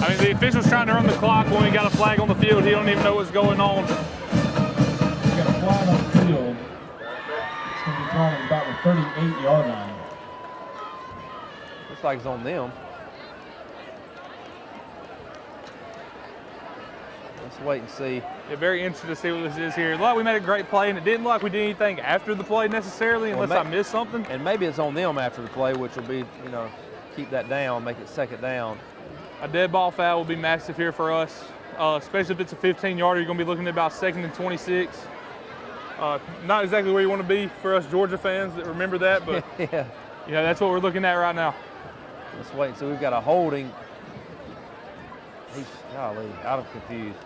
I mean, the official's trying to run the clock when we got a flag on the field. He don't even know what's going on. We got a flag on the field. It's going to be thrown at about the 38-yard line. Looks like it's on them. Let's wait and see. Yeah, very interested to see what this is here. It looked like we made a great play, and it didn't look like we did anything after the play necessarily, unless I missed something. And maybe it's on them after the play, which will be, you know, keep that down, make it second down. A dead ball foul will be massive here for us, especially if it's a 15-yarder. You're going to be looking at about 2nd and 26. Not exactly where you want to be for us Georgia fans that remember that, but yeah, that's what we're looking at right now. Let's wait and see. We've got a holding. He's, golly, out of confused.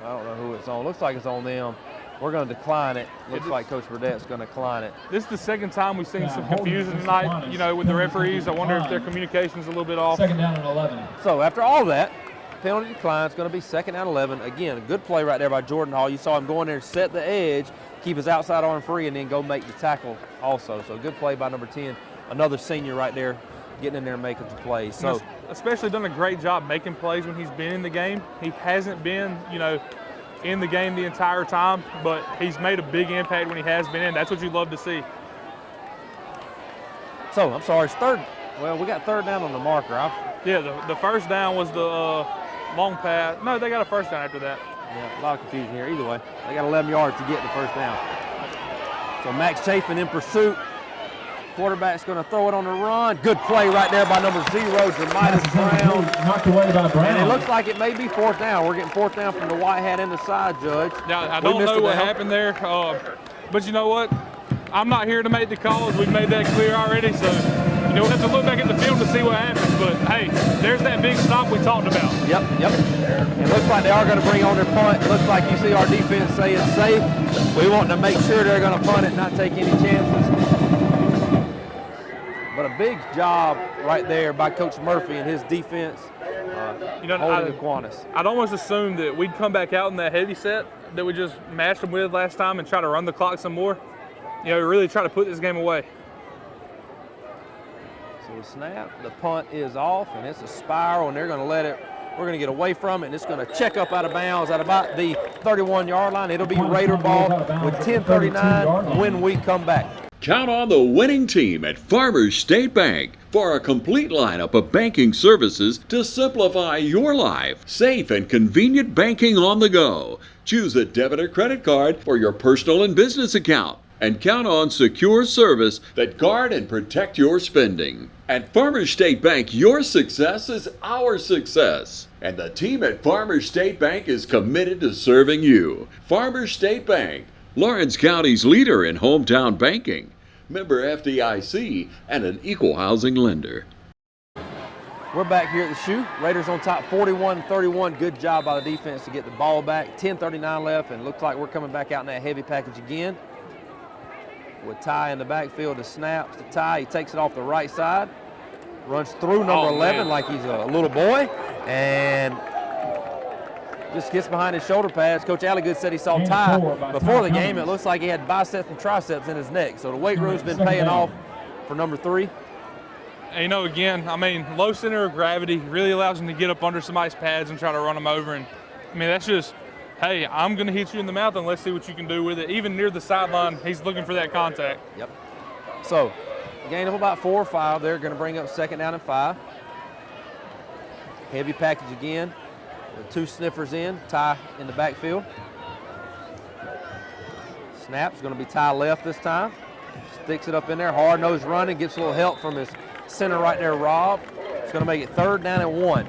I don't know who it's on. Looks like it's on them. We're going to decline it. Looks like Coach Burdett's going to decline it. This is the second time we've seen some confusion tonight, you know, with the referees. I wonder if their communication's a little bit off. 2nd down and 11. So after all that, penalty decline. It's going to be 2nd and 11. Again, a good play right there by Jordan Hall. You saw him go in there, set the edge, keep his outside arm free, and then go make the tackle also. So good play by number 10. Another senior right there getting in there and making the plays. So especially done a great job making plays when he's been in the game. He hasn't been, you know, in the game the entire time, but he's made a big impact when he has been in. That's what you love to see. So, I'm sorry, it's third. Well, we got 3rd down on the marker. Yeah, the first down was the long pass. No, they got a first down after that. Yeah, a lot of confusion here. Either way, they got 11 yards to get the first down. So Max Chafin in pursuit. Quarterback's going to throw it on the run. Good play right there by number 0, Jermidas Brown. Knocked away by Brown. And it looks like it may be 4th down. We're getting 4th down from the white hat and the side judge. Now, I don't know what happened there, but you know what? I'm not here to make the calls. We've made that clear already, so you know, we'll have to look back at the field to see what happens. But, hey, there's that big stop we talked about. Yep. It looks like they are going to bring on their punt. It looks like you see our defense say it's safe. We want to make sure they're going to punt it, not take any chances. But a big job right there by Coach Murphy and his defense, holding Aquinas. I'd almost assume that we'd come back out in that heavy set that we just matched them with last time and try to run the clock some more. You know, really try to put this game away. So the snap, the punt is off, and it's a spiral, and they're going to let it. We're going to get away from it, and it's going to check up out of bounds at about the 31-yard line. It'll be Raider ball with 10:39 when we come back. Count on the winning team at Farmers State Bank for a complete lineup of banking services to simplify your life. Safe and convenient banking on the go. Choose a debit or credit card for your personal and business account. And count on secure service that guard and protect your spending. At Farmers State Bank, your success is our success. And the team at Farmers State Bank is committed to serving you. Farmers State Bank, Lawrence County's leader in hometown banking. Member FDIC and an equal housing lender. We're back here at the shoe. Raiders on top 41-31. Good job by the defense to get the ball back. 10:39 left, and looks like we're coming back out in that heavy package again. With Ty in the backfield, the snaps to Ty. He takes it off the right side. Runs through number 11 like he's a little boy. And just gets behind his shoulder pads. Coach Alligood said he saw Ty before the game. It looks like he had biceps and triceps in his neck. So the weight room's been paying off for number 3. And, you know, again, I mean, low center of gravity really allows him to get up under somebody's pads and try to run them over. And, I mean, that's just, hey, I'm going to hit you in the mouth and let's see what you can do with it. Even near the sideline, he's looking for that contact. Yep. So, gain of about 4 or 5. They're going to bring up 2nd down and 5. Heavy package again. With 2 sniffers in, Ty in the backfield. Snap's going to be Ty left this time. Sticks it up in there, hard-nosed running, gets a little help from his center right there, Rob. It's going to make it 3rd down and 1.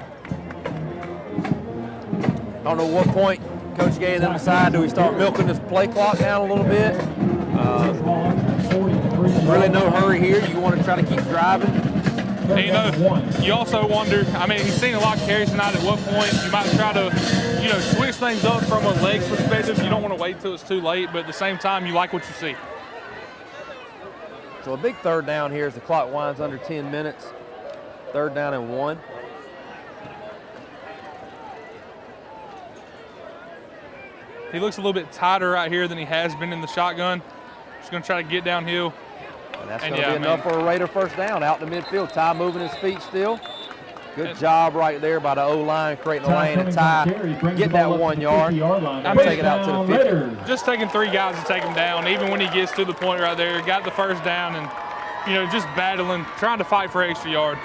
I don't know what point Coach Gay and them decide, do we start milking this play clock down a little bit? Really no hurry here. You want to try to keep driving. And, you know, you also wonder, I mean, he's seen a lot of carries tonight. At what point you might try to, you know, switch things up from a legs perspective. You don't want to wait till it's too late, but at the same time, you like what you see. So a big 3rd down here as the clock winds under 10 minutes. 3rd down and 1. He looks a little bit tighter right here than he has been in the shotgun. Just going to try to get downhill. And that's going to be enough for a Raider 1st down out in the midfield. Ty moving his feet still. Good job right there by the O-line, creating a lane, and Ty getting that 1 yard. I'm taking it out to the 50. Just taking 3 guys to take him down, even when he gets to the point right there. Got the 1st down and, you know, just battling, trying to fight for extra yards.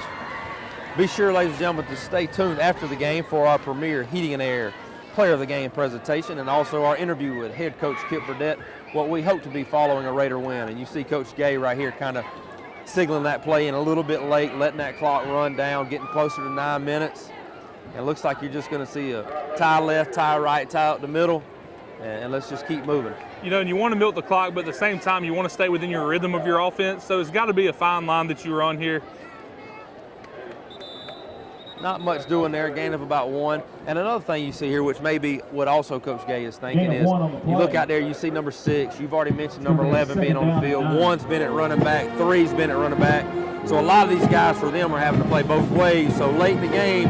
Be sure, ladies and gentlemen, to stay tuned after the game for our premier Heating and Air Player of the Game presentation, and also our interview with head coach Kip Burdett, what we hope to be following a Raider win. And you see Coach Gay right here kind of signaling that play in a little bit late, letting that clock run down, getting closer to 9 minutes. And it looks like you're just going to see a Ty left, Ty right, Ty up the middle, and let's just keep moving. You know, and you want to milk the clock, but at the same time, you want to stay within your rhythm of your offense. So it's got to be a fine line that you run here. Not much doing there, gain of about 1. And another thing you see here, which may be what also Coach Gay is thinking, is you look out there, you see number 6. You've already mentioned number 11 being on the field. 1's been at running back, 3's been at running back. So a lot of these guys, for them, are having to play both ways. So late in the game,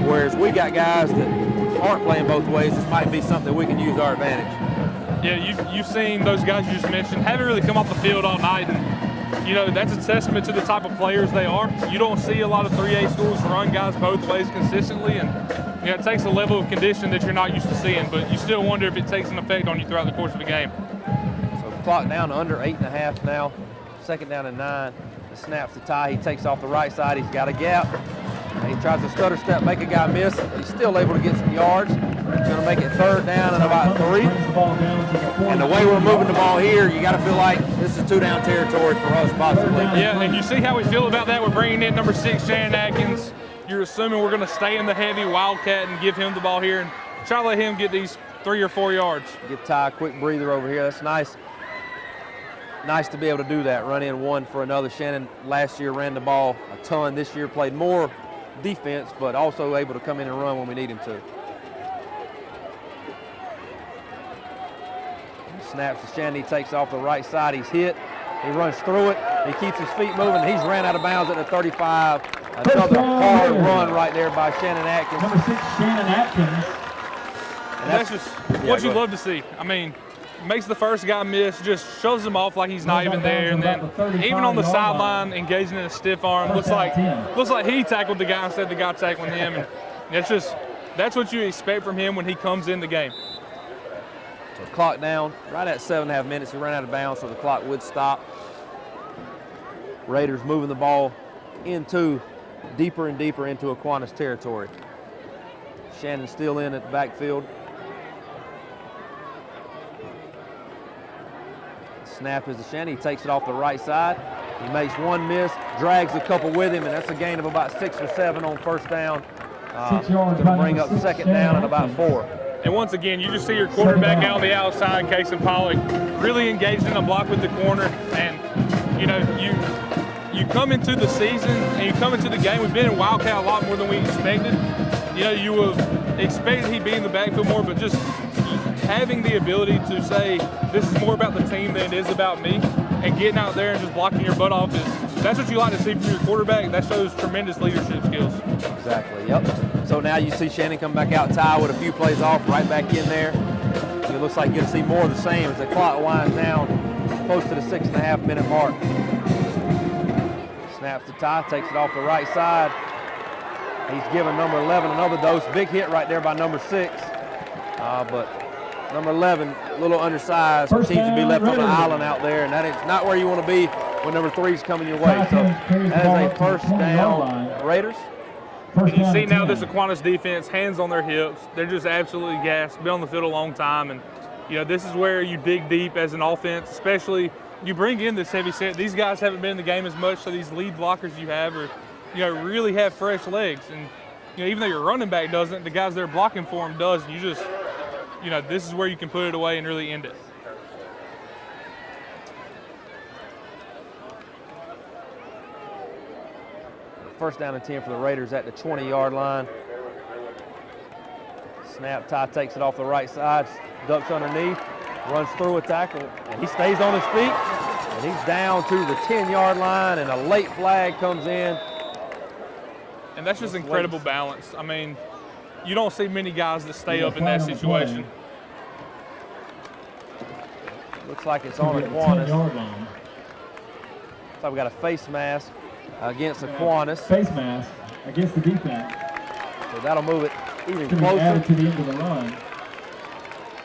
whereas we got guys that aren't playing both ways, this might be something we can use our advantage. Yeah, you've seen those guys you just mentioned haven't really come off the field all night. And, you know, that's a testament to the type of players they are. You don't see a lot of 3A schools run guys both ways consistently, and you know, it takes a level of condition that you're not used to seeing, but you still wonder if it takes an effect on you throughout the course of the game. So the clock down to under 8.5 now, 2nd down and 9. The snaps to Ty, he takes off the right side, he's got a gap. And he tries to stutter step, make a guy miss. He's still able to get some yards. He's going to make it 3rd down and about 3. And the way we're moving the ball here, you got to feel like this is 2-down territory for us possibly. Yeah, and you see how we feel about that. We're bringing in number 6, Shannon Atkins. You're assuming we're going to stay in the heavy wildcat and give him the ball here and try to let him get these 3 or 4 yards. Give Ty a quick breather over here. That's nice. Nice to be able to do that, run in one for another. Shannon last year ran the ball a ton. This year played more defense, but also able to come in and run when we need him to. Snaps to Shannon, he takes off the right side, he's hit, he runs through it, he keeps his feet moving, he's ran out of bounds at the 35. Another hard run right there by Shannon Atkins. Number 6, Shannon Atkins. And that's just what you love to see. I mean, makes the first guy miss, just shows him off like he's not even there, and then even on the sideline, engaging in a stiff arm, looks like he tackled the guy instead of the guy tackling him. And that's what you expect from him when he comes in the game. So clock down, right at 7.5 minutes. He ran out of bounds, so the clock would stop. Raiders moving the ball deeper and deeper into Aquinas territory. Shannon still in at the backfield. Snap is to Shannon. He takes it off the right side. He makes one miss, drags a couple with him, and that's a gain of about 6 or 7 on 1st down. Going to bring up 2nd down and about 4. And once again, you just see your quarterback out on the outside, Casey Pollock, really engaged in a block with the corner. And, you know, you come into the season and you come into the game. We've been in Wildcat a lot more than we expected. You know, you would have expected he'd be in the backfield more, but just having the ability to say, this is more about the team than it is about me, and getting out there and just blocking your butt off, that's what you like to see from your quarterback. That shows tremendous leadership skills. Exactly, yep. So now you see Shannon come back out, Ty with a few plays off, right back in there. It looks like you're going to see more of the same as the clock winds down close to the 6.5 minute mark. Snaps to Ty, takes it off the right side. He's given number 11 another dose. Big hit right there by number 6. But number 11, a little undersized, seems to be left on the island out there, and that is not where you want to be when number 3's coming your way. So that is a first down, Raiders. And you see now this Aquinas defense, hands on their hips. They're just absolutely gassed, been on the field a long time. And, you know, this is where you dig deep as an offense, especially you bring in this heavy set. These guys haven't been in the game as much, so these lead blockers you have are, you know, really have fresh legs. And, you know, even though your running back doesn't, the guys that are blocking for him does. And you just, you know, this is where you can put it away and really end it. First down and 10 for the Raiders at the 20-yard line. Snap, Ty takes it off the right side, ducks underneath, runs through a tackle, and he stays on his feet, and he's down to the 10-yard line, and a late flag comes in. And that's just incredible balance. I mean, you don't see many guys that stay up in that situation. Looks like it's on Aquinas. So we got a face mask against Aquinas. Face mask against the defense. So that'll move it even To be closer. added to the end of the run.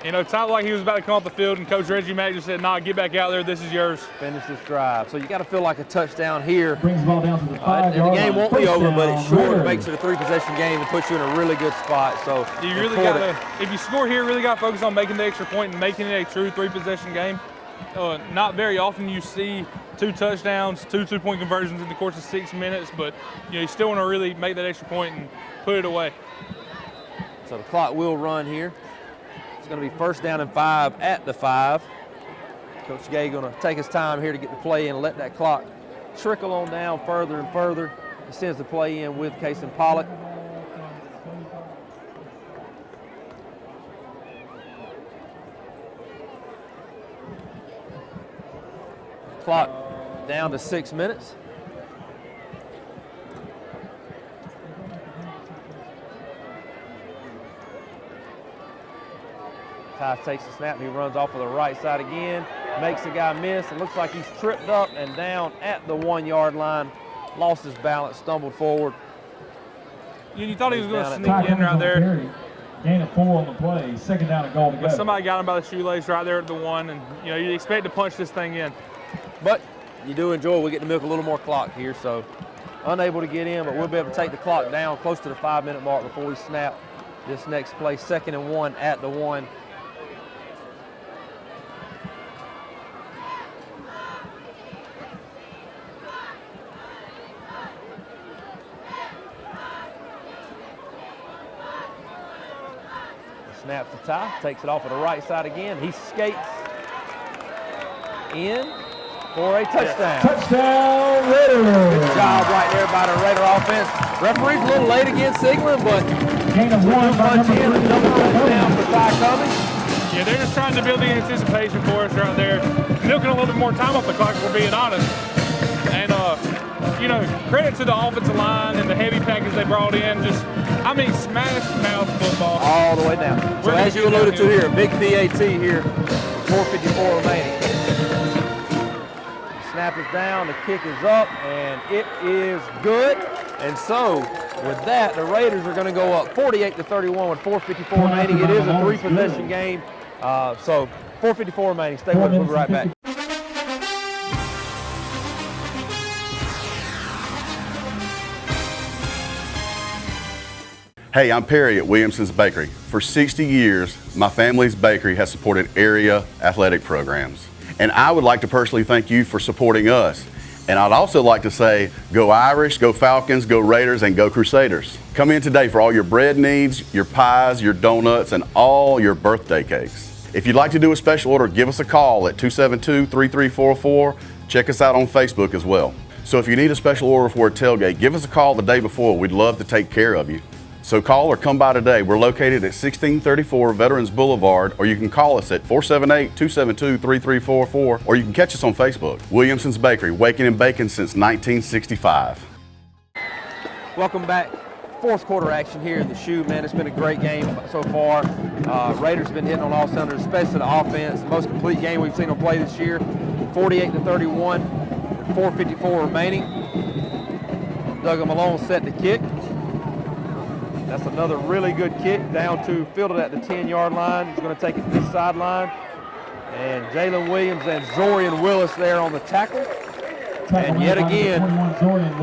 You know, it sounded like he was about to come off the field, and Coach Reggie Mack just said, nah, get back out there, this is yours. Finish this drive. So you got to feel like a touchdown here. Brings the ball down to the 5-yard line. The game won't be over, but it's short. It Raiders. makes it a 3-possession game and puts you in a really good spot. So You really got to, if you score here, really got to focus on making the extra point and making it a true 3-possession game. Not very often you see 2 touchdowns, 2 2-point conversions in the course of 6 minutes, but you know, you still want to really make that extra point and put it away. So the clock will run here. It's going to be first down and 5 at the 5. Coach Gay going to take his time here to get the play in and let that clock trickle on down further and further. He sends the play in with Case and Pollock. Clock down to 6 minutes. Ty takes the snap and he runs off of the right side again, makes the guy miss. It looks like he's tripped up and down at the 1-yard line, lost his balance, stumbled forward. You thought he was going to sneak in right there. Gain of 4 on the play, second down and goal to go. But somebody got him by the shoelace right there at the 1, and you know, you expect to punch this thing in. But you do enjoy, we get to milk a little more clock here, so unable to get in, but we'll be able to take the clock down close to the 5-minute mark before we snap this next play. 2nd and 1 at the 1. Snaps to Ty, takes it off of the right side again. He skates in for a touchdown. Touchdown, Raiders! Good job right there by the Raider offense. Referee's a little late again signaling, but gain of 1 by number 3. Double touchdown for Ty Cummings. Yeah, they're just trying to build the anticipation for us right there. Milking a little bit more time off the clock, if we're being honest. And, you know, credit to the offensive line and the heavy package they brought in. Just, I mean, smash mouth football. All the way down. So as you alluded to here, big PAT here, 4:54 remaining. The snap is down, the kick is up, and it is good. And so, with that, the Raiders are going to go up 48-31 with 4:54 remaining. It is a 3-possession game. So, 4:54 remaining. Stay with us. We'll be right back. Hey, I'm Perry at Williamson's Bakery. For 60 years, my family's bakery has supported area athletic programs. And I would like to personally thank you for supporting us. And I'd also like to say, go Irish, go Falcons, go Raiders, and go Crusaders. Come in today for all your bread needs, your pies, your donuts, and all your birthday cakes. If you'd like to do a special order, give us a call at 272-3344. Check us out on Facebook as well. So if you need a special order for a tailgate, give us a call the day before. We'd love to take care of you. So call or come by today. We're located at 1634 Veterans Boulevard, or you can call us at 478-272-3344, or you can catch us on Facebook. Williamson's Bakery, waking and baking since 1965. Welcome back. Fourth quarter action here in the shoe, man. It's been a great game so far. Raiders have been hitting on all cylinders, especially the offense. The most complete game we've seen them play this year. 48-31, 4:54 remaining. Doug Malone set the kick. That's another really good kick down to fielded at the 10-yard line. He's going to take it to this sideline. And Jalen Williams and Zorian Willis there on the tackle. And yet again, Aquinas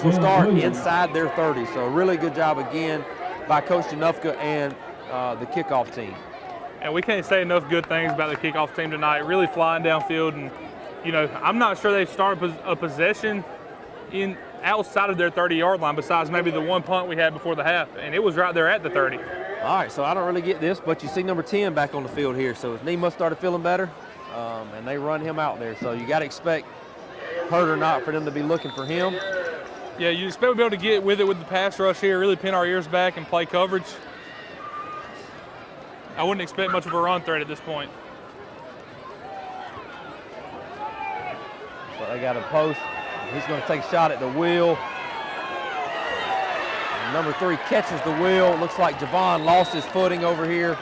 will start inside their 30. So really good job again by Coach Janufka and the kickoff team. And we can't say enough good things about the kickoff team tonight. Really flying downfield, and I'm not sure they started a possession in outside of their 30-yard line besides maybe the one punt we had before the half, and it was right there at the 30. All right, so I don't really get this, but you see number 10 back on the field here, so his knee must started feeling better, and they run him out there. So you got to expect, hurt or not, for them to be looking for him. Yeah, you expect we'll be able to get with it with the pass rush here, really pin our ears back and play coverage. I wouldn't expect much of a run threat at this point. But they got a post. He's going to take a shot at the wheel. Number 3 catches the wheel. Looks like Javon lost his footing over here.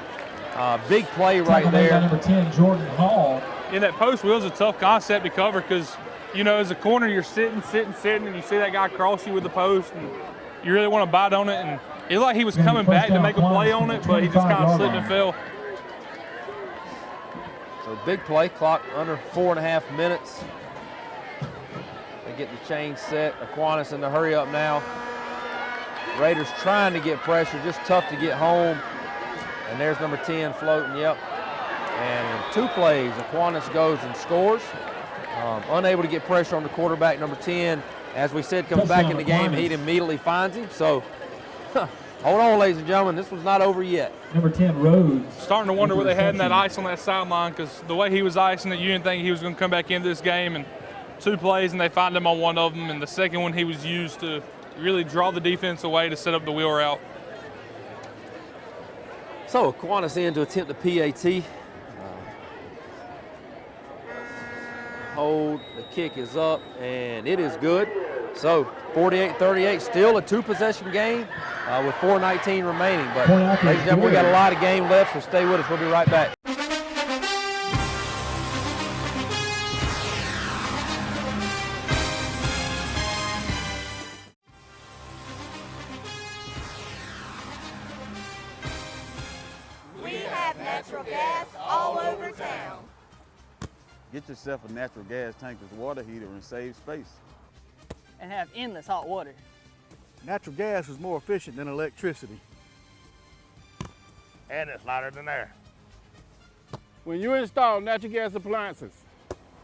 Big play right there. Number 10, Jordan Hall. Yeah, that post wheel is a tough concept to cover because, as a corner, you're sitting, and you see that guy cross you with the post, and you really want to bite on it. And it looked like he was coming back to make a play on it, but he just kind of slipped and fell. So big play, clock under 4.5 minutes. They get the chain set. Aquinas in the hurry up now. Raiders trying to get pressure, just tough to get home. And there's number 10 floating, yep. And in 2 plays, Aquinas goes and scores. Unable to get pressure on the quarterback, number 10. As we said, comes back in the game, he immediately finds him. So, hold on, ladies and gentlemen, this was not over yet. Number 10, Rhodes. Starting to wonder what they had in that ice on that sideline because the way he was icing it, you didn't think he was going to come back into this game. And 2 plays, and they find him on one of them. And the second one, he was used to really draw the defense away to set up the wheel route. So Aquinas in to attempt the PAT. Hold, the kick is up, and it is good. So 48-38, still a 2-possession game with 4:19 remaining. But ladies and gentlemen, we got a lot of game left, so stay with us. We'll be right back. Natural gas all over town. Get yourself a natural gas tankless water heater and save space. And have endless hot water. Natural gas is more efficient than electricity. And it's lighter than air. When you install natural gas appliances,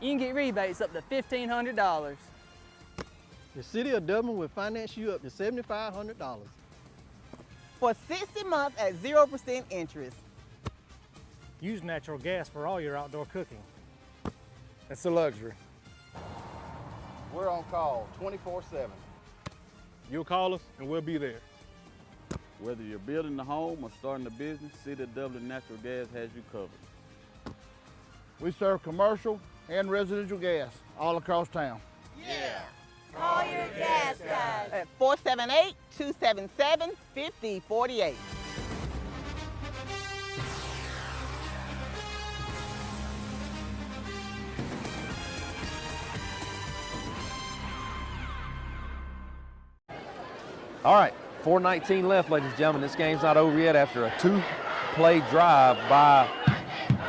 you can get rebates up to $1,500. The City of Dublin will finance you up to $7,500. For 60 months at 0% interest. Use natural gas for all your outdoor cooking. it's a luxury. We're on call 24/7. You'll call us and we'll be there. Whether you're building a home or starting a business, City of Dublin Natural Gas has you covered. We serve commercial and residential gas all across town. Yeah. Call your gas guys. At 478-277-5048. All right, 4:19 left, ladies and gentlemen. This game's not over yet after a 2-play drive by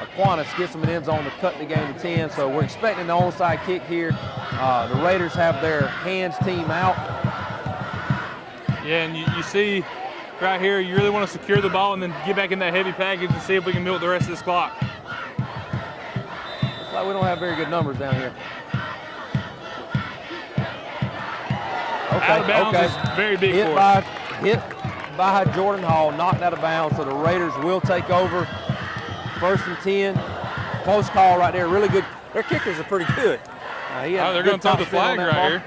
Aquinas. Gets them an end zone to cut the game to 10. So we're expecting the onside kick here. The Raiders have their hands team out. Yeah, and you see right here, you really want to secure the ball and then get back in that heavy package and see if we can milk the rest of this clock. Looks like we don't have very good numbers down here. Out of bounds is very big for us. Hit by Jordan Hall, knocked out of bounds, so the Raiders will take over. 1st and 10. Close call right there, really good. Their kickers are pretty good. They're going to throw the flag right here.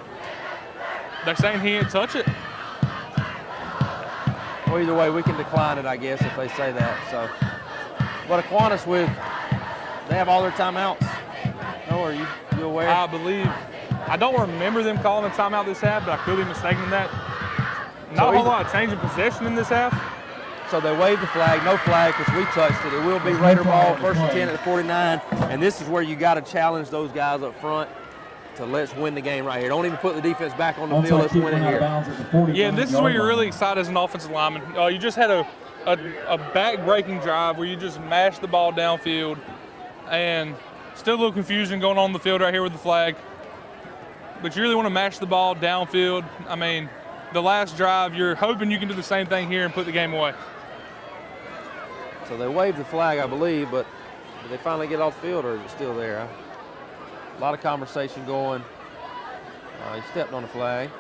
They're saying he didn't touch it. Well, either way, we can decline it, I guess, if they say that. So, but Aquinas they have all their timeouts. No, are you aware? I believe. I don't remember them calling a timeout this half, but I could be mistaken in that. Not a whole lot of change in possession in this half. So they waved the flag, no flag because we touched it. It will be Raider ball, 1st and 10 at the 49. And this is where you got to challenge those guys up front to let's win the game right here. Don't even put the defense back on the field. Let's win it here. Yeah, and this is where you're really excited as an offensive lineman. You just had a back-breaking drive where you just mashed the ball downfield and Still a little confusion going on the field right here with the flag. But you really want to mash the ball downfield. I mean, the last drive, you're hoping you can do the same thing here and put the game away. So they waved the flag, I believe, but did they finally get off the field, or is it still there? A lot of conversation going. He stepped on the flag.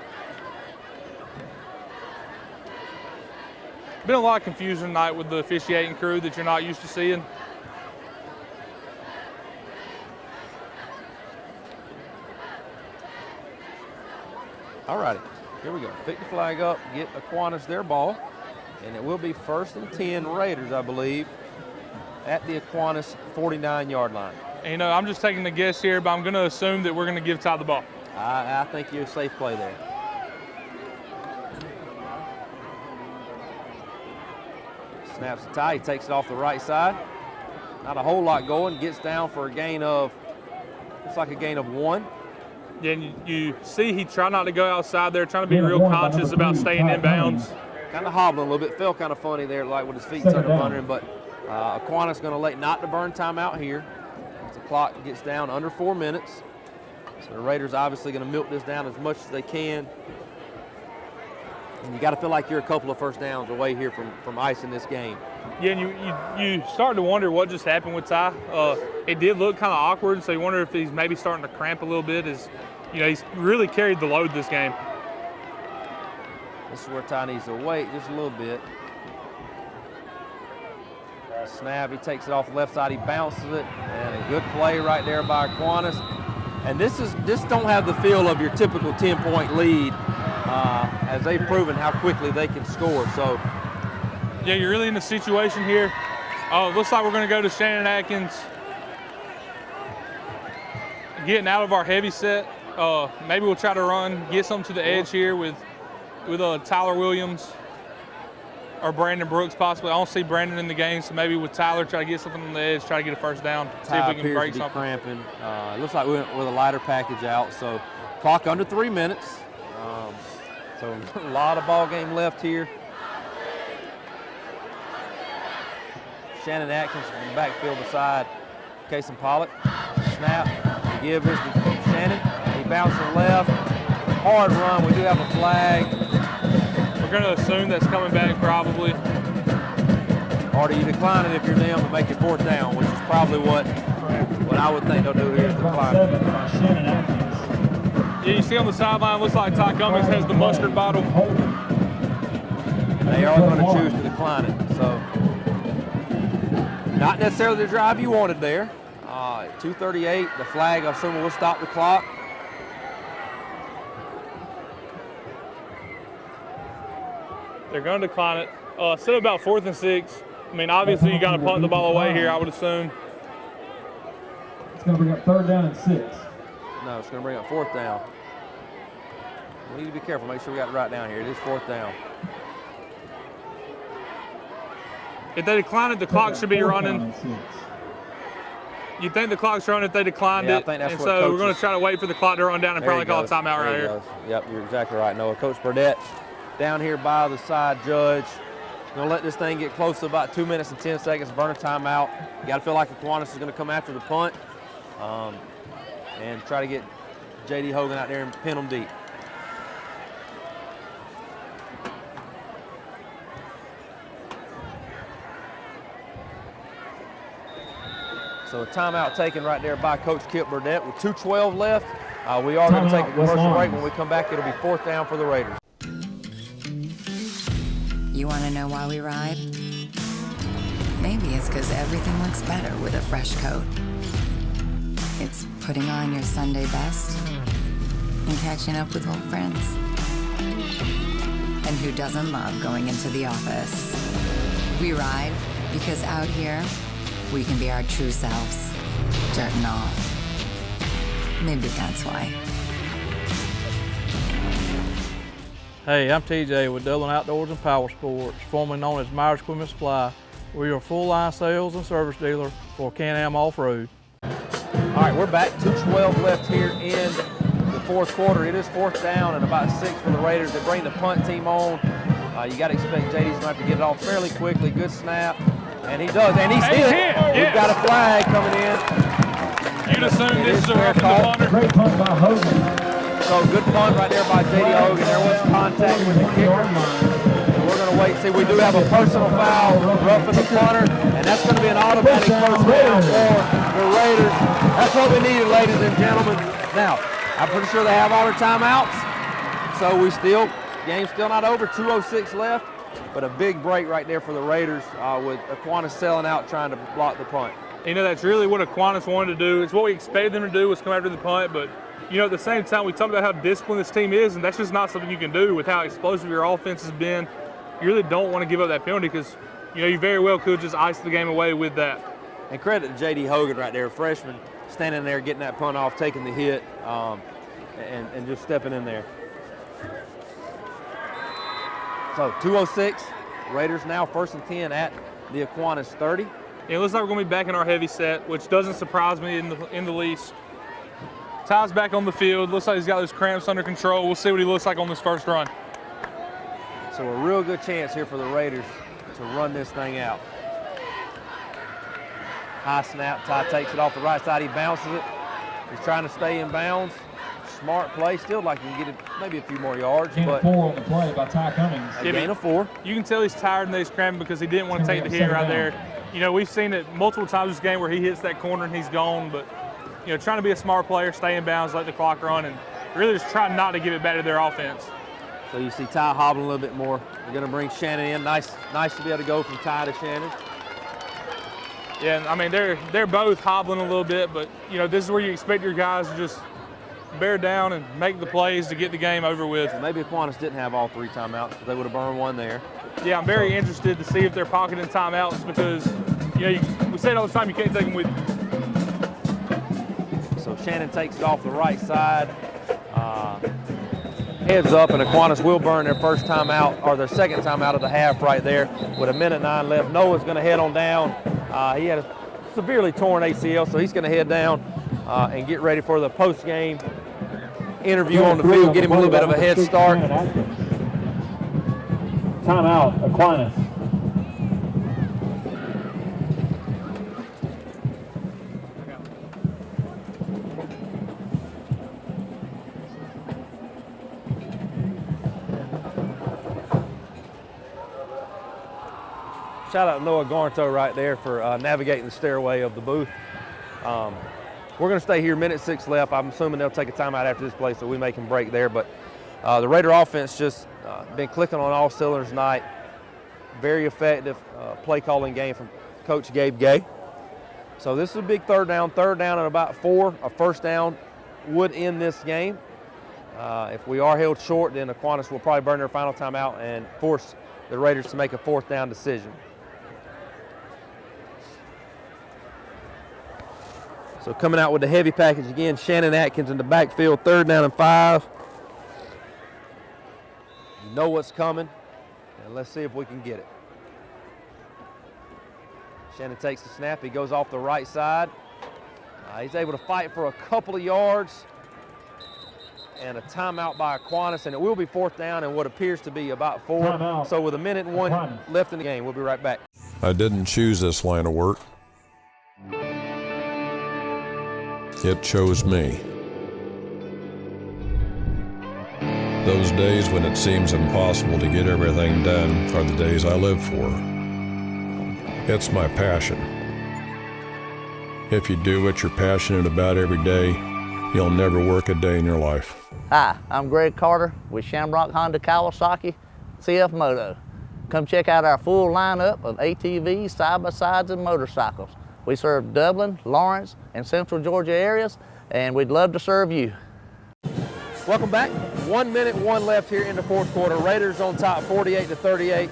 Been a lot of confusion tonight with the officiating crew that you're not used to seeing. All righty, here we go. Pick the flag up, get Aquinas their ball, and it will be 1st and 10 Raiders, I believe, at the Aquinas 49-yard line. And, you know, I'm just taking a guess here, but I'm going to assume that we're going to give Ty the ball. I think you're a safe play there. Snaps the Ty, he takes it off the right side. Not a whole lot going, gets down for a gain of, looks like a gain of 1. Yeah, and you see he tried not to go outside there, trying to be real conscious about staying inbounds. Kind of hobbling a little bit, felt kind of funny there, like with his feet under him, but Aquinas going to elect not to burn timeout here. As the clock gets down under 4 minutes. So the Raiders obviously going to milk this down as much as they can. And you got to feel like you're a couple of first downs away here from icing this game. Yeah, and you start to wonder what just happened with Ty. It did look kind of awkward, so you wonder if he's maybe starting to cramp a little bit. He's really carried the load this game. This is where Ty needs to wait just a little bit. Snap, he takes it off the left side, he bounces it, and a good play right there by Aquinas. And this don't have the feel of your typical 10-point lead, as they've proven how quickly they can score. So, yeah, you're really in a situation here. Looks like we're going to go to Shannon Atkins. Getting out of our heavy set. Maybe we'll try to get something to the edge here with Tyler Williams or Brandon Brooks possibly. I don't see Brandon in the game, so maybe with Tyler, try to get something on the edge, try to get a first down, see if we can break something. Cramping. It looks like we went with a lighter package out, so clock under 3 minutes. So a lot of ball game left here. Shannon Atkins in the backfield beside Kason Pollock. Snap, give this to Shannon. He bounces left. Hard run, we do have a flag. We're going to assume that's coming back probably. Or do you decline it if you're them and make it 4th down, which is probably what I would think they'll do here is decline it. Yeah, you see on the sideline, looks like Ty Cummings has the mustard bottle. They are going to choose to decline it. So, not necessarily the drive you wanted there. 2:38, the flag, I assume, will stop the clock. They're going to decline it. Still about 4th and 6. I mean, obviously, you got to punt the ball away here, I would assume. It's going to bring up 3rd down and 6. No, it's going to bring up 4th down. We need to be careful, make sure we got it right down here. It is 4th down. If they decline it, the clock should be running. You think the clock's running if they declined it? I think that's and what so coaches, we're going to try to wait for the clock to run down and probably call a timeout right here. Yep, you're exactly right, Noah. Coach Burdett down here by the side judge. Going to let this thing get close to about 2 minutes and 10 seconds, burn a timeout. You got to feel like Aquinas is going to come after the punt and try to get J.D. Hogan out there and pin them deep. So a timeout taken right there by Coach Kip Burdett with 2:12 left. We are going to take a commercial break. When we come back, it'll be 4th down for the Raiders. You want to know why we ride? Maybe it's because everything looks better with a fresh coat. It's putting on your Sunday best and catching up with old friends. And who doesn't love going into the office? We ride because out here, we can be our true selves, dirt and all. Maybe that's why. Hey, I'm TJ with Dublin Outdoors and Power Sports, formerly known as Myers Equipment Supply. We're your full-line sales and service dealer for Can-Am Off-Road. All right, we're back. 2:12 left here in the 4th quarter. It is 4th down and about 6 for the Raiders. They bring the punt team on. You got to expect JD's going to have to get it off fairly quickly. Good snap. And he does, and he's hit. Yes. We've got a flag coming in. You'd assume this is a fair roughing the call. punter. Great punt by Hogan. So good punt right there by J.D. Hogan. There was contact with the kicker. And we're going to wait and see. We do have a personal foul, roughing the punter, and that's going to be an automatic first down for the Raiders. That's what we needed, ladies and gentlemen. Now, I'm pretty sure they have all their timeouts, so game's still not over, 2:06 left, but a big break right there for the Raiders with Aquinas selling out trying to block the punt. You know, that's really what Aquinas wanted to do. It's what we expected them to do, was come after the punt, but you know, at the same time, we talked about how disciplined this team is, and that's just not something you can do with how explosive your offense has been. You really don't want to give up that penalty because, you know, you very well could just ice the game away with that. And credit to J.D. Hogan right there, freshman, standing there, getting that punt off, taking the hit, and just stepping in there. So 2:06, Raiders now 1st and 10 at the Aquinas 30. It looks like we're going to be back in our heavy set, which doesn't surprise me in the least. Ty's back on the field. Looks like he's got those cramps under control. We'll see what he looks like on this first run. So a real good chance here for the Raiders to run this thing out. High snap, Ty takes it off the right side. He bounces it. He's trying to stay in bounds. Smart play. Still like he can get it maybe a few more yards. Gain but of 4 on the play by Ty Cummings. A gain of 4. You can tell he's tired and he's cramping because he didn't want to take the hit right there. You know, we've seen it multiple times this game where he hits that corner and he's gone, but you know, trying to be a smart player, stay in bounds, let the clock run, and really just try not to give it back to their offense. So you see Ty hobbling a little bit more. They're going to bring Shannon in. Nice to be able to go from Ty to Shannon. Yeah, I mean, they're both hobbling a little bit, but you know, this is where you expect your guys to just bear down and make the plays to get the game over with. Maybe Aquinas didn't have all 3 timeouts, but they would have burned one there. Yeah, I'm very interested to see if they're pocketing timeouts because, you know, we say it all the time, you can't take them with you. So Shannon takes it off the right side. Heads up, and Aquinas will burn their first timeout, or their second timeout of the half right there with 1:09 left. Noah's going to head on down. He had a severely torn ACL, so he's going to head down and get ready for the post-game interview on the field, get him a little bit of a head start. Timeout, Aquinas. Shout out to Noah Garnto right there for navigating the stairway of the booth. We're going to stay here, 1:06 left. I'm assuming they'll take a timeout after this play so we make them break there. But the Raider offense just been clicking on all cylinders tonight. Very effective play calling game from Coach Gabe Gay. So this is a big third down at about 4. A first down would end this game. If we are held short, then Aquinas will probably burn their final timeout and force the Raiders to make a 4th down decision. So coming out with the heavy package again, Shannon Atkins in the backfield, 3rd down and 5. You know what's coming, and let's see if we can get it. Shannon takes the snap, he goes off the right side. He's able to fight for a couple of yards, and a timeout by Aquinas, and it will be 4th down and what appears to be about 4. Timeout. So with 1:01 left in the game, we'll be right back. I didn't choose this line of work. It chose me. Those days when it seems impossible to get everything done are the days I live for. It's my passion. If you do what you're passionate about every day, you'll never work a day in your life. Hi, I'm Greg Carter with Shamrock Honda Kawasaki CF Moto. Come check out our full lineup of ATVs, side-by-sides, and motorcycles. We serve Dublin, Lawrence, and Central Georgia areas, and we'd love to serve you. Welcome back. 1:01 left here in the 4th quarter. Raiders on top, 48-38.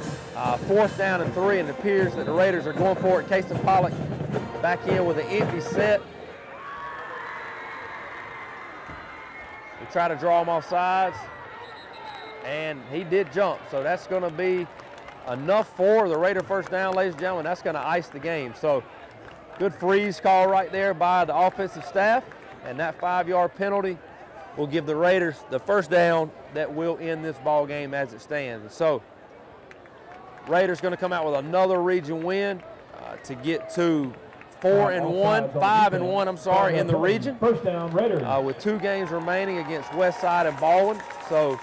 4th down and 3, and it appears that the Raiders are going for it. Casey Pollock back in with an empty set. We try to draw him off sides, and he did jump, so that's going to be enough for the Raider first down, ladies and gentlemen. That's going to ice the game. So good freeze call right there by the offensive staff, and that 5-yard penalty will give the Raiders the first down that will end this ball game as it stands. So Raiders going to come out with another region win to get to 5-1, I'm sorry, in the region. First down, Raiders. With 2 games remaining against Westside and Baldwin. So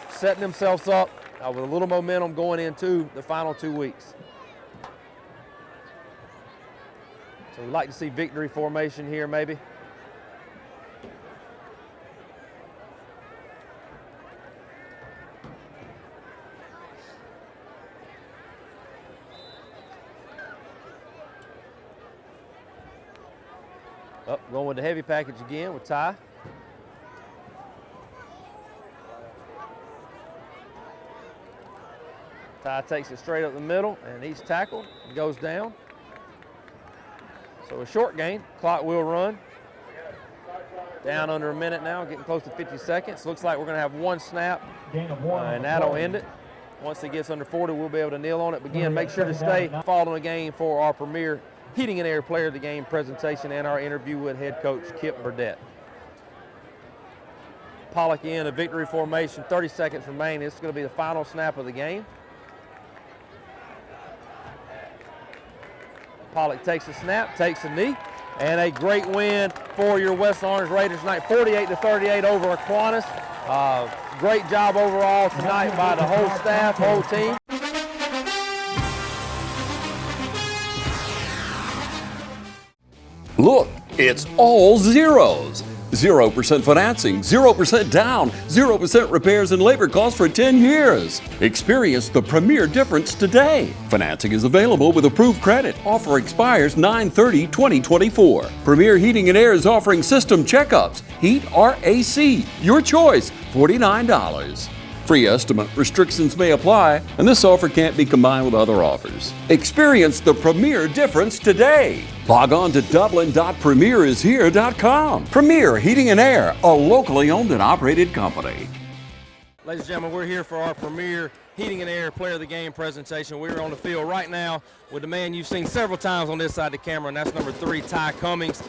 setting themselves up with a little momentum going into the final 2 weeks. So we'd like to see victory formation here maybe. Going with the heavy package again with Ty. Ty takes it straight up the middle, and he's tackled and goes down. So a short gain, clock will run. Down under a minute now, getting close to 50 seconds. Looks like we're going to have 1 snap, and that'll end it. Once it gets under 40, we'll be able to kneel on it. But again, make sure to stay following the game for our premier Heating and Air Player of the Game presentation and our interview with head coach Kip Burdett. Pollock in a victory formation, 30 seconds remaining. This is going to be the final snap of the game. Pollock takes a snap, takes a knee, and a great win for your West Orange Raiders tonight, 48-38 over Aquinas. Great job overall tonight by the whole staff, whole team. Look, it's all zeros. 0% financing, 0% down, 0% repairs and labor costs for 10 years. Experience the premier difference today. Financing is available with approved credit. Offer expires 9/30/2024. Premier Heating and Air is offering system checkups. Heat or AC, your choice, $49. Free estimate restrictions may apply, and this offer can't be combined with other offers. Experience the premier difference today. Log on to dublin.premierishere.com. Premier Heating and Air, a locally owned and operated company. Ladies and gentlemen, we're here for our premier Heating and Air Player of the Game presentation. We're on the field right now with the man you've seen several times on this side of the camera, and that's number 3, Ty Cummings.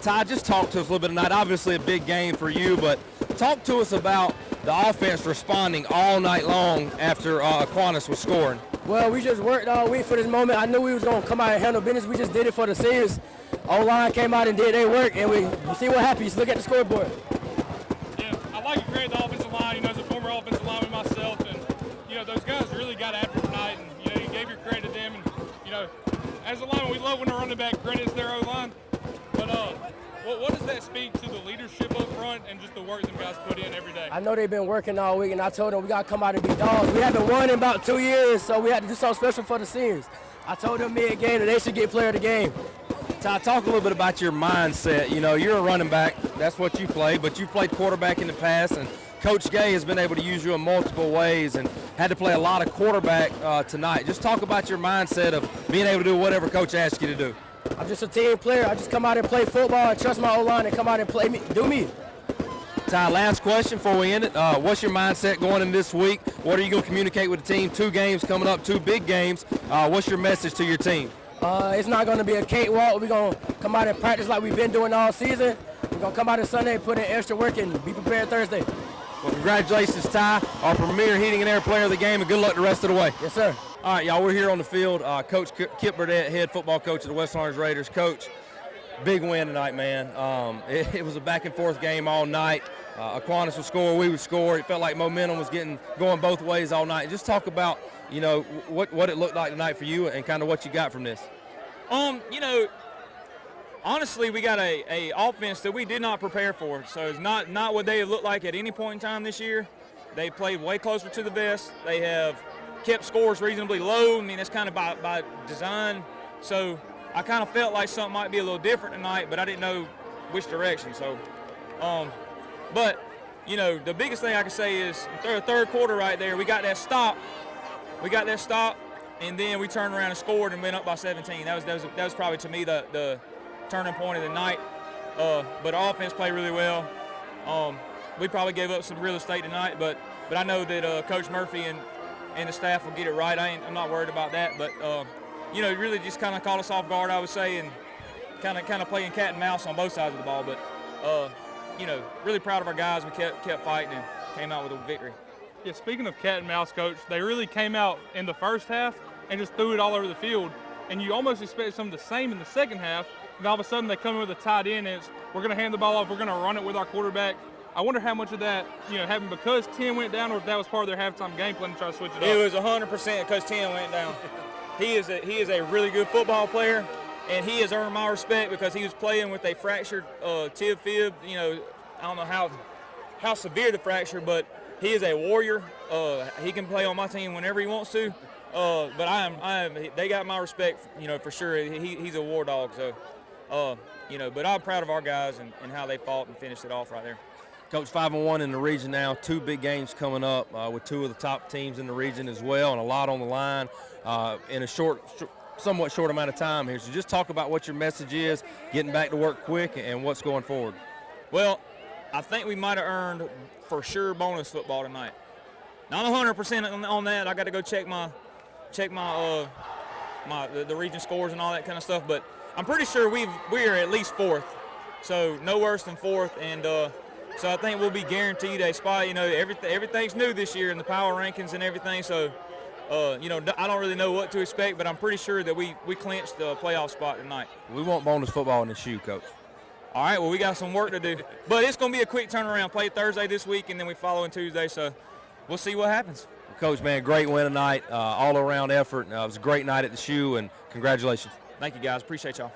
Ty, just talk to us a little bit tonight. Obviously a big game for you, but talk to us about the offense responding all night long after Aquinas was scoring. Well, we just worked all week for this moment. I knew we was going to come out and handle business. We just did it for the seniors. O-line came out and did their work, and you see what happened. Just look at the scoreboard. Yeah, I like to create the offensive line. As a former offensive lineman myself, and those guys really got after tonight, and you gave your credit to them. And as a lineman, we love when the running back credits their O-line. But what does that speak to the leadership up front and just the work them guys put in every day? I know they've been working all week, and I told them we got to come out and be dogs. We haven't won in about 2 years, so we had to do something special for the seniors. I told them mid-game that they should get player of the game. Ty, talk a little bit about your mindset. You're a running back. That's what you play, but you played quarterback in the past, and Coach Gay has been able to use you in multiple ways and had to play a lot of quarterback tonight. Just talk about your mindset of being able to do whatever Coach asks you to do. I'm just a team player. I just come out and play football and trust my O-line and come out and play me, do me. Ty, last question before we end it. What's your mindset going in this week? What are you going to communicate with the team? 2 games coming up, 2 big games. What's your message to your team? It's not going to be a cakewalk. We're going to come out and practice like we've been doing all season. We're going to come out on Sunday, put in extra work, and be prepared Thursday. Well, congratulations, Ty, our premier Heating and Air Player of the Game, and good luck the rest of the way. Yes, sir. All right, y'all, we're here on the field. Coach Kip Burdett, head football coach of the West Orange Raiders. Coach, big win tonight, man. It was a back-and-forth game all night. Aquinas would score, we would score. It felt like momentum was going both ways all night. Just talk about, what it looked like tonight for you and kind of what you got from this. Honestly, we got a offense that we did not prepare for. So it's not what they looked like at any point in time this year. They played way closer to the vest. They have kept scores reasonably low. I mean, that's kind of by design. So I kind of felt like something might be a little different tonight, but I didn't know which direction. So, but, the biggest thing I can say is the third quarter right there, we got that stop. And then we turned around and scored and went up by 17. That was probably, to me, the turning point of the night. But our offense played really well. We probably gave up some real estate tonight, but I know that Coach Murphy and the staff will get it right. I'm not worried about that. But really just kind of caught us off guard, I would say, and kind of playing cat and mouse on both sides of the ball. But really proud of our guys. We kept fighting and came out with a victory. Yeah, speaking of cat and mouse, Coach, they really came out in the first half and just threw it all over the field. And you almost expect some of the same in the second half. and all of a sudden they come in with a tight end, and we're going to hand the ball off, we're going to run it with our quarterback. I wonder how much of that, happened because 10 went down, or if that was part of their halftime game plan to try to switch it up. It was 100% because 10 went down. He is a really good football player, and he has earned my respect because he was playing with a fractured tib fib. I don't know how severe the fracture, but he is a warrior. He can play on my team whenever he wants to. But they got my respect, for sure. He's a war dog. So, but I'm proud of our guys and how they fought and finished it off right there. Coach, 5-1 in the region now, 2 big games coming up with 2 of the top teams in the region as well, and a lot on the line in a somewhat short amount of time here. So just talk about what your message is, getting back to work quick, and what's going forward. Well, I think we might have earned for sure bonus football tonight. Not 100% on that. I got to go check the region scores and all that kind of stuff, but I'm pretty sure we are at least 4th, so no worse than 4th, and so I think we'll be guaranteed a spot. Everything's new this year in the power rankings and everything, so I don't really know what to expect, but I'm pretty sure that we clinched the playoff spot tonight. We want bonus football in the shoe, Coach. All right, well, we got some work to do, but it's going to be a quick turnaround. Play Thursday this week, and then we follow in Tuesday, so we'll see what happens. Coach, man, great win tonight, all-around effort. It was a great night at the shoe, and congratulations. Thank you, guys. Appreciate y'all.